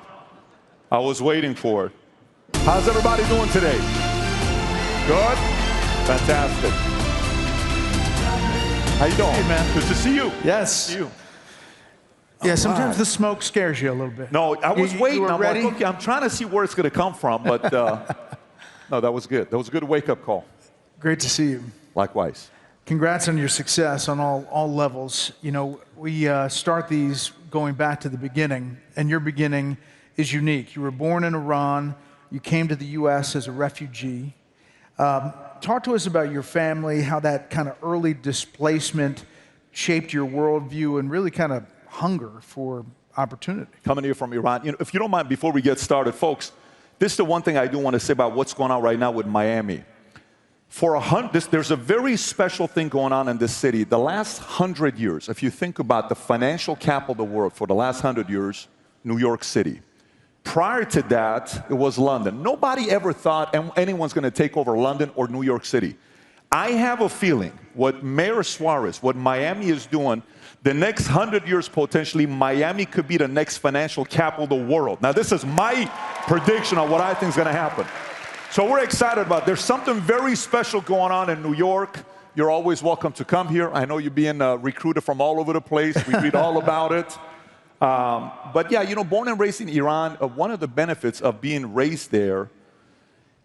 I was waiting for it. How's everybody doing today? Good? Fantastic. How you doing? Hey, man. Good to see you. Yes. See you. Yeah, All sometimes right. the smoke scares you a little bit. No, I was waiting. were I'm ready? like, okay, I'm trying to see where it's going to come from, but no, that was good. That was a good wake-up call. Great to see you. Likewise. Congrats on your success on all levels. You know, we start these going back to the beginning, and your beginning is unique. You were born in Iran. You came to the U.S. as a refugee. Talk to us about your family, how that kind of early displacement shaped your worldview and really kind of hunger for opportunity. Coming here from Iran. You know, if you don't mind, before we get started, folks, this is the one thing I do want to say about what's going on right now with Miami. There's a very special thing going on in this city. The last 100 years, if you think about the financial capital of the world for the last 100 years, New York City. Prior to that, it was London. Nobody ever thought anyone's going to take over London or New York City. I have a feeling what Mayor Suarez, what Miami is doing, the next 100 years potentially, Miami could be the next financial capital of the world. Now, this is my prediction on what I think is going to happen. So we're excited about it. There's something very special going on in New York. You're always welcome to come here. I know you're being recruited from all over the place. We read all about it. But yeah, you know, born and raised in Iran, one of the benefits of being raised there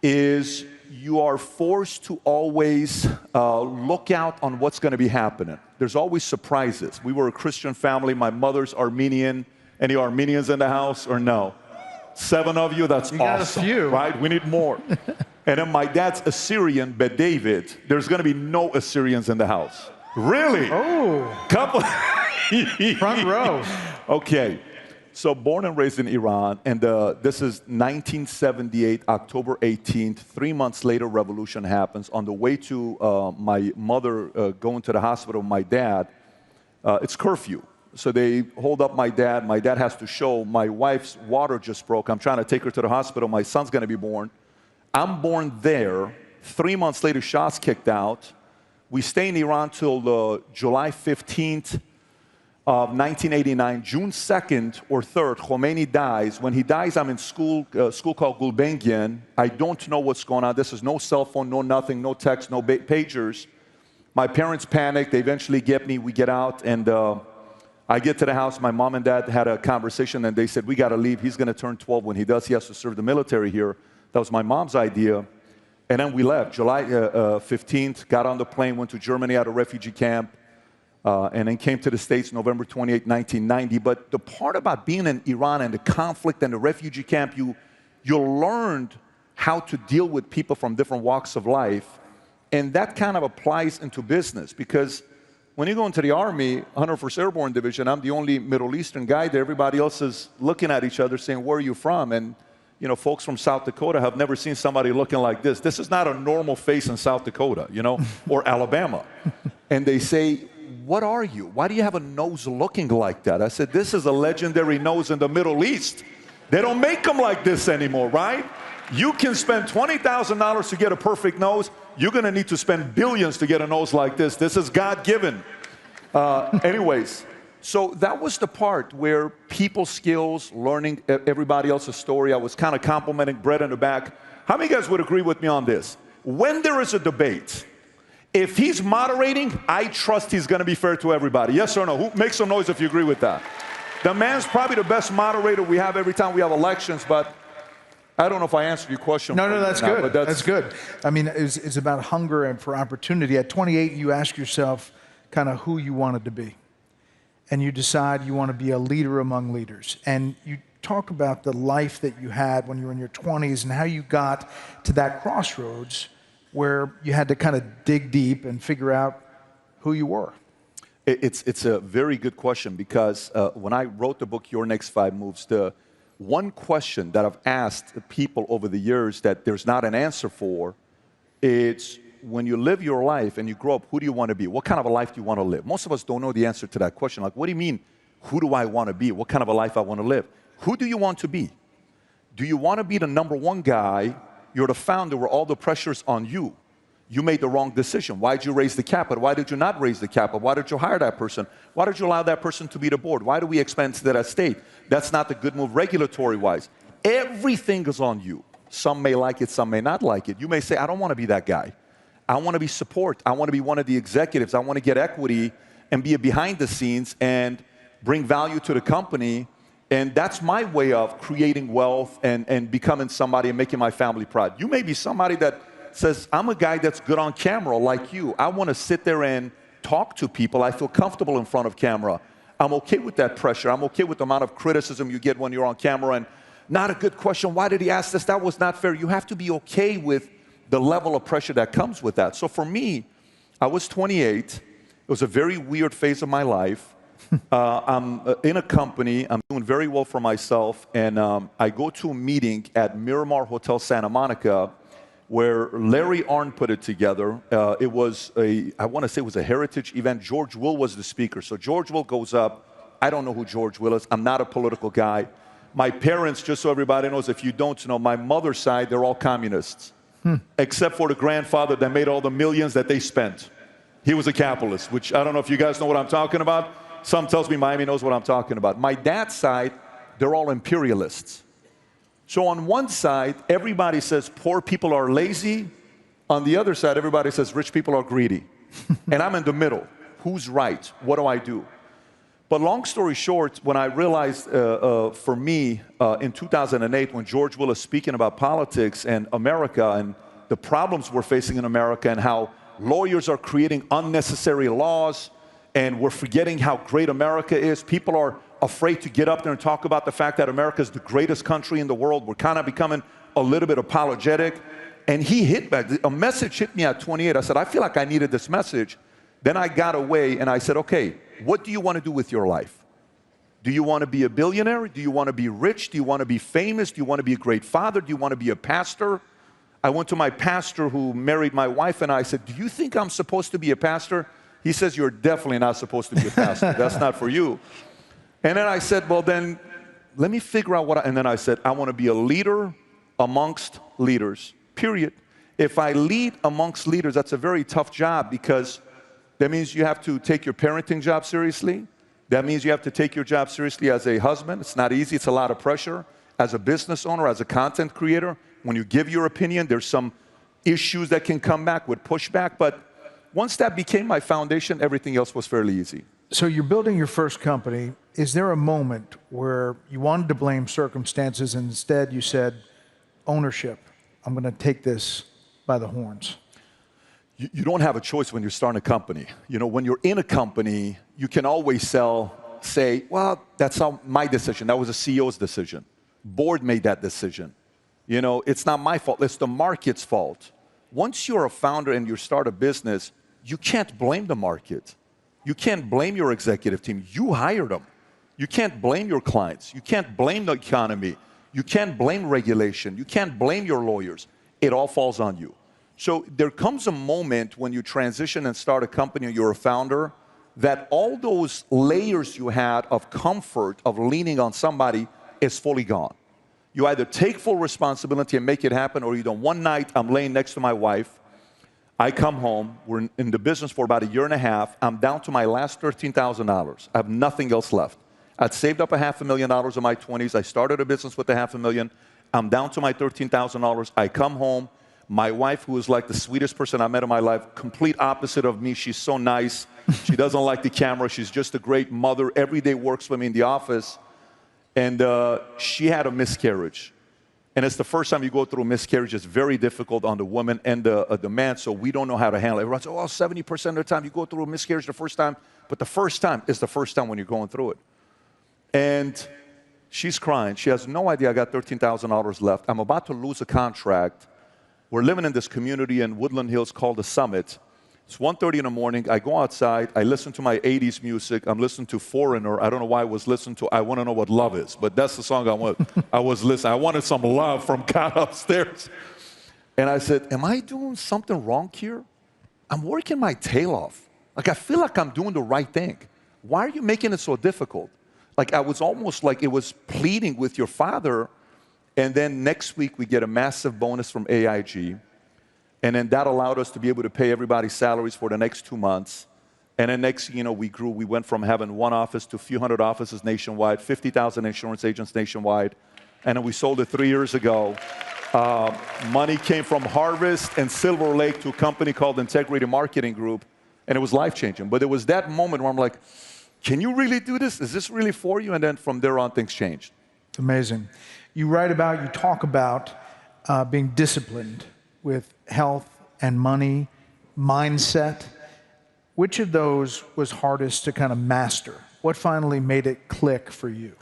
is you are forced to always look out on what's going to be happening. There's always surprises. We were a Christian family. My mother's Armenian. Any Armenians in the house or no? 7 of you, that's got awesome, a few. right? We need more. And then my dad's Assyrian, but David, there's going to be no Assyrians in the house. Really? Oh. Couple. Front row. Okay. So born and raised in Iran, and this is 1978, October 18th. 3 months later, revolution happens. On the way to my mother going to the hospital with my dad, it's curfew. So they hold up my dad. My dad has to show my wife's water just broke. I'm trying to take her to the hospital. My son's going to be born. I'm born there. 3 months later, shots kicked out. We stay in Iran till July 15th of 1989. June 2nd or 3rd, Khomeini dies. When he dies, I'm in school called Gulbenkian. I don't know what's going on. This is no cell phone, no nothing, no text, no pagers. My parents panic. They eventually get me. We get out, and I get to the house. My mom and dad had a conversation, and they said, we got to leave. He's going to turn 12. When he does, he has to serve the military here. That was my mom's idea. And then we left. July 15th, got on the plane, went to Germany at a refugee camp, and then came to the States November 28, 1990. But the part about being in Iran and the conflict and the refugee camp, you learned how to deal with people from different walks of life. And that kind of applies into business, because when you go into the Army, 101st Airborne Division, I'm the only Middle Eastern guy there. Everybody else is looking at each other saying, where are you from? And you know, folks from South Dakota have never seen somebody looking like this. This is not a normal face in South Dakota, you know, or Alabama. And they say, what are you? Why do you have a nose looking like that? I said, this is a legendary nose in the Middle East. They don't make them like this anymore, right? You can spend $20,000 to get a perfect nose. You're going to need to spend billions to get a nose like this. This is God-given. Anyways, so that was the part where people skills, learning everybody else's story. I was kind of complimenting Brett in the back. How many guys would agree with me on this? When there is a debate, if he's moderating, I trust he's going to be fair to everybody. Yes or no? Who makes some noise if you agree with that? The man's probably the best moderator we have every time we have elections, but I don't know if I answered your question. No, that's good. But that's good. I mean, it's about hunger and for opportunity. At 28, you ask yourself kind of who you wanted to be. And you decide you want to be a leader among leaders. And you talk about the life that you had when you were in your 20s and how you got to that crossroads where you had to kind of dig deep and figure out who you were. It's a very good question, because when I wrote the book, Your Next 5 Moves, the one question that I've asked people over the years that there's not an answer for, it's when you live your life and you grow up, who do you want to be? What kind of a life do you want to live? Most of us don't know the answer to that question. Like, what do you mean, who do I want to be? What kind of a life I want to live? Who do you want to be? Do you want to be the #1 guy? You're the founder where all the pressure's on you. you made the wrong decision. Why did you raise the capital? Why did you not raise the capital? Why did you hire that person? Why did you allow that person to be the board? Why do we expense that estate? That's not the good move regulatory-wise. Everything is on you. Some may like it, some may not like it. You may say, I don't want to be that guy. I want to be support. I want to be one of the executives. I want to get equity and be behind the scenes and bring value to the company. And that's my way of creating wealth and becoming somebody and making my family proud. You may be somebody that says, I'm a guy that's good on camera like you. I want to sit there and talk to people. I feel comfortable in front of camera. I'm okay with that pressure. I'm okay with the amount of criticism you get when you're on camera. And not a good question. Why did he ask this? That was not fair. You have to be okay with the level of pressure that comes with that. So for me, I was 28. It was a very weird phase of my life. I'm in a company. I'm doing very well for myself. And I go to a meeting at Miramar Hotel Santa Monica where Larry Arnn put it together. It was I want to say it was a heritage event. George Will was the speaker. So George Will goes up. I don't know who George Will is. I'm not a political guy. My parents, just so everybody knows, if you don't know, my mother's side, they're all communists. Except for the grandfather that made all the millions that they spent. He was a capitalist, which I don't know if you guys know what I'm talking about. Some tells me Miami knows what I'm talking about. My dad's side, they're all imperialists. So on one side, everybody says poor people are lazy. On the other side, everybody says rich people are greedy. And I'm in the middle. Who's right? What do I do? But long story short, when I realized for me in 2008, when George Will is speaking about politics and America and the problems we're facing in America and how lawyers are creating unnecessary laws and we're forgetting how great America is. People are afraid to get up there and talk about the fact that America is the greatest country in the world. We're kind of becoming a little bit apologetic. And he hit back. A message hit me at 28. I said, I feel like I needed this message. Then I got away and I said, okay, what do you want to do with your life? Do you want to be a billionaire? Do you want to be rich? Do you want to be famous? Do you want to be a great father? Do you want to be a pastor? I went to my pastor who married my wife and I said, do you think I'm supposed to be a pastor? He says, you're definitely not supposed to be a pastor. That's not for you. And then I said, well, then let me figure out and then I said, I want to be a leader amongst leaders, period. If I lead amongst leaders, that's a very tough job because that means you have to take your parenting job seriously. That means you have to take your job seriously as a husband. It's not easy. It's a lot of pressure. As a business owner, as a content creator, when you give your opinion, there's some issues that can come back with pushback. But once that became my foundation, everything else was fairly easy. So you're building your first company. Is there a moment where you wanted to blame circumstances and instead you said, ownership, I'm going to take this by the horns? You don't have a choice when you're starting a company. You know, when you're in a company, you can always say, well, that's not my decision. That was a CEO's decision. Board made that decision. You know, it's not my fault. It's the market's fault. Once you're a founder and you start a business, you can't blame the market. You can't blame your executive team. You hired them. You can't blame your clients. You can't blame the economy. You can't blame regulation. You can't blame your lawyers. It all falls on you. So there comes a moment when you transition and start a company and you're a founder that all those layers you had of comfort, of leaning on somebody, is fully gone. You either take full responsibility and make it happen, or you don't. One night, I'm laying next to my wife. I come home. We're in the business for about a year and a half. I'm down to my last $13,000. I have nothing else left. I'd saved up $500,000 in my 20s. I started a business with $500,000. I'm down to my $13,000. I come home. My wife, who is like the sweetest person I met in my life, complete opposite of me. She's so nice. She doesn't like the camera. She's just a great mother. Every day works with me in the office. And she had a miscarriage. And it's the first time you go through a miscarriage. It's very difficult on the woman and the man, so we don't know how to handle it. Everyone says, oh, 70% of the time you go through a miscarriage the first time. But the first time is the first time when you're going through it. And she's crying. She has no idea I got $13,000 left. I'm about to lose a contract. We're living in this community in Woodland Hills called The Summit. It's 1:30 in the morning. I go outside. I listen to my 80s music. I'm listening to Foreigner. I don't know why I was listening to I Want to Know What Love Is, but that's the song I was listening. I wanted some love from God upstairs. And I said, am I doing something wrong here? I'm working my tail off. Like, I feel like I'm doing the right thing. Why are you making it so difficult? Like, I was almost like it was pleading with your father. And then next week, we get a massive bonus from AIG. And then that allowed us to be able to pay everybody's salaries for the next 2 months. And then next, we grew. We went from having one office to a few hundred offices nationwide, 50,000 insurance agents nationwide. And then we sold it 3 years ago. Money came from Harvest and Silver Lake to a company called Integrity Marketing Group, and it was life-changing. But it was that moment where I'm like, can you really do this? Is this really for you? And then from there on, things changed. It's amazing. You talk about being disciplined with health and money, mindset. Which of those was hardest to kind of master? What finally made it click for you?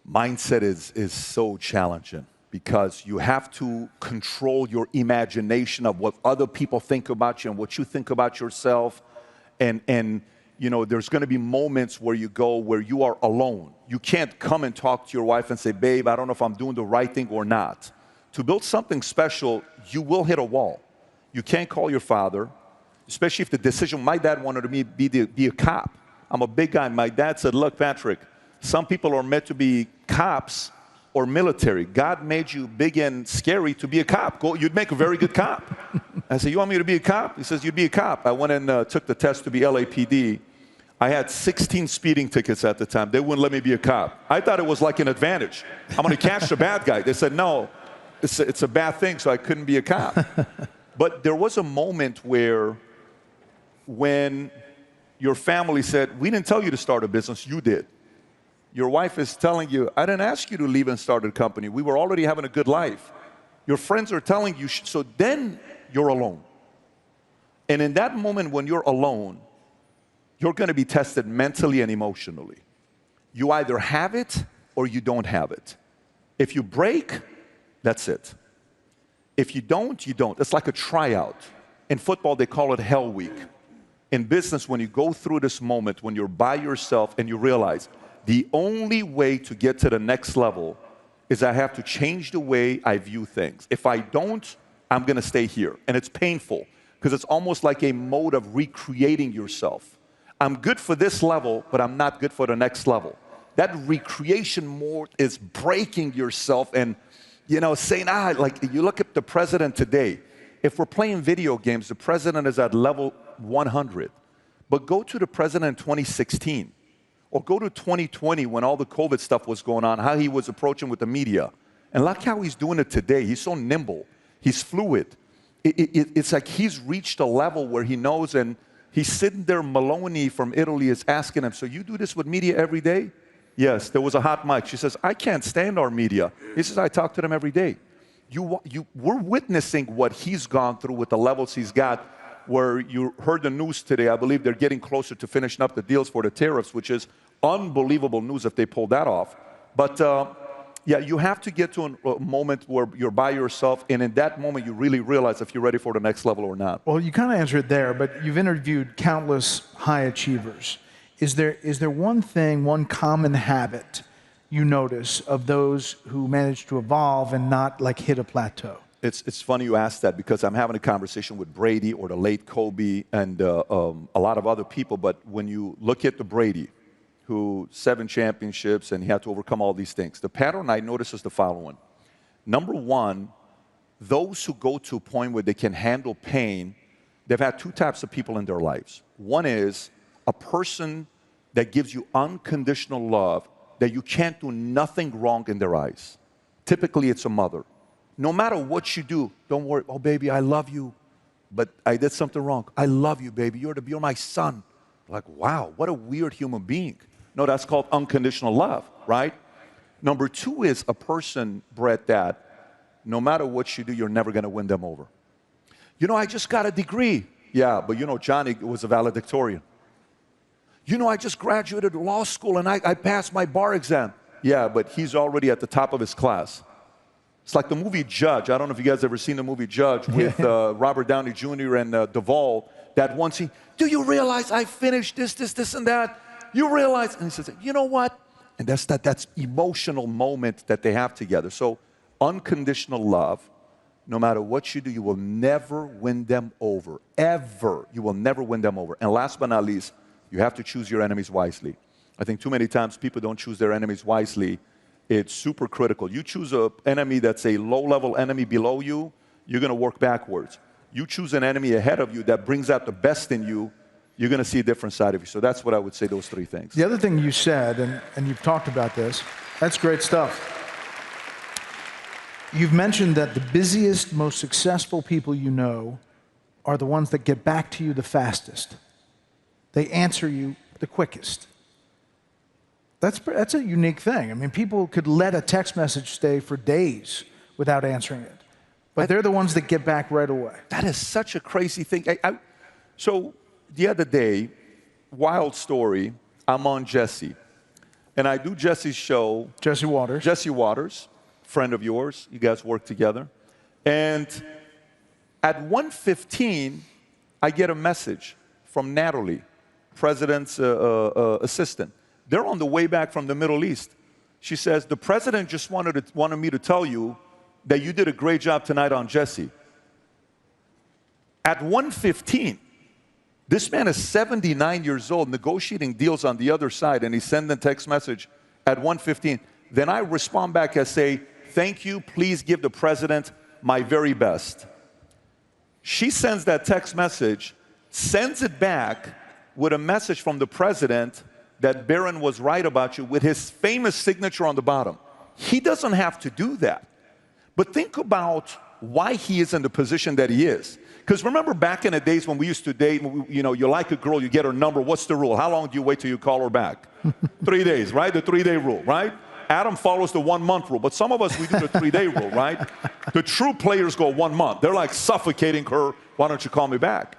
Mindset is so challenging because you have to control your imagination of what other people think about you and what you think about yourself. And there's going to be moments where you are alone. You can't come and talk to your wife and say, babe, I don't know if I'm doing the right thing or not. To build something special, you will hit a wall. You can't call your father, especially if the decision, my dad wanted me to be a cop. I'm a big guy. My dad said, look, Patrick, some people are meant to be cops or military. God made you big and scary to be a cop. You'd make a very good cop. I said, you want me to be a cop? He says, you'd be a cop. I went and took the test to be LAPD. I had 16 speeding tickets at the time. They wouldn't let me be a cop. I thought it was like an advantage. I'm going to catch the bad guy. They said, no, it's a bad thing, so I couldn't be a cop. But there was a moment when your family said, we didn't tell you to start a business, you did. Your wife is telling you, I didn't ask you to leave and start a company. We were already having a good life. Your friends are telling you, so then you're alone. And in that moment when you're alone, you're going to be tested mentally and emotionally. You either have it or you don't have it. If you break, that's it. If you don't, you don't. It's like a tryout. In football, they call it Hell Week. In business, when you go through this moment, when you're by yourself and you realize the only way to get to the next level is I have to change the way I view things. If I don't, I'm going to stay here. And it's painful because it's almost like a mode of recreating yourself. I'm good for this level, but I'm not good for the next level. That recreation mode is breaking yourself and, saying, like you look at the president today. If we're playing video games, the president is at level 100. But go to the president in 2016. Or go to 2020 when all the COVID stuff was going on, how he was approaching with the media. And look how he's doing it today. He's so nimble. He's fluid. It's like he's reached a level where he knows, and he's sitting there, Maloney from Italy is asking him, so you do this with media every day? Yes, there was a hot mic. She says, I can't stand our media. He says, I talk to them every day. We're witnessing what he's gone through with the levels he's got, where you heard the news today. I believe they're getting closer to finishing up the deals for the tariffs, which is unbelievable news if they pull that off. But you have to get to a moment where you're by yourself, and in that moment you really realize if you're ready for the next level or not. Well, you kind of answered there, but you've interviewed countless high achievers. Is there one thing, one common habit you notice of those who manage to evolve and not like hit a plateau? It's funny you ask that because I'm having a conversation with Brady or the late Kobe and a lot of other people. But when you look at the Brady, who 7 championships and he had to overcome all these things, the pattern I notice is the following. Number one, those who go to a point where they can handle pain, they've had 2 types of people in their lives. One is a person that gives you unconditional love, that you can't do nothing wrong in their eyes. Typically, it's a mother. No matter what you do, don't worry. Oh, baby, I love you, but I did something wrong. I love you, baby. You're my son. Like, wow, what a weird human being. No, that's called unconditional love, right? Number 2 is a person, Brett, that no matter what you do, you're never going to win them over. I just got a degree. Yeah, but Johnny was a valedictorian. I just graduated law school and I passed my bar exam. Yeah, but he's already at the top of his class. It's like the movie Judge. I don't know if you guys ever seen the movie Judge with Robert Downey Jr. and Duvall. That one scene, do you realize I finished this, and that? You realize? And he says, you know what? And that's emotional moment that they have together. So unconditional love, no matter what you do, you will never win them over. Ever. You will never win them over. And last but not least, you have to choose your enemies wisely. I think too many times people don't choose their enemies wisely. It's super critical. You choose an enemy that's a low-level enemy below you, you're going to work backwards. you choose an enemy ahead of you that brings out the best in you, you're going to see a different side of you. So that's what I would say, those three things. The other thing you said, and you've talked about this, that's great stuff. You've mentioned that the busiest, most successful people you know are the ones that get back to you the fastest. They answer you the quickest. That's a unique thing. I mean, people could let a text message stay for days without answering it. But they're the ones that get back right away. That is such a crazy thing. So the other day, wild story, I'm on Jesse. And I do Jesse's show. Jesse Waters. Jesse Waters, friend of yours. You guys work together. And at 1:15, I get a message from Natalie, president's assistant. They're on the way back from the Middle East. She says, the president just wanted me to tell you that you did a great job tonight on Jesse. At 1:15, this man is 79 years old, negotiating deals on the other side, and he sends a text message at 1:15. Then I respond back and say, thank you, please give the president my very best. She sends that text message, sends it back with a message from the president that Barron was right about you with his famous signature on the bottom. He doesn't have to do that. But think about why he is in the position that he is. Because remember back in the days when we used to date, you know, you like a girl, you get her number, what's the rule? How long do you wait till you call her back? 3 days, right? The 3-day rule, right? Adam follows the 1-month rule, but some of us, we do the 3-day rule, right? The true players go 1 month. They're like suffocating her, why don't you call me back?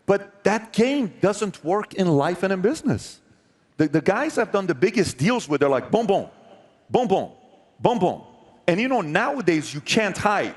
But that game doesn't work in life and in business. The guys I've done the biggest deals with, they're like, boom, boom, boom, boom, boom, boom. And you know, nowadays you can't hide.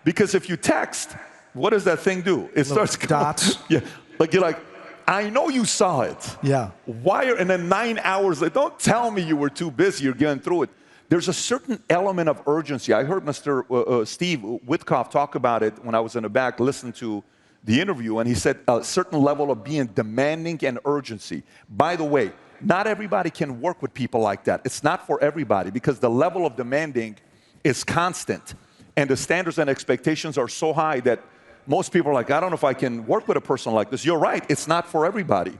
Because if you text, what does that thing do? It starts dots. Yeah, like you're like, I know you saw it. Yeah. And then 9 hours later, don't tell me you were too busy, you're getting through it. There's a certain element of urgency. I heard Mr. Steve Witkoff talk about it when I was in the back, listening to the interview, and he said a certain level of being demanding and urgency. By the way, not everybody can work with people like that. It's not for everybody because the level of demanding is constant. And the standards and expectations are so high that most people are like, I don't know if I can work with a person like this. You're right, it's not for everybody.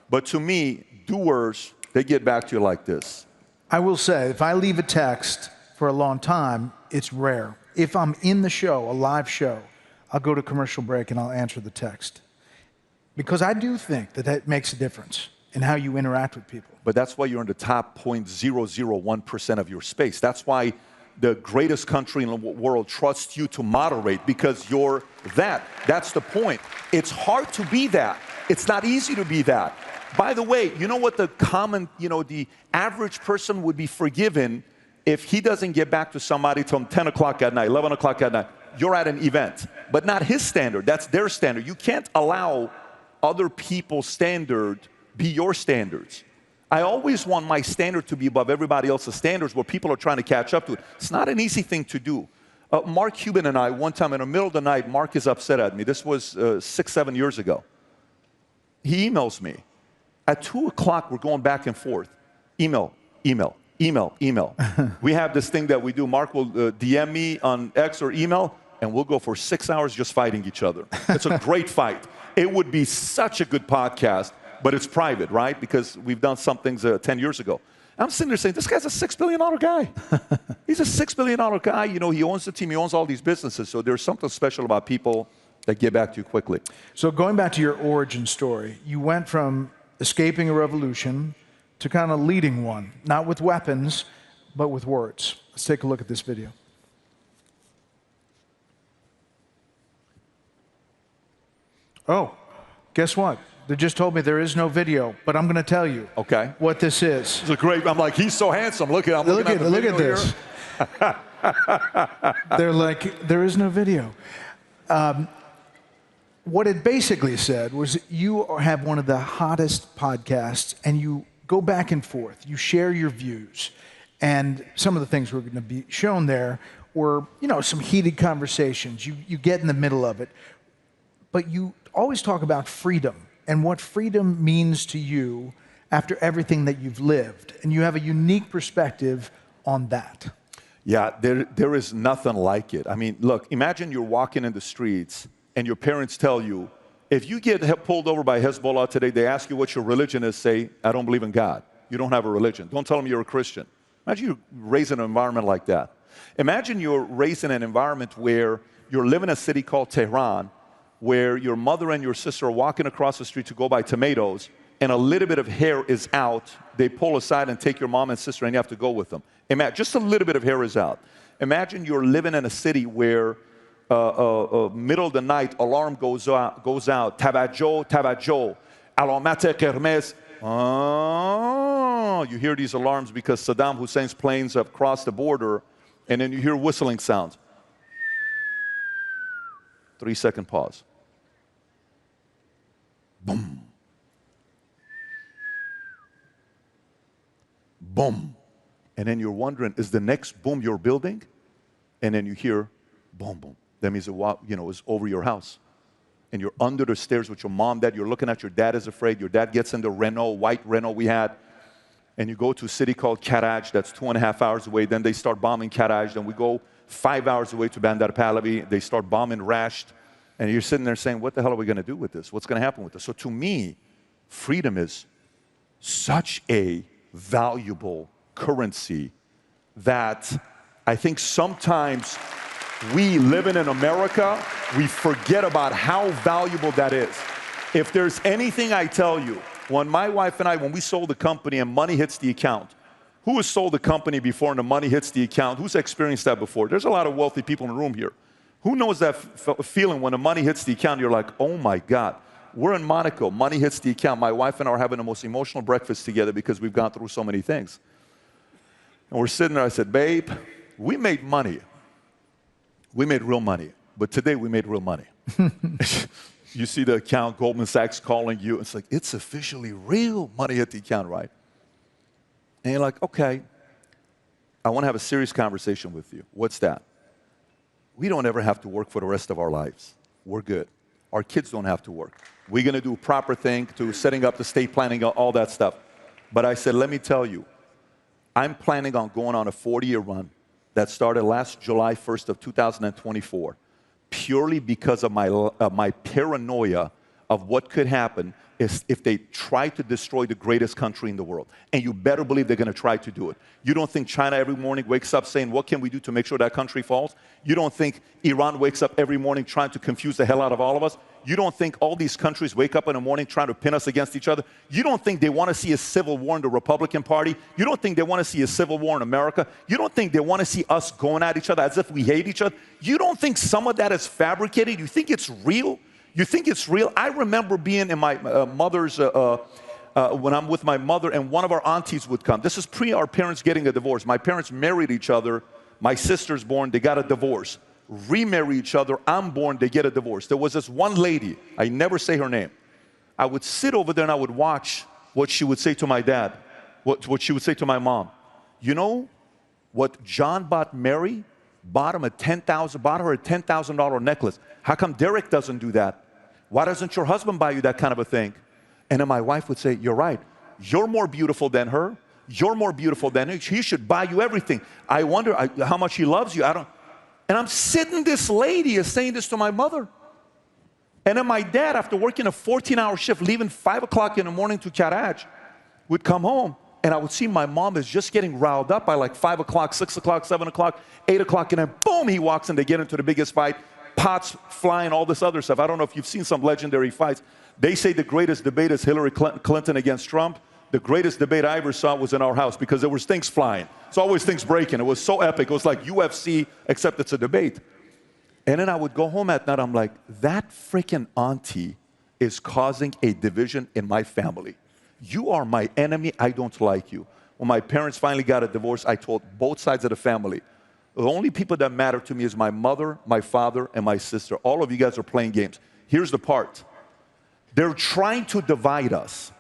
But to me, doers, they get back to you like this. I will say, if I leave a text for a long time, it's rare. If I'm in the show, a live show, I'll go to commercial break and I'll answer the text. Because I do think that that makes a difference in how you interact with people. But that's why you're in the top 0.001% of your space. That's why the greatest country in the world trusts you to moderate, because you're that. That's the point. It's hard to be that. It's not easy to be that. By the way, you know what the average person would be forgiven if he doesn't get back to somebody till 10 o'clock at night, 11 o'clock at night. You're at an event, but not his standard. That's their standard. You can't allow other people's standard be your standards. I always want my standard to be above everybody else's standards where people are trying to catch up to it. It's not an easy thing to do. Mark Cuban and I, one time in the middle of the night, Mark is upset at me. This was 6-7 years ago. He emails me. At 2 o'clock, we're going back and forth. Email, email, email, email. We have this thing that we do. Mark will DM me on X or email, and we'll go for 6 hours just fighting each other. It's a great fight. It would be such a good podcast, but it's private, right? Because we've done some things 10 years ago. I'm sitting there saying, this guy's a $6 billion guy. He's a $6 billion guy. You know, he owns the team. He owns all these businesses. So there's something special about people that get back to you quickly. So going back to your origin story, you went from escaping a revolution to kind of leading one, not with weapons, but with words. Let's take a look at this video. Oh, guess what? They just told me there is no video, but I'm going to tell you what this is. It's a great, I'm like, he's so handsome. Look at this. They're like, there is no video. What it basically said was you have one of the hottest podcasts, and you go back and forth. You share your views. And some of the things we're going to be shown there were, you know, some heated conversations. You get in the middle of it. But you always talk about freedom and what freedom means to you after everything that you've lived. And you have a unique perspective on that. Yeah, there is nothing like it. I mean, look, imagine you're walking in the streets and your parents tell you, if you get pulled over by Hezbollah today, they ask you what your religion is, say, I don't believe in God. You don't have a religion. Don't tell them you're a Christian. Imagine you're raised in an environment like that. Imagine you're raised in an environment where you're living in a city called Tehran, where your mother and your sister are walking across the street to go buy tomatoes, and a little bit of hair is out. They pull aside and take your mom and sister, and you have to go with them. Imagine, just a little bit of hair is out. Imagine you're living in a city where middle of the night, alarm goes out, Tabajo, Tabajo, Alamate Kermes. Oh, you hear these alarms because Saddam Hussein's planes have crossed the border, and then you hear whistling sounds. 3-second pause. Boom. Boom. And then you're wondering, is the next boom you're building? And then you hear boom, boom. That means it's over your house. And you're under the stairs with your mom, dad. You're looking at your dad is afraid. Your dad gets in the Renault, white Renault we had. And you go to a city called Karaj, that's 2.5 hours away. Then they start bombing Karaj. Then we go 5 hours away to Bandar Pahlavi. They start bombing Rasht. And you're sitting there saying, what the hell are we going to do with this? What's going to happen with this? So to me, freedom is such a valuable currency that I think sometimes we living in America, we forget about how valuable that is. If there's anything I tell you, when my wife and I, when we sold the company and money hits the account, who has sold the company before and the money hits the account? Who's experienced that before? There's a lot of wealthy people in the room here. Who knows that feeling when the money hits the account, you're like, oh my God. We're in Monaco, money hits the account. My wife and I are having the most emotional breakfast together because we've gone through so many things. And we're sitting there, I said, babe, we made money. We made real money. But today we made real money. You see the account, Goldman Sachs calling you. It's like, it's officially real money at the account, right? And you're like, okay, I want to have a serious conversation with you. What's that? We don't ever have to work for the rest of our lives. We're good. Our kids don't have to work. We're going to do a proper thing to setting up the estate planning, all that stuff. But I said, let me tell you, I'm planning on going on a 40-year run that started last July 1st of 2024, purely because of my paranoia of what could happen if they try to destroy the greatest country in the world. And you better believe they're going to try to do it. You don't think China every morning wakes up saying, what can we do to make sure that country falls? You don't think Iran wakes up every morning trying to confuse the hell out of all of us? You don't think all these countries wake up in the morning trying to pin us against each other? You don't think they want to see a civil war in the Republican Party? You don't think they want to see a civil war in America? You don't think they want to see us going at each other as if we hate each other? You don't think some of that is fabricated? You think it's real? You think it's real? I remember being in my mother's, when I'm with my mother, and one of our aunties would come. This is pre our parents getting a divorce. My parents married each other. My sister's born, they got a divorce. Remarry each other, I'm born, they get a divorce. There was this one lady, I never say her name. I would sit over there and I would watch what she would say to my dad, what she would say to my mom. You know what John bought Mary? Bought her a $10,000 necklace. How come Derek doesn't do that? Why doesn't your husband buy you that kind of a thing? And then my wife would say, you're right. You're more beautiful than her. You're more beautiful than her. He should buy you everything. I wonder how much he loves you. And I'm sitting, this lady is saying this to my mother. And then my dad, after working a 14-hour shift, leaving 5 o'clock in the morning to Karaj, would come home. And I would see my mom is just getting riled up by like 5 o'clock, 6 o'clock, 7 o'clock, 8 o'clock. And then boom, he walks in, they get into the biggest fight. Pots flying, all this other stuff. I don't know if you've seen some legendary fights. They say the greatest debate is Hillary Clinton against Trump. The greatest debate I ever saw was in our house because there was things flying. It's always things breaking. It was so epic. It was like UFC, except it's a debate. And then I would go home at night. I'm like, that freaking auntie is causing a division in my family. You are my enemy. I don't like you. When my parents finally got a divorce, I told both sides of the family, the only people that matter to me is my mother, my father, and my sister. All of you guys are playing games. Here's the part. They're trying to divide us.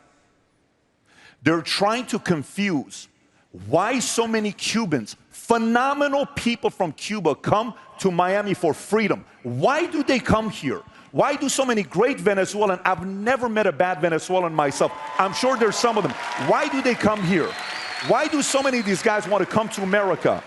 They're trying to confuse. Why so many Cubans, phenomenal people from Cuba, come to Miami for freedom? Why do they come here? Why do so many great Venezuelans, I've never met a bad Venezuelan myself. I'm sure there's some of them. Why do they come here? Why do so many of these guys want to come to America?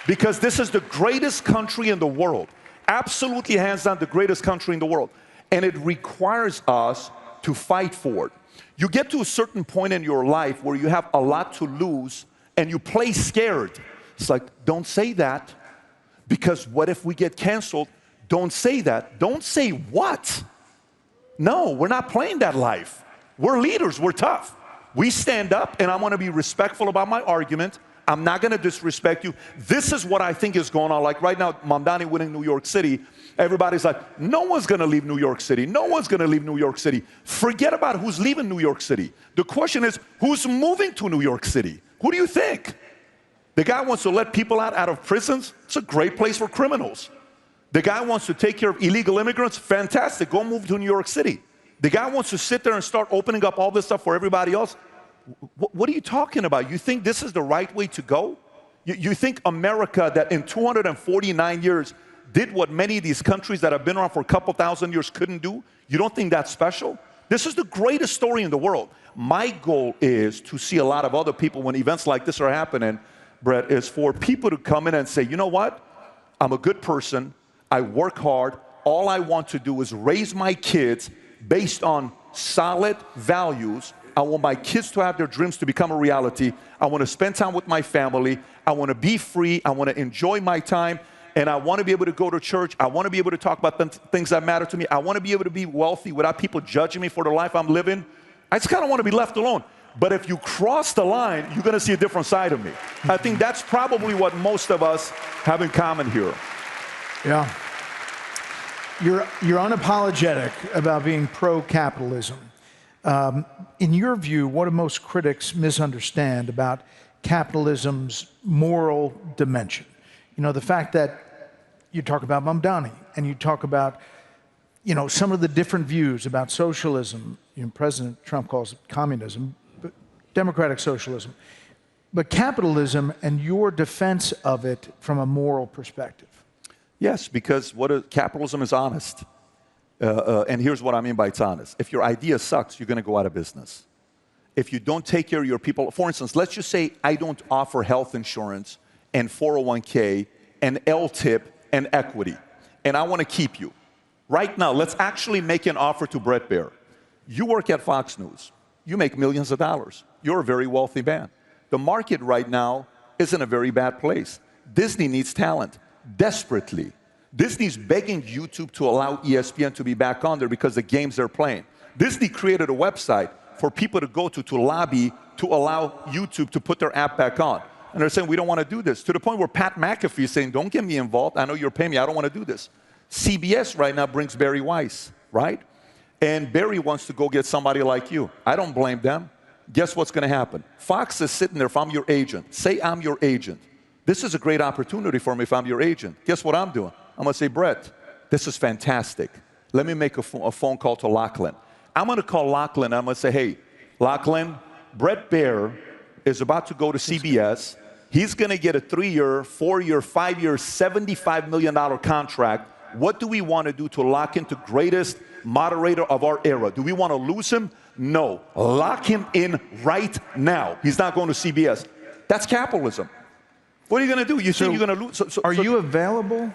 Because this is the greatest country in the world. absolutely hands down the greatest country in the world. And it requires us to fight for it. You get to a certain point in your life where you have a lot to lose and you play scared. It's like, don't say that, because what if we get canceled? Don't say that. Don't say what? No, we're not playing that life. We're leaders, we're tough. We stand up, and I want to be respectful about my argument. I'm not going to disrespect you. This is what I think is going on. Like right now, Mamdani winning New York City, everybody's like, no one's going to leave New York City. No one's going to leave New York City. Forget about who's leaving New York City. The question is, who's moving to New York City? Who do you think? The guy wants to let people out of prisons? It's a great place for criminals. The guy wants to take care of illegal immigrants? Fantastic, go move to New York City. The guy wants to sit there and start opening up all this stuff for everybody else? What are you talking about? You think this is the right way to go? You think America, that in 249 years did what many of these countries that have been around for a couple thousand years couldn't do? You don't think that's special? This is the greatest story in the world. My goal is to see a lot of other people, when events like this are happening, Brett, is for people to come in and say, you know what? I'm a good person. I work hard. All I want to do is raise my kids based on solid values. I want my kids to have their dreams to become a reality. I want to spend time with my family. I want to be free. I want to enjoy my time. And I want to be able to go to church. I want to be able to talk about things that matter to me. I want to be able to be wealthy without people judging me for the life I'm living. I just kind of want to be left alone. But if you cross the line, you're going to see a different side of me. I think that's probably what most of us have in common here. Yeah. You're unapologetic about being pro-capitalism. In your view, what do most critics misunderstand about capitalism's moral dimension? You know, the fact that you talk about Mamdani and you talk about, you know, some of the different views about socialism. You know, President Trump calls it communism, but democratic socialism. But capitalism and your defense of it from a moral perspective. Yes, because capitalism is honest. And here's what I mean by it's honest. If your idea sucks, you're going to go out of business. If you don't take care of your people, for instance, let's just say I don't offer health insurance and 401k and LTIP and equity, and I want to keep you. Right now, let's actually make an offer to Brett Baer. You work at Fox News. You make millions of dollars. You're a very wealthy man. The market right now is in a very bad place. Disney needs talent desperately. Disney's begging YouTube to allow ESPN to be back on there because the games they're playing. Disney created a website for people to go to lobby to allow YouTube to put their app back on. And they're saying, we don't want to do this. To the point where Pat McAfee is saying, don't get me involved. I know you're paying me. I don't want to do this. CBS right now brings Barry Weiss, right? And Barry wants to go get somebody like you. I don't blame them. Guess what's going to happen? Fox is sitting there. If I'm your agent, say I'm your agent. This is a great opportunity for me if I'm your agent. Guess what I'm doing? I'm going to say, Brett, this is fantastic. Let me make a phone call to Lachlan. I'm going to call Lachlan. I'm going to say, hey, Lachlan, Brett Baer is about to go to CBS. He's going to get a 3-year, 4-year, 5-year, $75 million contract. What do we want to do to lock in the greatest moderator of our era? Do we want to lose him? No. Lock him in right now. He's not going to CBS. That's capitalism. What are you going to do? You think you're going to lose? Are you available?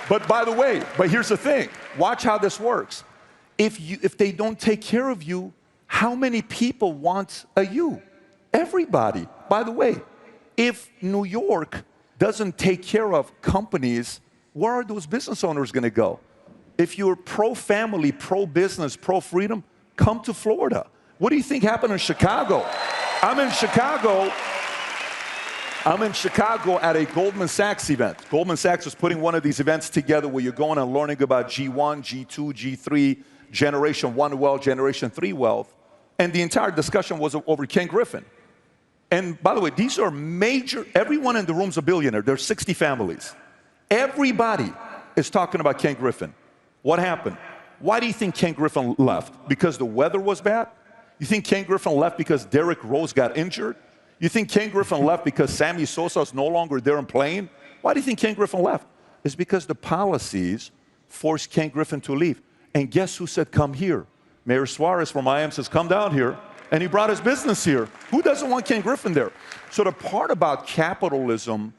But by the way, here's the thing. Watch how this works. If they don't take care of you, how many people want you? Everybody. By the way, if New York doesn't take care of companies, where are those business owners going to go? If you're pro-family, pro-business, pro-freedom, come to Florida. What do you think happened in Chicago? I'm in Chicago at a Goldman Sachs event. Goldman Sachs is putting one of these events together where you're going and learning about G1, G2, G3, Generation 1 wealth, Generation 3 wealth. And the entire discussion was over Ken Griffin. And by the way, these are major, everyone in the room's a billionaire. There's 60 families. Everybody is talking about Ken Griffin. What happened? Why do you think Ken Griffin left? Because the weather was bad? You think Ken Griffin left because Derrick Rose got injured? You think Ken Griffin left because Sammy Sosa is no longer there and playing? Why do you think Ken Griffin left? It's because the policies forced Ken Griffin to leave. And guess who said, come here? Mayor Suarez from Miami says, come down here. And he brought his business here. Who doesn't want Ken Griffin there? So the part about capitalism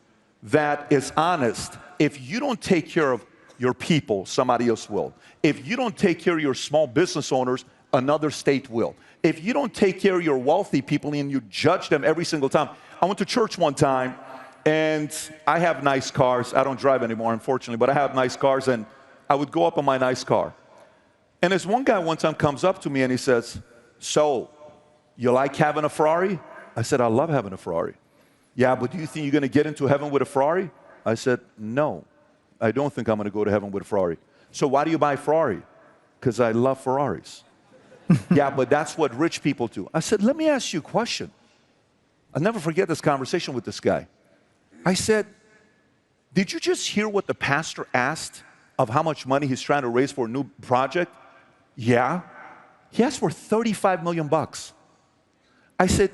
that is honest, if you don't take care of your people, somebody else will. If you don't take care of your small business owners, another state will. If you don't take care of your wealthy people and you judge them every single time. I went to church one time, and I have nice cars. I don't drive anymore, unfortunately, but I have nice cars, and I would go up in my nice car. And this one guy one time comes up to me and he says, so, you like having a Ferrari? I said, I love having a Ferrari. Yeah, but do you think you're going to get into heaven with a Ferrari? I said, no, I don't think I'm going to go to heaven with a Ferrari. So why do you buy a Ferrari? Because I love Ferraris. Yeah, but that's what rich people do. I said, let me ask you a question. I'll never forget this conversation with this guy. I said, did you just hear what the pastor asked of how much money he's trying to raise for a new project? Yeah. He asked for 35 million bucks. I said,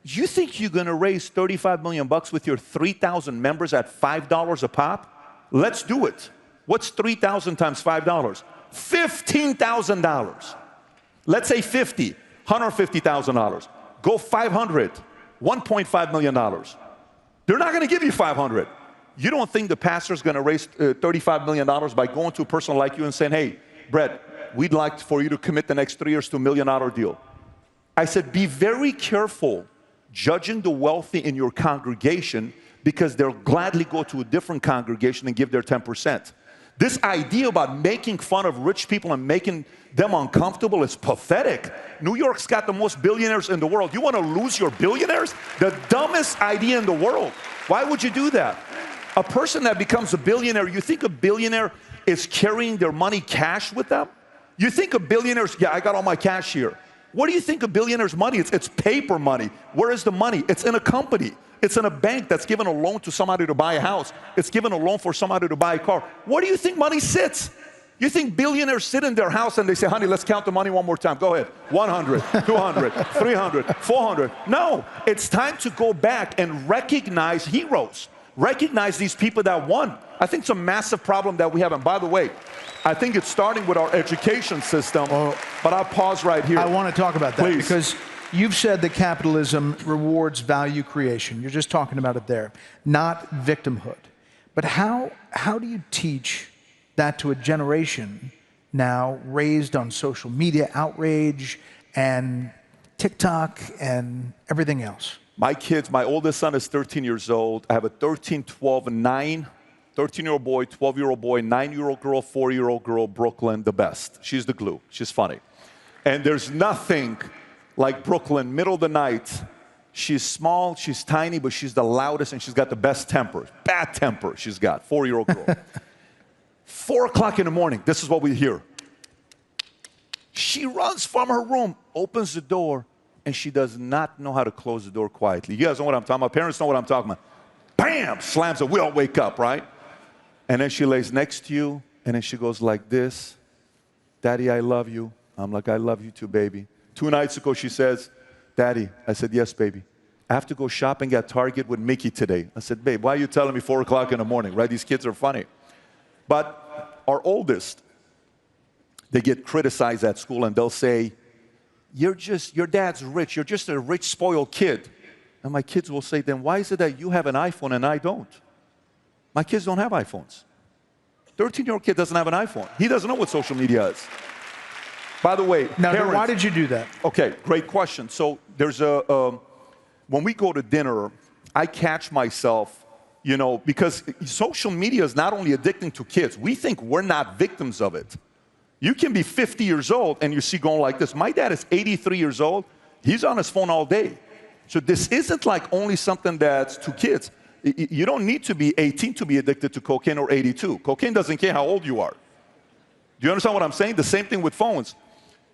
you think you're going to raise 35 million bucks with your 3,000 members at $5 a pop? Let's do it. What's 3,000 times $5? $15,000. Let's say 50, $150,000. Go 500, $1.5 million. They're not going to give you 500. You don't think the pastor's going to raise $35 million by going to a person like you and saying, hey, Brett, we'd like for you to commit the next 3 years to $1 million deal. I said, be very careful judging the wealthy in your congregation because they'll gladly go to a different congregation and give their 10%. This idea about making fun of rich people and making them uncomfortable is pathetic. New York's got the most billionaires in the world. You want to lose your billionaires? The dumbest idea in the world. Why would you do that? A person that becomes a billionaire, you think a billionaire is carrying their money cash with them? You think a billionaire's, yeah, I got all my cash here. What do you think a billionaire's money is? It's paper money. Where is the money? It's in a company. It's in a bank that's given a loan to somebody to buy a house. It's given a loan for somebody to buy a car. Where do you think money sits? You think billionaires sit in their house and they say, honey, let's count the money one more time. Go ahead. 100, 200, 300, 400. No, it's time to go back and recognize heroes. Recognize these people that won. I think it's a massive problem that we have. And by the way, I think it's starting with our education system, but I'll pause right here. I want to talk about that. Please. Because you've said that capitalism rewards value creation. You're just talking about it there, not victimhood. But how do you teach that to a generation now raised on social media outrage and TikTok and everything else? My kids, my oldest son is 13 years old. I have a 13, 12, and 9. 13-year-old boy, 12-year-old boy, 9-year-old girl, 4-year-old girl, Brooklyn, the best. She's the glue. She's funny. And there's nothing like Brooklyn, middle of the night. She's small, she's tiny, but she's the loudest, and she's got the best temper. Bad temper she's got, 4-year-old girl. 4 o'clock in the morning, this is what we hear. She runs from her room, opens the door, and she does not know how to close the door quietly. You guys know what I'm talking about. Parents know what I'm talking about. Bam! Slams it. We all wake up, right? And then she lays next to you, and then she goes like this. Daddy, I love you. I'm like, I love you too, baby. 2 nights ago, she says, Daddy, I said, yes, baby. I have to go shopping at Target with Mickey today. I said, babe, why are you telling me 4 o'clock in the morning, right? These kids are funny. But our oldest, they get criticized at school, and they'll say, your dad's rich. You're just a rich, spoiled kid. And my kids will say, then why is it that you have an iPhone and I don't? My kids don't have iPhones. 13-year-old kid doesn't have an iPhone. He doesn't know what social media is. By the way, now, parents, why did you do that? Okay, great question. So there's when we go to dinner, I catch myself, you know, because social media is not only addicting to kids. We think we're not victims of it. You can be 50 years old and you see going like this. My dad is 83 years old. He's on his phone all day. So this isn't like only something that's to kids. You don't need to be 18 to be addicted to cocaine or 82. Cocaine doesn't care how old you are. Do you understand what I'm saying? The same thing with phones.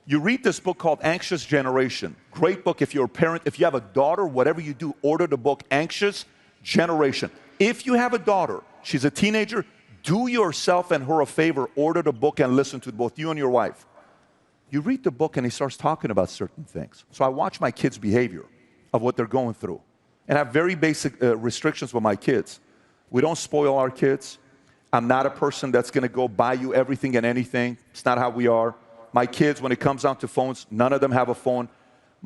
You read this book called Anxious Generation. Great book if you're a parent. If you have a daughter, whatever you do, order the book Anxious Generation. If you have a daughter, she's a teenager, do yourself and her a favor, order the book and listen to it, both you and your wife. You read the book and he starts talking about certain things. So I watch my kids' behavior of what they're going through. And I have very basic restrictions with my kids. We don't spoil our kids. I'm not a person that's going to go buy you everything and anything. It's not how we are. My kids, when it comes down to phones, none of them have a phone.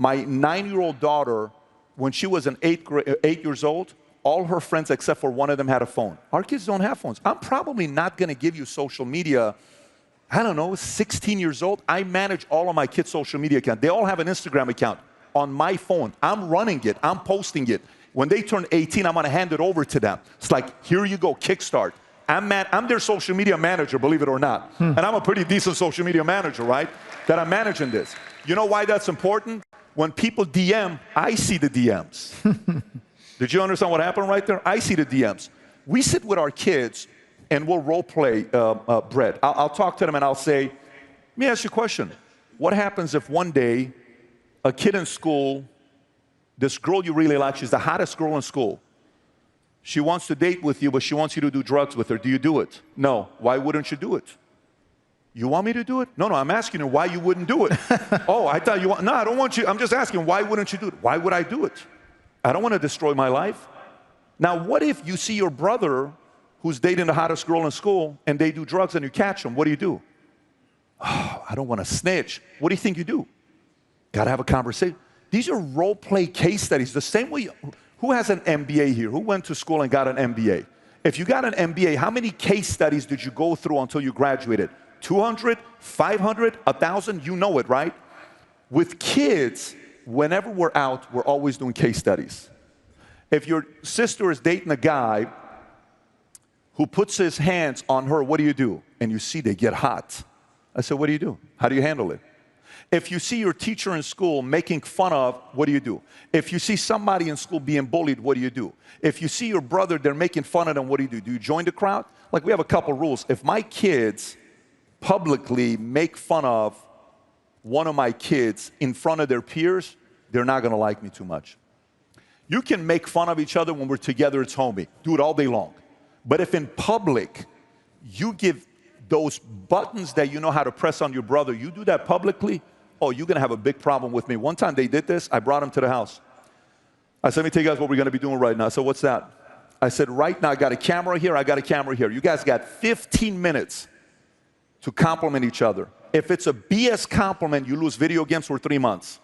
My 9-year-old daughter, when she was 8 years old, all her friends except for one of them had a phone. Our kids don't have phones. I'm probably not going to give you social media. I don't know, 16 years old. I manage all of my kids' social media accounts. They all have an Instagram account on my phone. I'm running it. I'm posting it. When they turn 18, I'm going to hand it over to them. It's like, here you go, kickstart. I'm their social media manager, believe it or not. And I'm a pretty decent social media manager, right? That I'm managing this. You know why that's important? When people DM, I see the DMs. Did you understand what happened right there? I see the DMs. We sit with our kids and we'll role play Brett. I'll talk to them and I'll say, let me ask you a question. What happens if one day a kid in school, this girl you really like, she's the hottest girl in school. She wants to date with you, but she wants you to do drugs with her. Do you do it? No. Why wouldn't you do it? You want me to do it? No, I'm asking you why you wouldn't do it. Oh, I thought you want, no, I don't want you. I'm just asking, why wouldn't you do it? Why would I do it? I don't want to destroy my life. Now, what if you see your brother who's dating the hottest girl in school and they do drugs and you catch them? What do? Oh, I don't want to snitch. What do you think you do? Got to have a conversation. These are role play case studies. The same way, who has an MBA here? Who went to school and got an MBA? If you got an MBA, how many case studies did you go through until you graduated? 200, 500, 1,000? You know it, right? With kids, whenever we're out, we're always doing case studies. If your sister is dating a guy who puts his hands on her, what do? And you see they get hot. I said, what do you do? How do you handle it? If you see your teacher in school making fun of, what do you do? If you see somebody in school being bullied, what do you do? If you see your brother, they're making fun of them, what do you do? Do you join the crowd? Like, we have a couple rules. If my kids publicly make fun of one of my kids in front of their peers, they're not going to like me too much. You can make fun of each other when we're together, it's homey. Do it all day long. But if in public, you give those buttons that you know how to press on your brother, you do that publicly, oh, you're going to have a big problem with me. One time they did this, I brought him to the house. I said, let me tell you guys what we're going to be doing right now. I said, what's that? I said, right now I got a camera here, I got a camera here. You guys got 15 minutes to compliment each other. If it's a BS compliment, you lose video games for 3 months.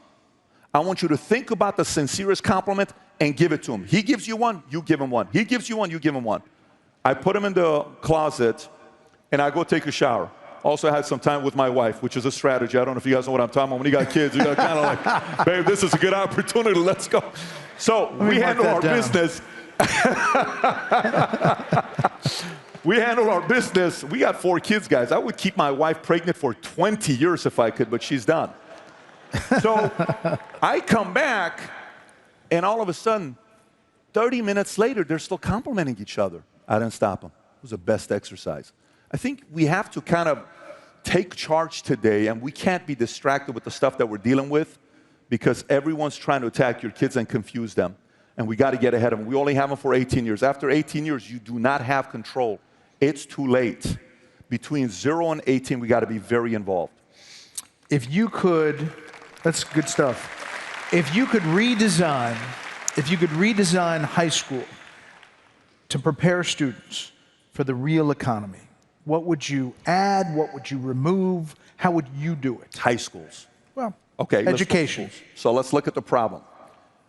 I want you to think about the sincerest compliment and give it to him. He gives you one, you give him one. He gives you one, you give him one. I put him in the closet, and I go take a shower. Also, I had some time with my wife, which is a strategy. I don't know if you guys know what I'm talking about. When you got kids, you got kind of like, babe, this is a good opportunity. Let's go. So we handle our business. We handle our business. We got 4 kids, guys. I would keep my wife pregnant for 20 years if I could, but she's done. So I come back, and all of a sudden, 30 minutes later, they're still complimenting each other. I didn't stop them. It was the best exercise. I think we have to kind of take charge today, and we can't be distracted with the stuff that we're dealing with because everyone's trying to attack your kids and confuse them, and we got to get ahead of them. We only have them for 18 years. After 18 years, you do not have control. It's too late. Between 0 and 18, we got to be very involved. If you could, that's good stuff. If you could redesign high school to prepare students for the real economy, what would you add? What would you remove? How would you do it? High schools. Well, okay, education. So let's look at the problem.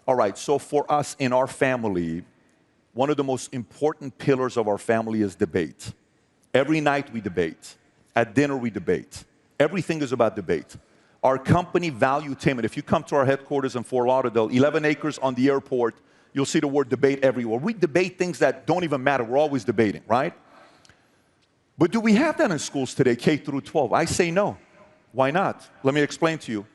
All right, so for us in our family, one of the most important pillars of our family is debate. Every night we debate. At dinner we debate. Everything is about debate. Our company Valuetainment, if you come to our headquarters in Fort Lauderdale, 11 acres on the airport, you'll see the word debate everywhere. We debate things that don't even matter. We're always debating, right? But do we have that in schools today, K through 12? I say no. Why not? Let me explain to you.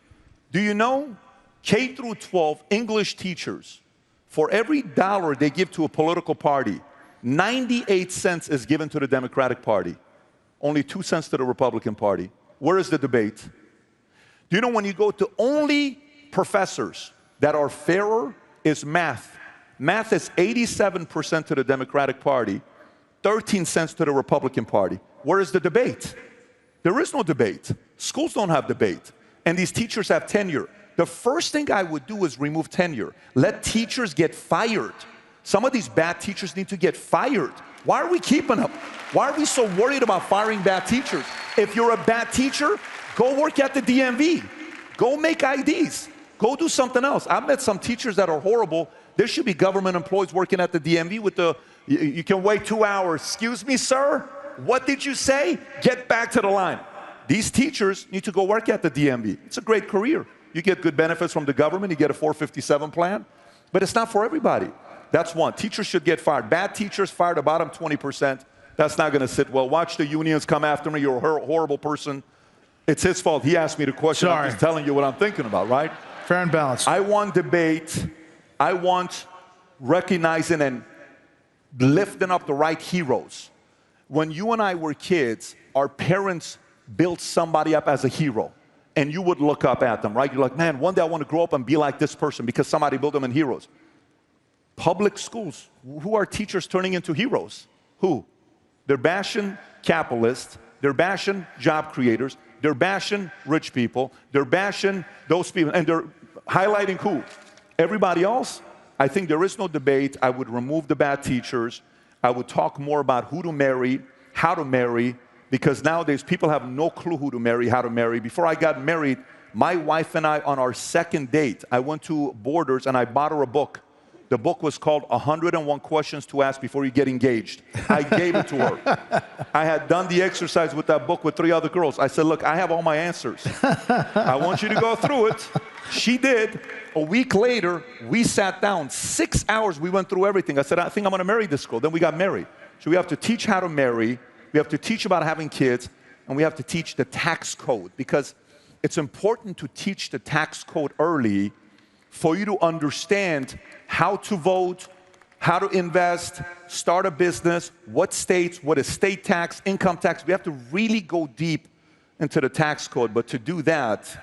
Do you know K through 12 English teachers, for every dollar they give to a political party, 98 cents is given to the Democratic Party, only 2 cents to the Republican Party. Where is the debate? Do you know when you go to only professors that are fairer is math. Math is 87% to the Democratic Party, 13 cents to the Republican Party. Where is the debate? There is no debate. Schools don't have debate. And these teachers have tenure. The first thing I would do is remove tenure. Let teachers get fired. Some of these bad teachers need to get fired. Why are we keeping them? Why are we so worried about firing bad teachers? If you're a bad teacher, go work at the DMV. Go make IDs. Go do something else. I've met some teachers that are horrible. There should be government employees working at the DMV with the, you can wait 2 hours. Excuse me, sir? What did you say? Get back to the line. These teachers need to go work at the DMV. It's a great career. You get good benefits from the government. You get a 457 plan. But it's not for everybody. That's one. Teachers should get fired. Bad teachers fired, the bottom 20%. That's not going to sit well. Watch the unions come after me. You're a horrible person. It's his fault. He asked me the question. Sorry. I'm just telling you what I'm thinking about, right? Fair and balanced. I want debate. I want recognizing and lifting up the right heroes. When you and I were kids, our parents built somebody up as a hero. And you would look up at them, right? You're like, man, one day I want to grow up and be like this person because somebody built them in heroes. Public schools, who are teachers turning into heroes? Who? They're bashing capitalists. They're bashing job creators. They're bashing rich people. They're bashing those people. And they're highlighting who? Everybody else? I think there is no debate. I would remove the bad teachers. I would talk more about who to marry, how to marry, because nowadays people have no clue who to marry, how to marry. Before I got married, my wife and I, on our second date, I went to Borders and I bought her a book. The book was called 101 Questions to Ask Before You Get Engaged. I gave it to her. I had done the exercise with that book with 3 other girls. I said, look, I have all my answers. I want you to go through it. She did. A week later, we sat down. 6 hours, we went through everything. I said, I think I'm going to marry this girl. Then we got married. So we have to teach how to marry. We have to teach about having kids. And we have to teach the tax code. Because it's important to teach the tax code early for you to understand how to vote, how to invest, start a business, what states, what is state tax, income tax. We have to really go deep into the tax code. But to do that,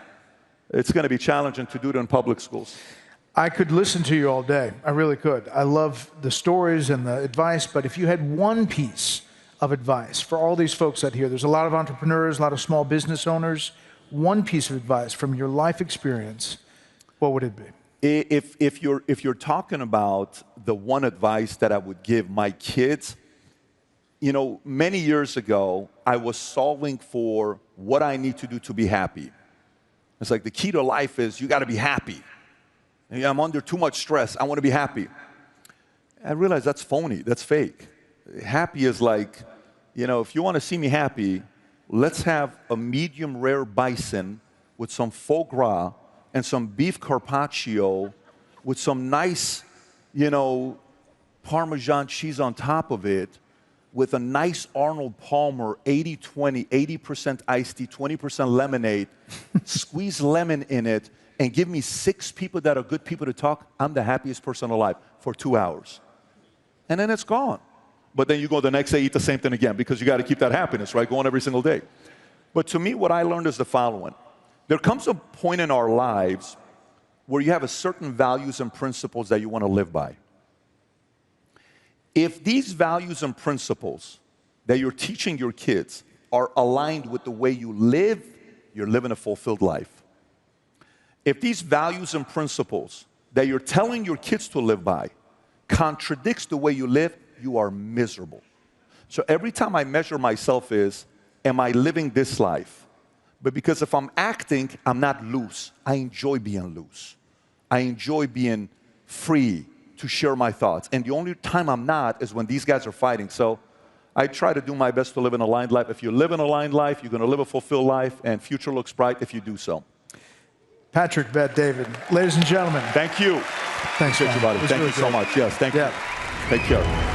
it's going to be challenging to do it in public schools. I could listen to you all day. I really could. I love the stories and the advice, but if you had one piece of advice for all these folks out here, there's a lot of entrepreneurs, a lot of small business owners, one piece of advice from your life experience, what would it be? If you're talking about the one advice that I would give my kids, you know, many years ago, I was solving for what I need to do to be happy. It's like the key to life is you got to be happy. I'm under too much stress. I want to be happy. I realized that's phony. That's fake. Happy is like, you know, if you want to see me happy, let's have a medium rare bison with some foie gras and some beef carpaccio with some nice, you know, Parmesan cheese on top of it, with a nice Arnold Palmer 80-20, 80% iced tea, 20% lemonade, squeeze lemon in it, and give me 6 people that are good people to talk, I'm the happiest person alive for 2 hours. And then it's gone. But then you go the next day, eat the same thing again, because you got to keep that happiness, right? Going every single day. But to me, what I learned is the following. There comes a point in our lives where you have a certain values and principles that you want to live by. If these values and principles that you're teaching your kids are aligned with the way you live, you're living a fulfilled life. If these values and principles that you're telling your kids to live by contradicts the way you live, you are miserable. So every time I measure myself is, am I living this life? But because if I'm acting, I'm not loose. I enjoy being loose. I enjoy being free to share my thoughts. And the only time I'm not is when these guys are fighting. So I try to do my best to live an aligned life. If you live an aligned life, you're going to live a fulfilled life, and future looks bright if you do so. Patrick Bet-David, ladies and gentlemen. Thank you. Thanks, everybody. Thank you so much. Yes, thank you. Take care.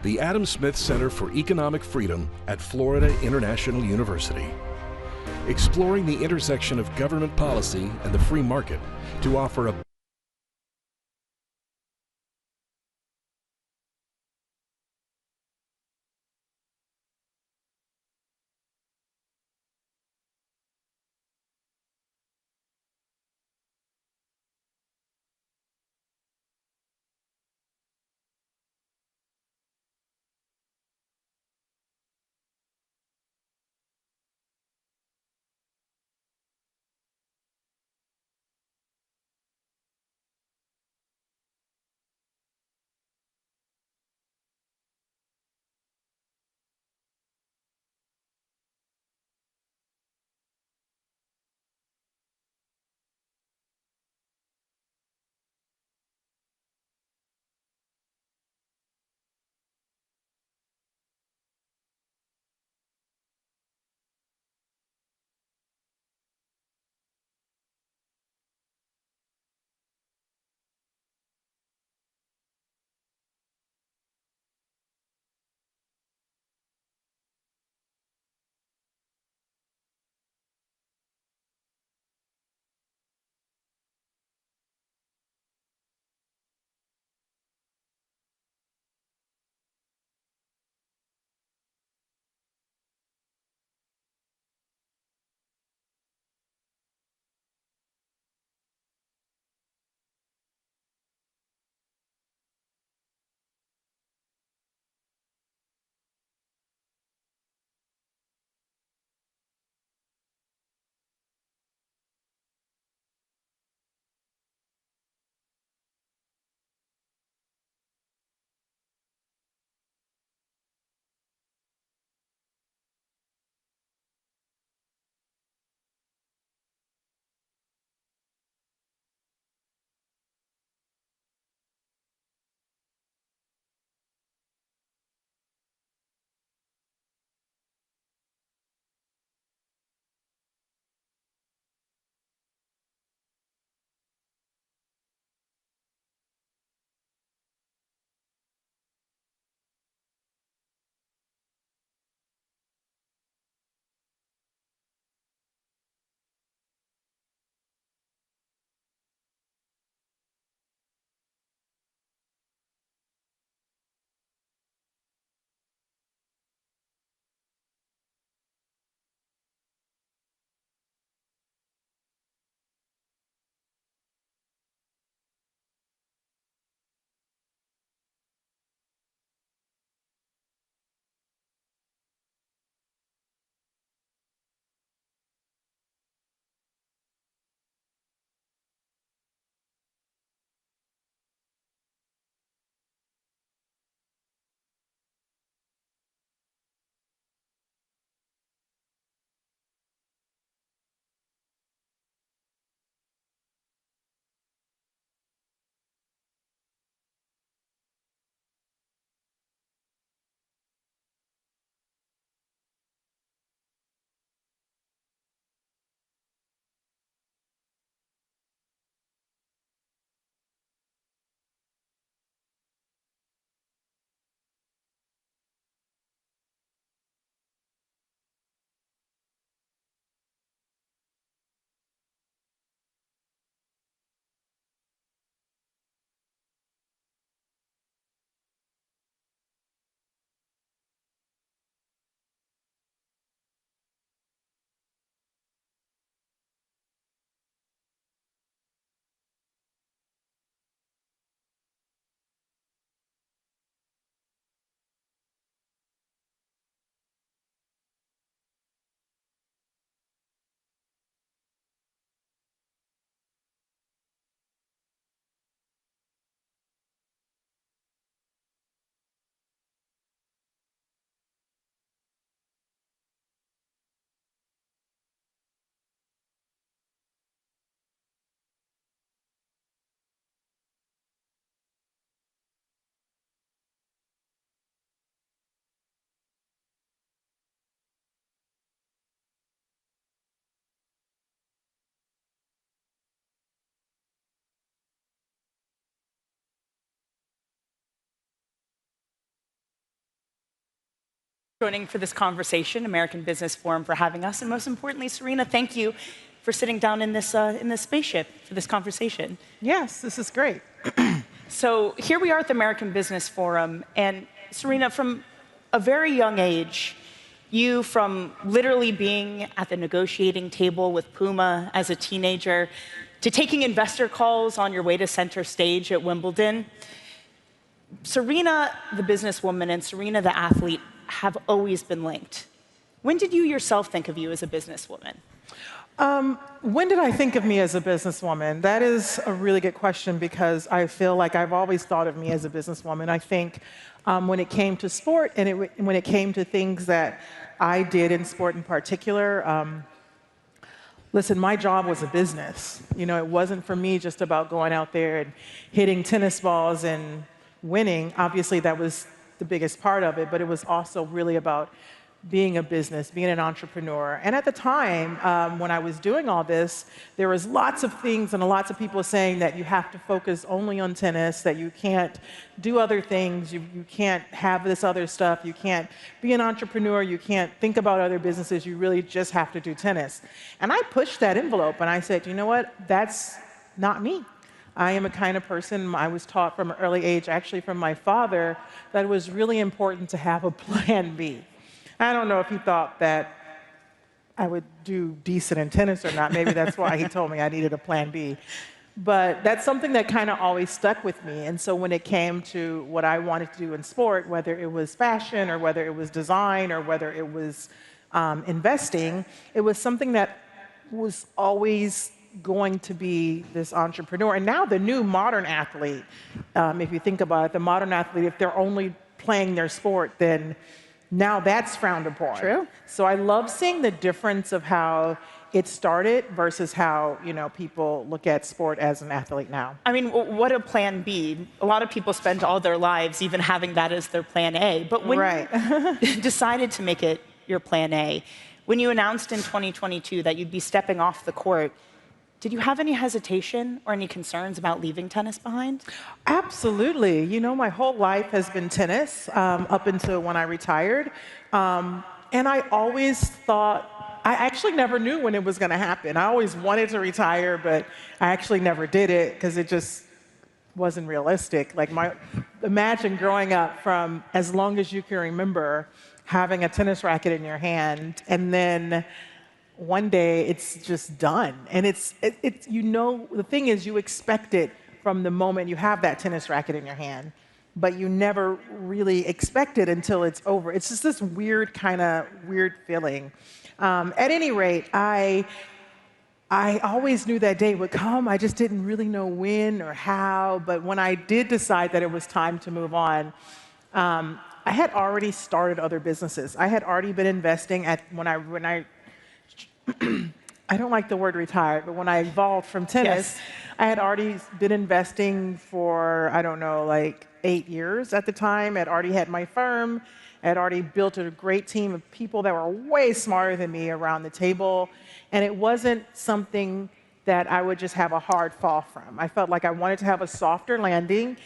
The Adam Smith Center for Economic Freedom at Florida International University. Exploring the intersection of government policy and the free market to offer a Joining for this conversation, American Business Forum for having us, and most importantly, Serena, thank you for sitting down in this spaceship for this conversation. Yes, this is great. So here we are at the American Business Forum, and Serena, from a very young age, you from literally being at the negotiating table with Puma as a teenager, to taking investor calls on your way to center stage at Wimbledon, Serena, the businesswoman, and Serena, the athlete, have always been linked. When did you yourself think of you as a businesswoman? When did I think of me as a businesswoman? That is a really good question because I feel like I've always thought of me as a businesswoman. I think when it came to sport and when it came to things that I did in sport in particular, listen, my job was a business. You know, it wasn't for me just about going out there and hitting tennis balls and winning. Obviously, that was the biggest part of it, but it was also really about being a business, being an entrepreneur. And at the time, when I was doing all this, there was lots of things and lots of people saying that you have to focus only on tennis, that you can't do other things, you can't have this other stuff, you can't be an entrepreneur, you can't think about other businesses, you really just have to do tennis. And I pushed that envelope and I said, you know what, that's not me. I am a kind of person, I was taught from an early age, actually from my father, that it was really important to have a plan B. I don't know if he thought that I would do decent in tennis or not. Maybe that's why he told me I needed a plan B. But that's something that kind of always stuck with me. And so when it came to what I wanted to do in sport, whether it was fashion or whether it was design or whether it was investing, it was something that was always going to be this entrepreneur. And now the new modern athlete, if you think about it, the modern athlete, if they're only playing their sport, then now that's frowned upon. True. So I love seeing the difference of how it started versus how, you know, people look at sport as an athlete now. I mean, what a plan B. A lot of people spend all their lives even having that as their plan A. But when you decided to make it your plan A, when you announced in 2022 that you'd be stepping off the court, did you have any hesitation or any concerns about leaving tennis behind? Absolutely. You know, my whole life has been tennis up until when I retired. And I always thought, I actually never knew when it was going to happen. I always wanted to retire, but I actually never did it because it just wasn't realistic. Like imagine growing up from as long as you can remember having a tennis racket in your hand and then one day it's just done. And it's you know, the thing is you expect it from the moment you have that tennis racket in your hand, but you never really expect it until it's over. It's just this weird feeling. At any rate, I always knew that day would come. I just didn't really know when or how, but when I did decide that it was time to move on, I had already started other businesses. I had already been investing when I I don't like the word retired, but when I evolved from tennis, I had already been investing for, I don't know, like 8 years at the time. I'd already had my firm. I'd already built a great team of people that were way smarter than me around the table. And it wasn't something that I would just have a hard fall from. I felt like I wanted to have a softer landing,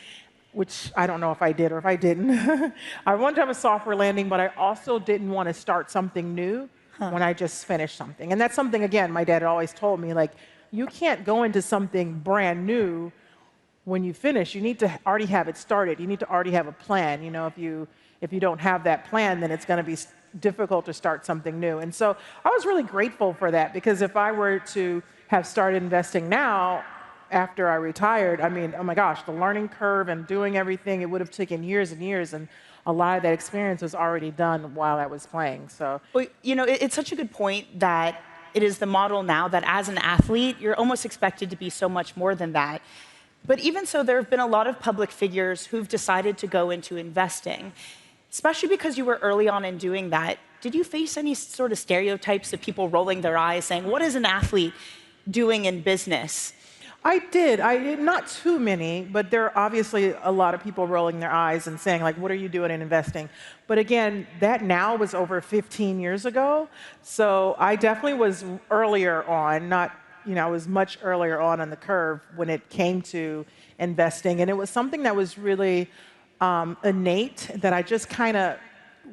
which I don't know if I did or if I didn't. I wanted to have a softer landing, but I also didn't want to start something new when I just finished something. And that's something, again, my dad always told me, like, you can't go into something brand new when you finish. You need to already have it started. You need to already have a plan. You know, if you don't have that plan, then it's going to be difficult to start something new. And so I was really grateful for that, because if I were to have started investing now, after I retired, I mean, oh my gosh, the learning curve and doing everything, it would have taken years and years. And a lot of that experience was already done while I was playing. So, well, you know, it's such a good point that it is the model now that as an athlete, you're almost expected to be so much more than that. But even so, there have been a lot of public figures who've decided to go into investing, especially because you were early on in doing that. Did you face any sort of stereotypes of people rolling their eyes saying, what is an athlete doing in business? I did. Not too many, but there are obviously a lot of people rolling their eyes and saying, like, what are you doing in investing? But again, that now was over 15 years ago. So I definitely was earlier on, I was much earlier on the curve when it came to investing. And it was something that was really innate, that I just kind of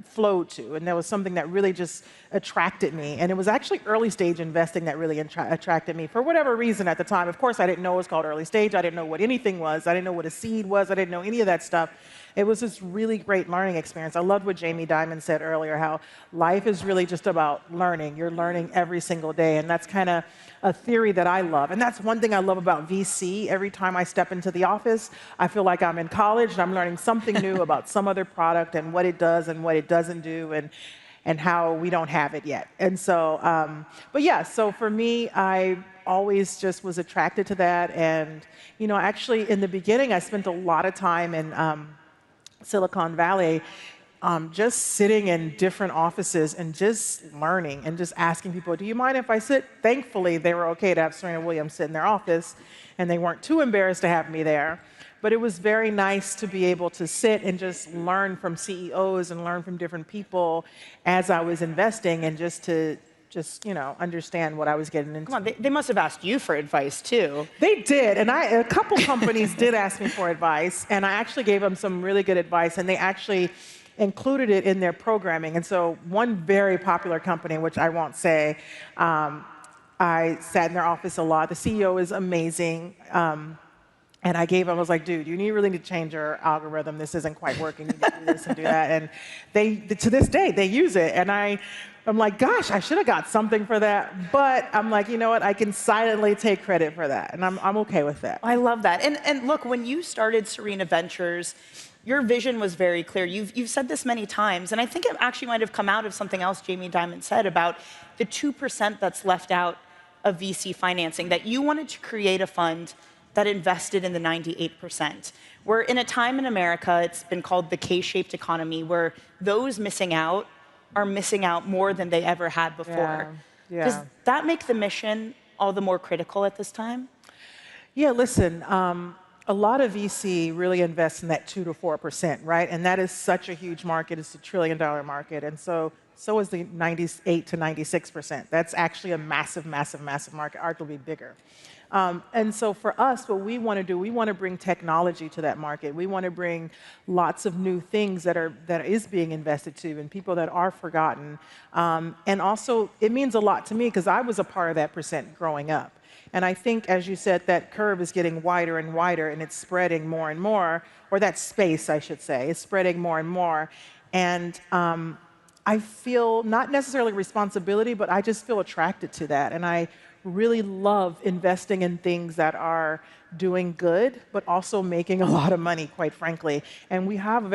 flowed to, and there was something that really just attracted me. And it was actually early stage investing that really attracted me for whatever reason at the time. Of course, I didn't know it was called early stage. I didn't know what anything was. I didn't know what a seed was. I didn't know any of that stuff. It was this really great learning experience. I loved what Jamie Dimon said earlier, how life is really just about learning. You're learning every single day, and that's kind of a theory that I love. And that's one thing I love about VC. Every time I step into the office, I feel like I'm in college and I'm learning something new about some other product and what it does and what it doesn't do and how we don't have it yet. And so, but yeah, so for me, I always just was attracted to that. And, you know, actually in the beginning, I spent a lot of time in Silicon Valley, just sitting in different offices and just learning and just asking people, do you mind if I sit? Thankfully, they were okay to have Serena Williams sit in their office, and they weren't too embarrassed to have me there. But it was very nice to be able to sit and just learn from CEOs and learn from different people as I was investing, and just to you know, understand what I was getting into. Come on, they must have asked you for advice too. They did, and a couple companies did ask me for advice, and I actually gave them some really good advice, and they actually included it in their programming. And so one very popular company, which I won't say, I sat in their office a lot. The CEO is amazing. And I was like, dude, you really need to change your algorithm. This isn't quite working. You need to do this and do that. And they, to this day, they use it. And I'm like, gosh, I should have got something for that. But I'm like, you know what? I can silently take credit for that. And I'm okay with that. I love that. And look, when you started Serena Ventures, your vision was very clear. You've said this many times, and I think it actually might have come out of something else Jamie Dimon said about the 2% that's left out of VC financing, that you wanted to create a fund that invested in the 98%. We're in a time in America, it's been called the K-shaped economy, where those missing out are missing out more than they ever had before. Yeah. Does that make the mission all the more critical at this time? Yeah, listen, a lot of VC really invests in that 2 to 4%, right? And that is such a huge market. It's $1 trillion market. And so is the 98 to 96%. That's actually a massive, massive, massive market, arguably bigger. And so for us, what we want to do, we want to bring technology to that market. We want to bring lots of new things that is being invested to, and people that are forgotten. And also, it means a lot to me because I was a part of that percent growing up. And I think, as you said, that curve is getting wider and wider, and it's spreading more and more, or that space, I should say, is spreading more and more. And I feel not necessarily responsibility, but I just feel attracted to that. And I really love investing in things that are doing good, but also making a lot of money, quite frankly. And we have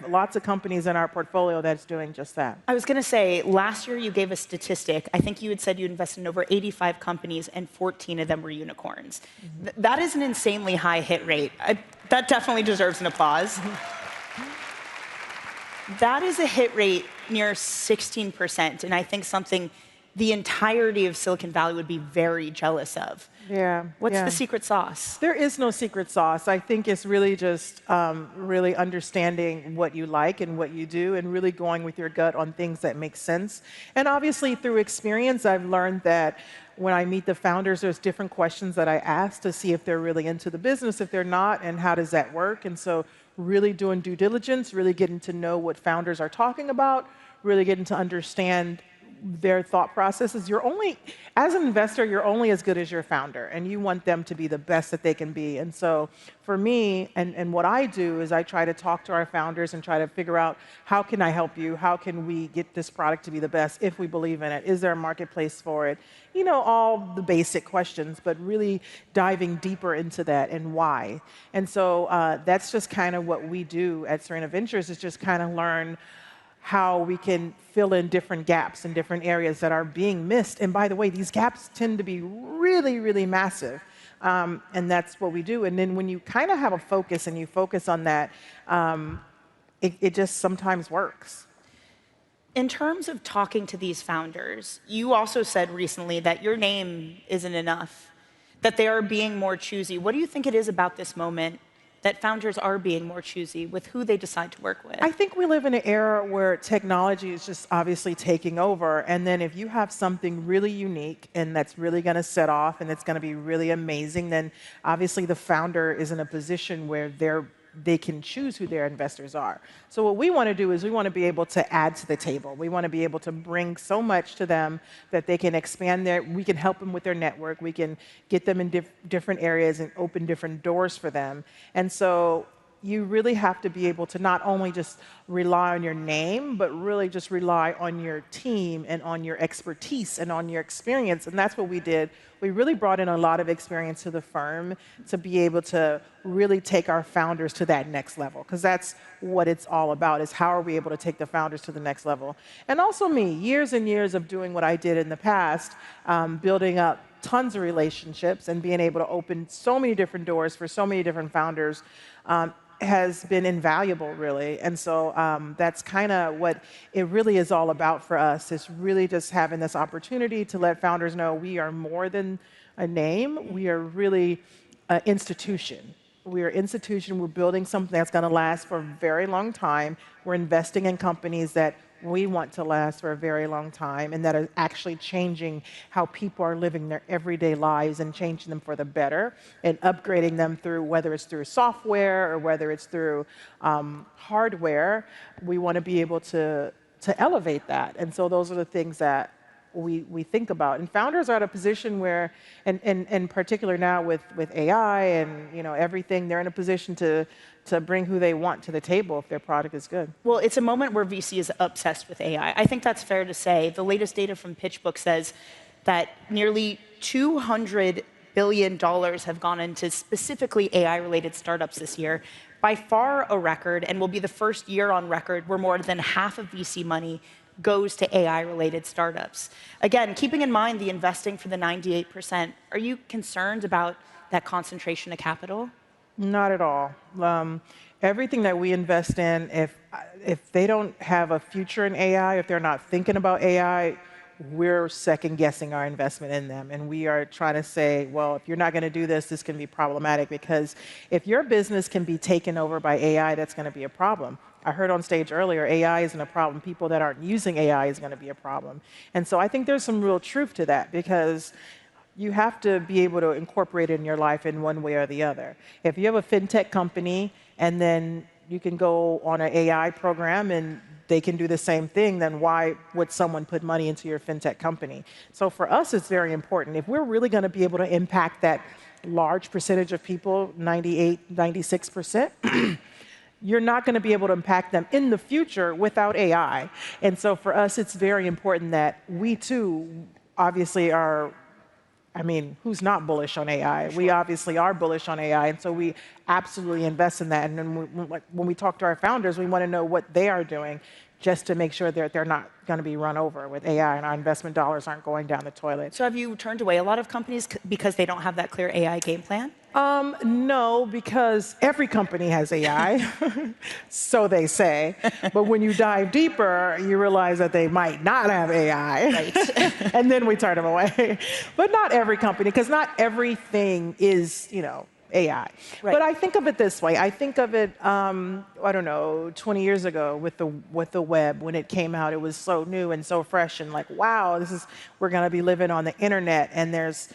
lots of companies in our portfolio that's doing just that. I was going to say, last year you gave a statistic. I think you had said you invested in over 85 companies and 14 of them were unicorns. Mm-hmm. That is an insanely high hit rate. That definitely deserves an applause. That is a hit rate near 16%, and I think something the entirety of Silicon Valley would be very jealous of. Yeah. What's the secret sauce? There is no secret sauce. I think it's really just really understanding what you like and what you do, and really going with your gut on things that make sense. And obviously, through experience, I've learned that when I meet the founders, there's different questions that I ask to see if they're really into the business, if they're not, and how does that work. And so really doing due diligence, really getting to know what founders are talking about, really getting to understand their thought processes. As an investor, you're only as good as your founder, and you want them to be the best that they can be. And so for me, and what I do is I try to talk to our founders and try to figure out, how can I help you? How can we get this product to be the best if we believe in it? Is there a marketplace for it? You know, all the basic questions, but really diving deeper into that and why. And so that's just kind of what we do at Serena Ventures, is just kind of learn how we can fill in different gaps in different areas that are being missed. And by the way, these gaps tend to be really, really massive. And that's what we do. And then when you kind of have a focus and you focus on that, it just sometimes works. In terms of talking to these founders, you also said recently that your name isn't enough, that they are being more choosy. What do you think it is about this moment that founders are being more choosy with who they decide to work with? I think we live in an era where technology is just obviously taking over. And then if you have something really unique and that's really going to set off and it's going to be really amazing, then obviously the founder is in a position where they're they can choose who their investors are. So what we want to do is we want to be able to add to the table. We want to be able to bring so much to them that they can expand we can help them with their network. We can get them in different areas and open different doors for them. And so you really have to be able to not only just rely on your name, but really just rely on your team and on your expertise and on your experience. And that's what we did. We really brought in a lot of experience to the firm to be able to really take our founders to that next level, because that's what it's all about, is how are we able to take the founders to the next level. And also me, years and years of doing what I did in the past, building up tons of relationships and being able to open so many different doors for so many different founders, has been invaluable, really. And so that's kind of what it really is all about for us. It's really just having this opportunity to let founders know we are more than a name. We are really an institution. We are an institution. We're building something that's going to last for a very long time. We're investing in companies that we want to last for a very long time and that are actually changing how people are living their everyday lives and changing them for the better and upgrading them through, whether it's through software or whether it's through hardware. We want to be able to elevate that. And so those are the things that we think about. And founders are at a position where, and in particular now with AI and everything, they're in a position to bring who they want to the table if their product is good. Well, it's a moment where VC is obsessed with AI. I think that's fair to say. The latest data from PitchBook says that nearly $200 billion have gone into specifically AI-related startups this year. By far a record, and will be the first year on record where more than half of VC money goes to AI-related startups. Again, keeping in mind the investing for the 98%, are you concerned about that concentration of capital? Not at all. Everything that we invest in, if they don't have a future in AI, if they're not thinking about AI, we're second guessing our investment in them. And we are trying to say, well, if you're not going to do this, this can be problematic, because if your business can be taken over by AI, that's going to be a problem. I heard on stage earlier, AI isn't a problem. People that aren't using AI is going to be a problem. And so I think there's some real truth to that, because you have to be able to incorporate it in your life in one way or the other. If you have a fintech company and then you can go on an AI program and they can do the same thing, then why would someone put money into your fintech company? So for us, it's very important. If we're really going to be able to impact that large percentage of people, 98, 96%, you're not going to be able to impact them in the future without AI. And so for us, it's very important that we too obviously are, who's not bullish on AI? Sure. We obviously are bullish on AI, and so we absolutely invest in that. And then when we talk to our founders, we want to know what they are doing just to make sure that they're not going to be run over with AI and our investment dollars aren't going down the toilet. So have you turned away a lot of companies because they don't have that clear AI game plan? No, because every company has AI, so they say. But when you dive deeper, you realize that they might not have AI. Right. And then we turn them away. But not every company, because not everything is, AI. Right. But I think of it this way. I think of it, 20 years ago with the web. When it came out, it was so new and so fresh and like, wow, we're going to be living on the internet. And there's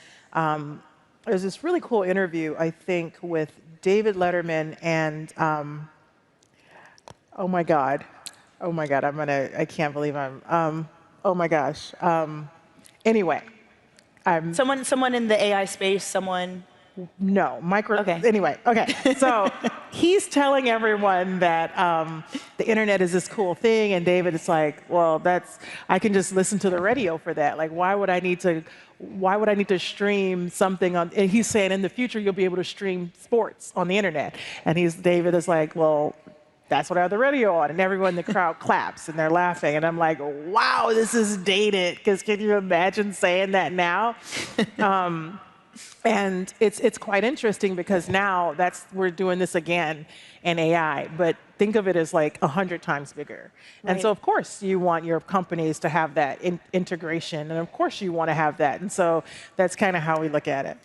this really cool interview, I think, with David Letterman and, oh my God, I can't believe oh my gosh. Anyway. Someone in the AI space, No, Okay. Anyway, okay. So he's telling everyone that the internet is this cool thing, and David is like, well, I can just listen to the radio for that. Like, why would I need to stream something on? And he's saying in the future you'll be able to stream sports on the internet. And David is like, well, that's what I have the radio on, and everyone in the crowd claps and they're laughing, and I'm like, wow, this is dated. Because can you imagine saying that now? And it's quite interesting because now we're doing this again in AI, but think of it as like 100 times bigger. Right. And so of course you want your companies to have that integration, and of course you want to have that. And so that's kind of how we look at it.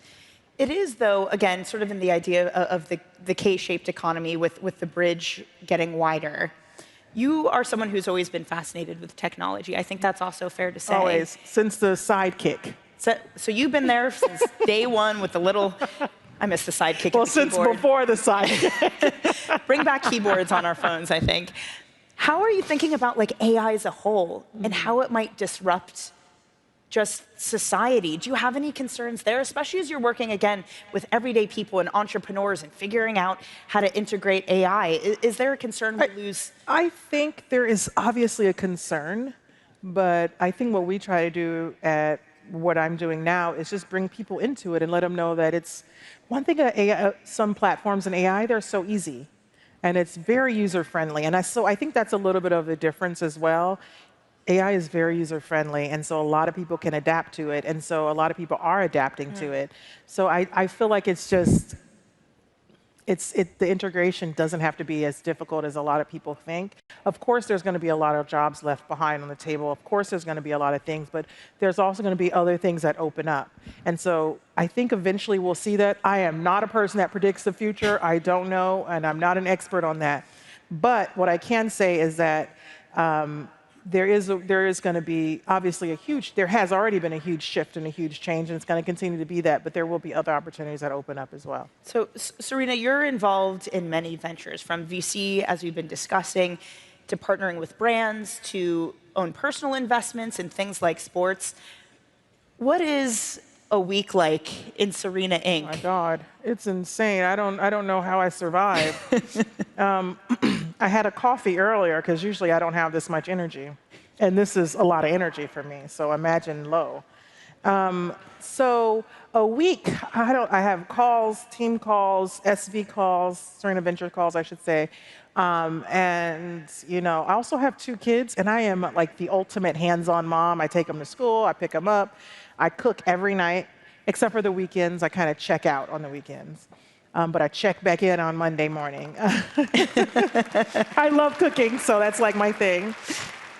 It is, though, again, sort of in the idea of the K-shaped economy with the bridge getting wider. You are someone who's always been fascinated with technology. I think that's also fair to say. Always, since the sidekick. So you've been there since day one with the little I miss the sidekick. Well, the since keyboard. before the sidekick. Bring back keyboards on our phones, I think. How are you thinking about like AI as a whole and how it might disrupt just society? Do you have any concerns there, especially as you're working again with everyday people and entrepreneurs and figuring out how to integrate AI? Is there a concern we lose? I think there is obviously a concern, but I think what we try to do at what I'm doing now is just bring people into it and let them know that it's one thing. Some platforms in AI, they're so easy. And it's very user-friendly. And so I think that's a little bit of the difference as well. AI is very user-friendly, and so a lot of people can adapt to it. And so a lot of people are adapting to it. So I feel like it's just, the integration doesn't have to be as difficult as a lot of people think. Of course, there's going to be a lot of jobs left behind on the table. Of course, there's going to be a lot of things, but there's also going to be other things that open up. And so I think eventually we'll see that. I am not a person that predicts the future. I don't know, and I'm not an expert on that. But what I can say is that there is going to be obviously there has already been a huge shift and a huge change, and it's going to continue to be that, but there will be other opportunities that open up as well. So, Serena, you're involved in many ventures, from VC, as we've been discussing, to partnering with brands, to own personal investments in things like sports. What is a week like in Serena Inc.? Oh my God, it's insane. I don't know how I survive. I had a coffee earlier because usually I don't have this much energy, and this is a lot of energy for me. So imagine low. So a week, I have calls, team calls, SV calls, Serena Venture calls, I should say. And I also have 2 kids, and I am like the ultimate hands-on mom. I take them to school, I pick them up, I cook every night, except for the weekends. I kind of check out on the weekends. But I check back in on Monday morning. I love cooking, so that's like my thing.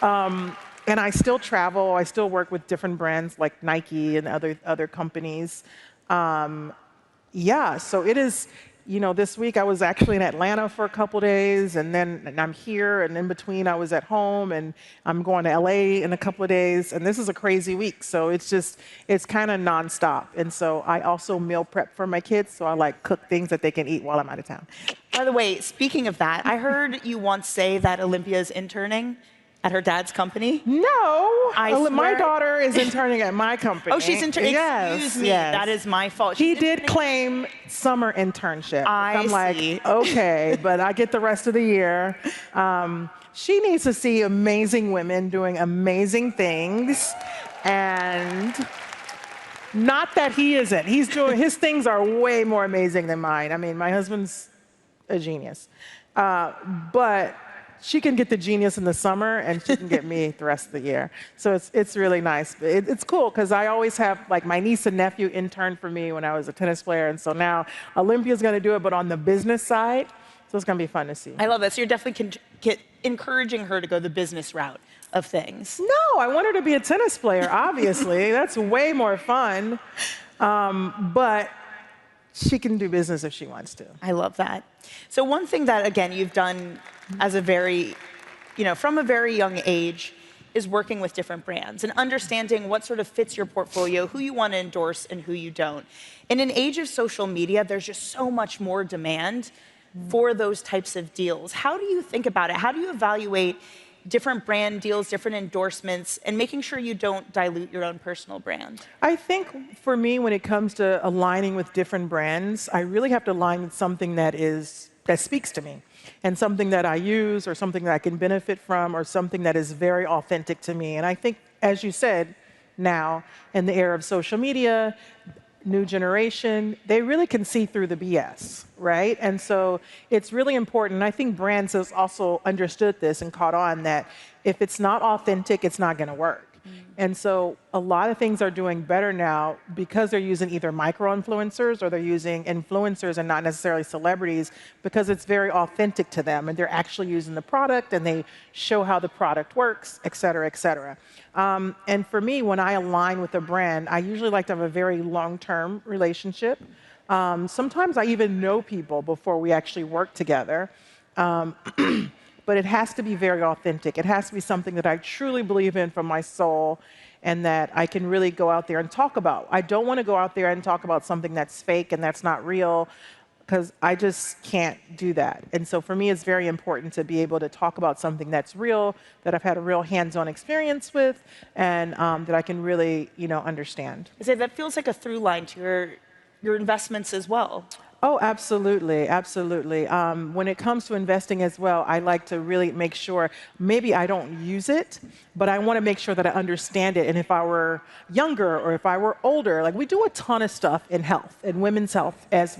And I still travel. I still work with different brands like Nike and other companies. Yeah, so it is. This week I was actually in Atlanta for a couple days, and then I'm here, and in between I was at home, and I'm going to LA in a couple of days, and this is a crazy week. So it's kind of nonstop. And so I also meal prep for my kids, so I cook things that they can eat while I'm out of town. By the way, speaking of that, I heard you once say that Olympia's interning at her dad's company? No, my daughter is interning at my company. Oh, she's interning. Excuse me, that is my fault. He did claim summer internship. I'm see. Like, okay, but I get the rest of the year. She needs to see amazing women doing amazing things, and not that he isn't. His things are way more amazing than mine. I mean, my husband's a genius, but she can get the genius in the summer, and she can get me the rest of the year. So it's really nice. It's cool, because I always have, my niece and nephew interned for me when I was a tennis player, and so now Olympia's going to do it, but on the business side, so it's going to be fun to see. I love that. So you're definitely encouraging her to go the business route of things. No, I want her to be a tennis player, obviously. That's way more fun. But she can do business if she wants to. I love that. So one thing that, again, you've done as from a very young age is working with different brands and understanding what sort of fits your portfolio, who you want to endorse and who you don't. In an age of social media, there's just so much more demand for those types of deals. How do you think about it? How do you evaluate different brand deals, different endorsements, and making sure you don't dilute your own personal brand? I think for me, when it comes to aligning with different brands, I really have to align with something that speaks to me, and something that I use, or something that I can benefit from, or something that is very authentic to me. And I think, as you said, now, in the era of social media, new generation, they really can see through the BS, right? And so it's really important. I think brands have also understood this and caught on that if it's not authentic, it's not going to work. And so a lot of things are doing better now because they're using either micro-influencers or they're using influencers and not necessarily celebrities, because it's very authentic to them, and they're actually using the product, and they show how the product works, et cetera, et cetera. And for me, when I align with a brand, I usually like to have a very long-term relationship. Sometimes I even know people before we actually work together. But it has to be very authentic. It has to be something that I truly believe in from my soul. and that I can really go out there and talk about. I don't want to go out there and talk about something that's fake and that's not real, because I just can't do that. And so for me, it's very important to be able to talk about something that's real, that I've had a real hands-on experience with, and that I can really, understand. I say that feels like a through line to your investments as well. Oh, absolutely, absolutely. When it comes to investing as well, I like to really make sure, maybe I don't use it, but I want to make sure that I understand it. And if I were younger or if I were older, like we do a ton of stuff in health, in women's health as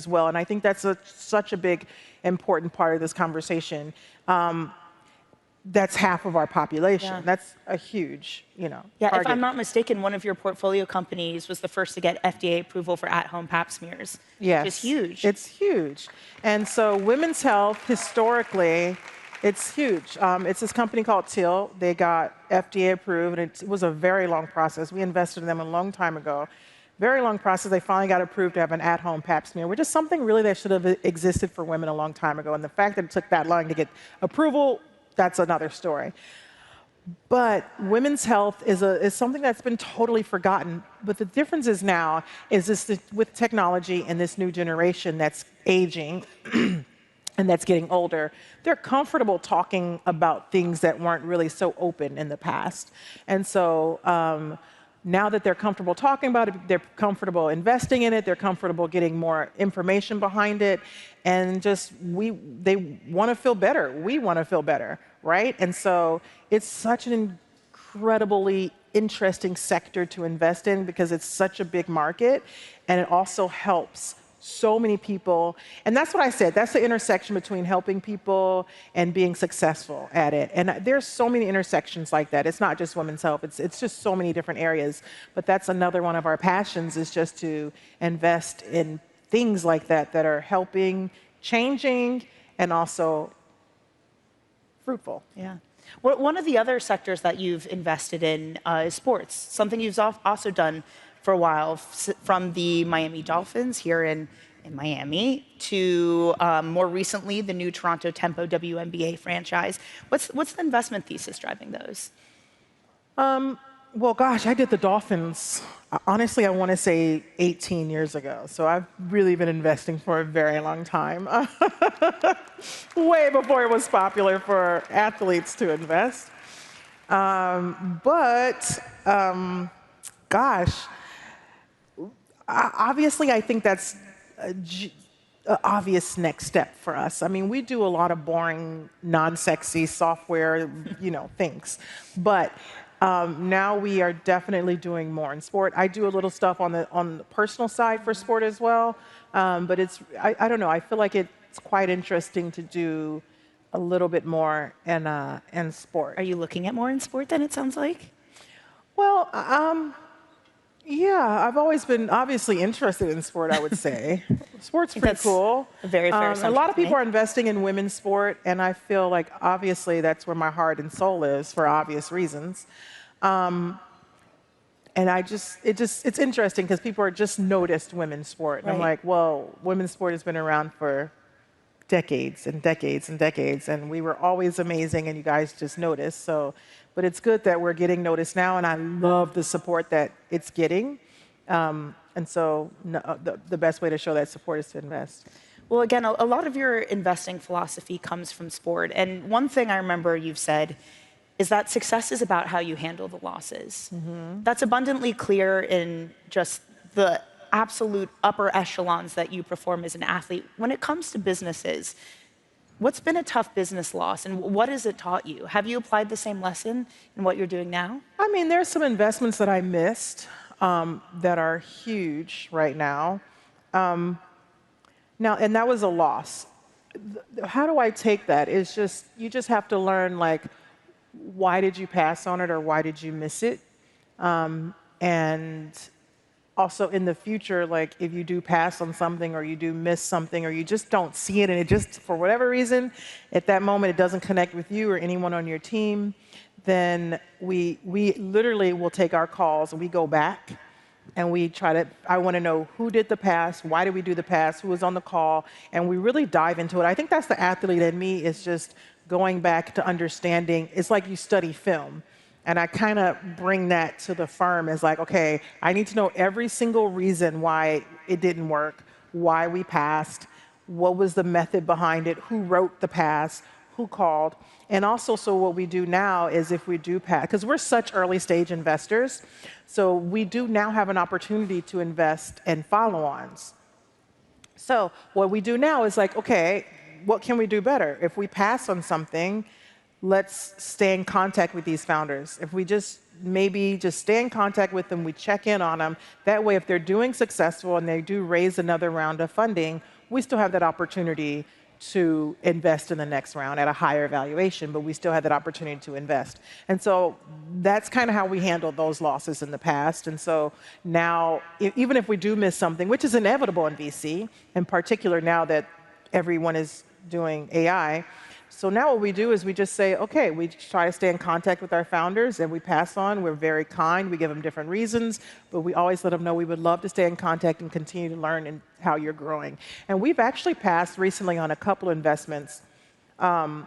well. And I think that's such a big, important part of this conversation. That's half of our population. Yeah. That's a huge, Yeah, target. if I'm not mistaken, one of your portfolio companies was the first to get FDA approval for at-home pap smears. Yes. Which is huge. It's huge. And so women's health, historically, it's huge. It's this company called Till. They got FDA approved, and it was a very long process. We invested in them a long time ago. Very long process. They finally got approved to have an at-home pap smear, which is something really that should have existed for women a long time ago. And the fact that it took that long to get approval, that's another story. But women's health is something that's been totally forgotten. But the difference is now is with technology and this new generation that's aging and that's getting older, they're comfortable talking about things that weren't really so open in the past. And so now that they're comfortable talking about it, they're comfortable investing in it, they're comfortable getting more information behind it, and they want to feel better. We want to feel better, right? And so it's such an incredibly interesting sector to invest in because it's such a big market, and it also helps so many people. And that's what I said. That's the intersection between helping people and being successful at it. And there's so many intersections like that. It's not just women's health. It's just so many different areas. But that's another one of our passions, is just to invest in things like that that are helping, changing, and also fruitful. Yeah. Well, one of the other sectors that you've invested in is sports, something you've also done for a while, from the Miami Dolphins here in Miami to more recently the new Toronto Tempo WNBA franchise. What's the investment thesis driving those? Well, gosh, I did the Dolphins, honestly, I want to say 18 years ago. So I've really been investing for a very long time, way before it was popular for athletes to invest. Gosh, obviously, I think that's an obvious next step for us. I mean, we do a lot of boring, non-sexy software, things. But now we are definitely doing more in sport. I do a little stuff on the personal side for sport as well. But I don't know, I feel like it's quite interesting to do a little bit more in sport. Are you looking at more in sport then, it sounds like? Well, yeah, I've always been obviously interested in sport, I would say. Sport's pretty cool. A very fair a lot of people are investing in women's sport, and I feel like obviously that's where my heart and soul is for obvious reasons. And it's interesting because people are just noticed women's sport. And I'm like, well, women's sport has been around for decades and decades and decades, and we were always amazing, and you guys just noticed. But it's good that we're getting noticed now, and I love the support that it's getting. And so the best way to show that support is to invest. Well, again, a lot of your investing philosophy comes from sport. And one thing I remember you've said is that success is about how you handle the losses. Mm-hmm. That's abundantly clear in just the absolute upper echelons that you perform as an athlete. When it comes to businesses, what's been a tough business loss, and what has it taught you? Have you applied the same lesson in what you're doing now? I mean, there's some investments that I missed that are huge right now. And that was a loss. How do I take that? It's just, you just have to learn, like, why did you pass on it or why did you miss it? And also in the future, like if you do pass on something or you do miss something or you just don't see it and it just, for whatever reason, at that moment it doesn't connect with you or anyone on your team, then we literally will take our calls and we go back and we try to, I want to know who did the pass, why did we do the pass, who was on the call, and we really dive into it. I think that's the athlete in me, is just going back to understanding. It's like you study film. And I kind of bring that to the firm as like, okay, I need to know every single reason why it didn't work, why we passed, what was the method behind it, who wrote the pass, who called. And also, so what we do now is if we do pass, because we're such early stage investors, so we do now have an opportunity to invest in follow-ons. So what we do now is like, okay, what can we do better? If we pass on something, let's stay in contact with these founders. If we just maybe just stay in contact with them, we check in on them. That way, if they're doing successful and they do raise another round of funding, we still have that opportunity to invest in the next round at a higher valuation, but we still have that opportunity to invest. And so that's kind of how we handled those losses in the past. And so now, even if we do miss something, which is inevitable in VC, in particular now that everyone is doing AI, so now what we do is we just say, okay, we try to stay in contact with our founders and we pass on. We're very kind. We give them different reasons, but we always let them know we would love to stay in contact and continue to learn and how you're growing. And we've actually passed recently on a couple investments, but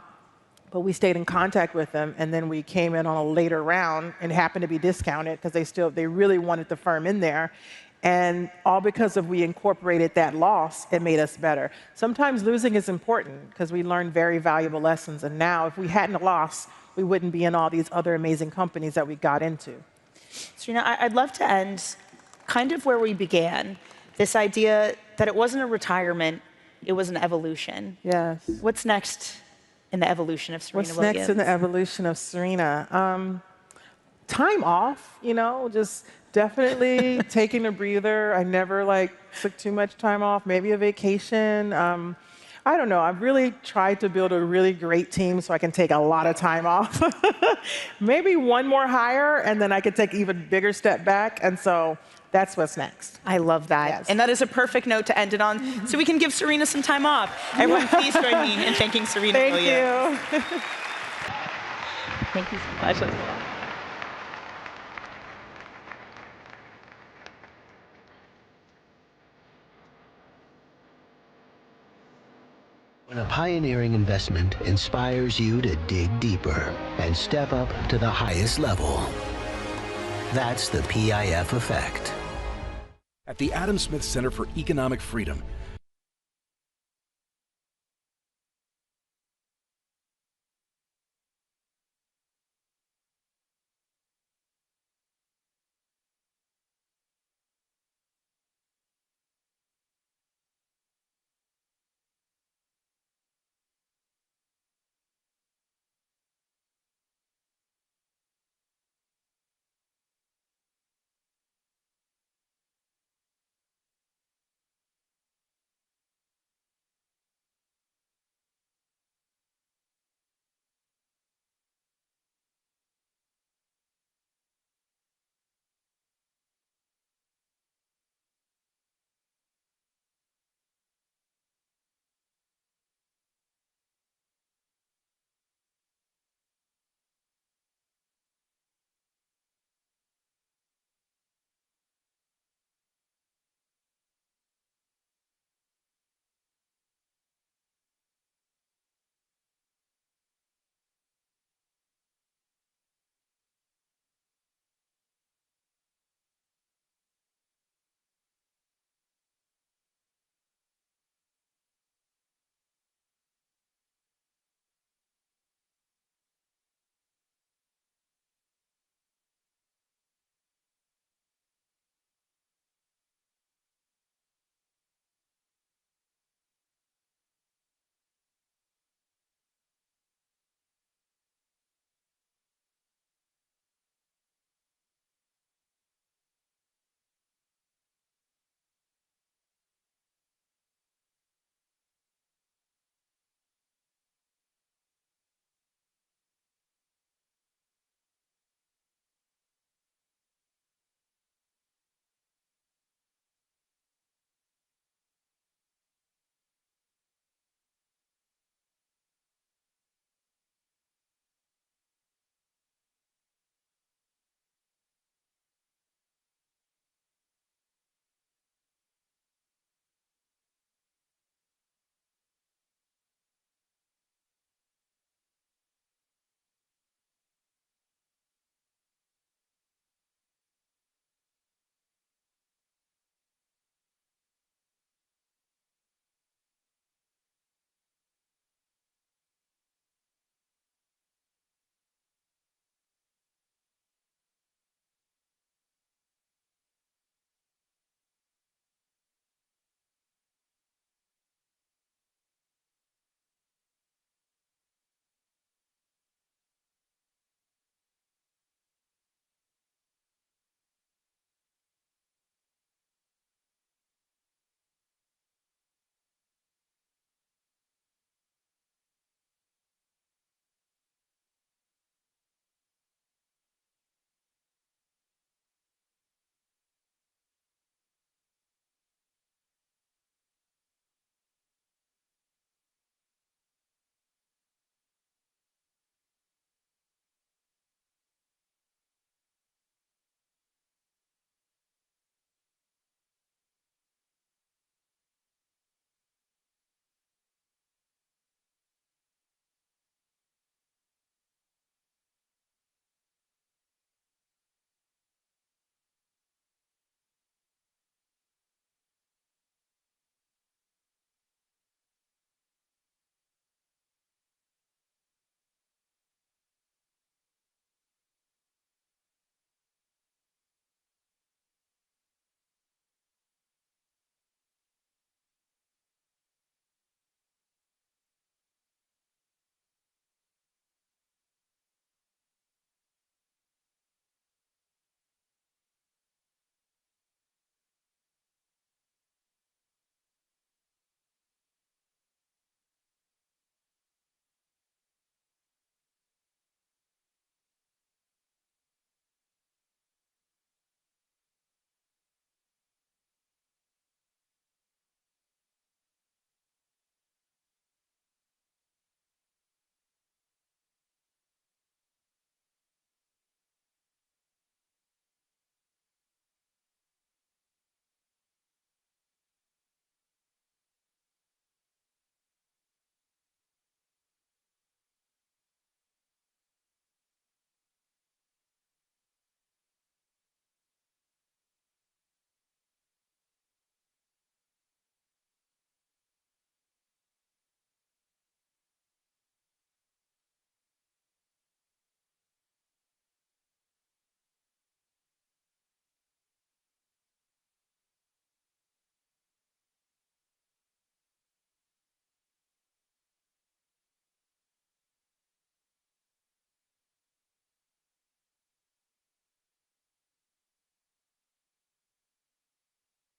we stayed in contact with them, and then we came in on a later round and happened to be discounted because they really wanted the firm in there. And all because of we incorporated that loss, it made us better. Sometimes losing is important because we learn very valuable lessons. And now, if we hadn't lost, we wouldn't be in all these other amazing companies that we got into. Serena, I'd love to end kind of where we began, this idea that it wasn't a retirement, it was an evolution. Yes. What's next in the evolution of Serena Williams? What's next in the evolution of Serena? Time off, just definitely taking a breather. I never took too much time off, maybe a vacation. I don't know. I've really tried to build a really great team so I can take a lot of time off. Maybe one more hire, and then I could take an even bigger step back. And so that's what's next. I love that. Yes. And that is a perfect note to end it on, so we can give Serena some time off. Everyone, please join me in thanking Serena Williams. Thank you. Thank you so much. When a pioneering investment inspires you to dig deeper and step up to the highest level, that's the PIF effect. At the Adam Smith Center for Economic Freedom,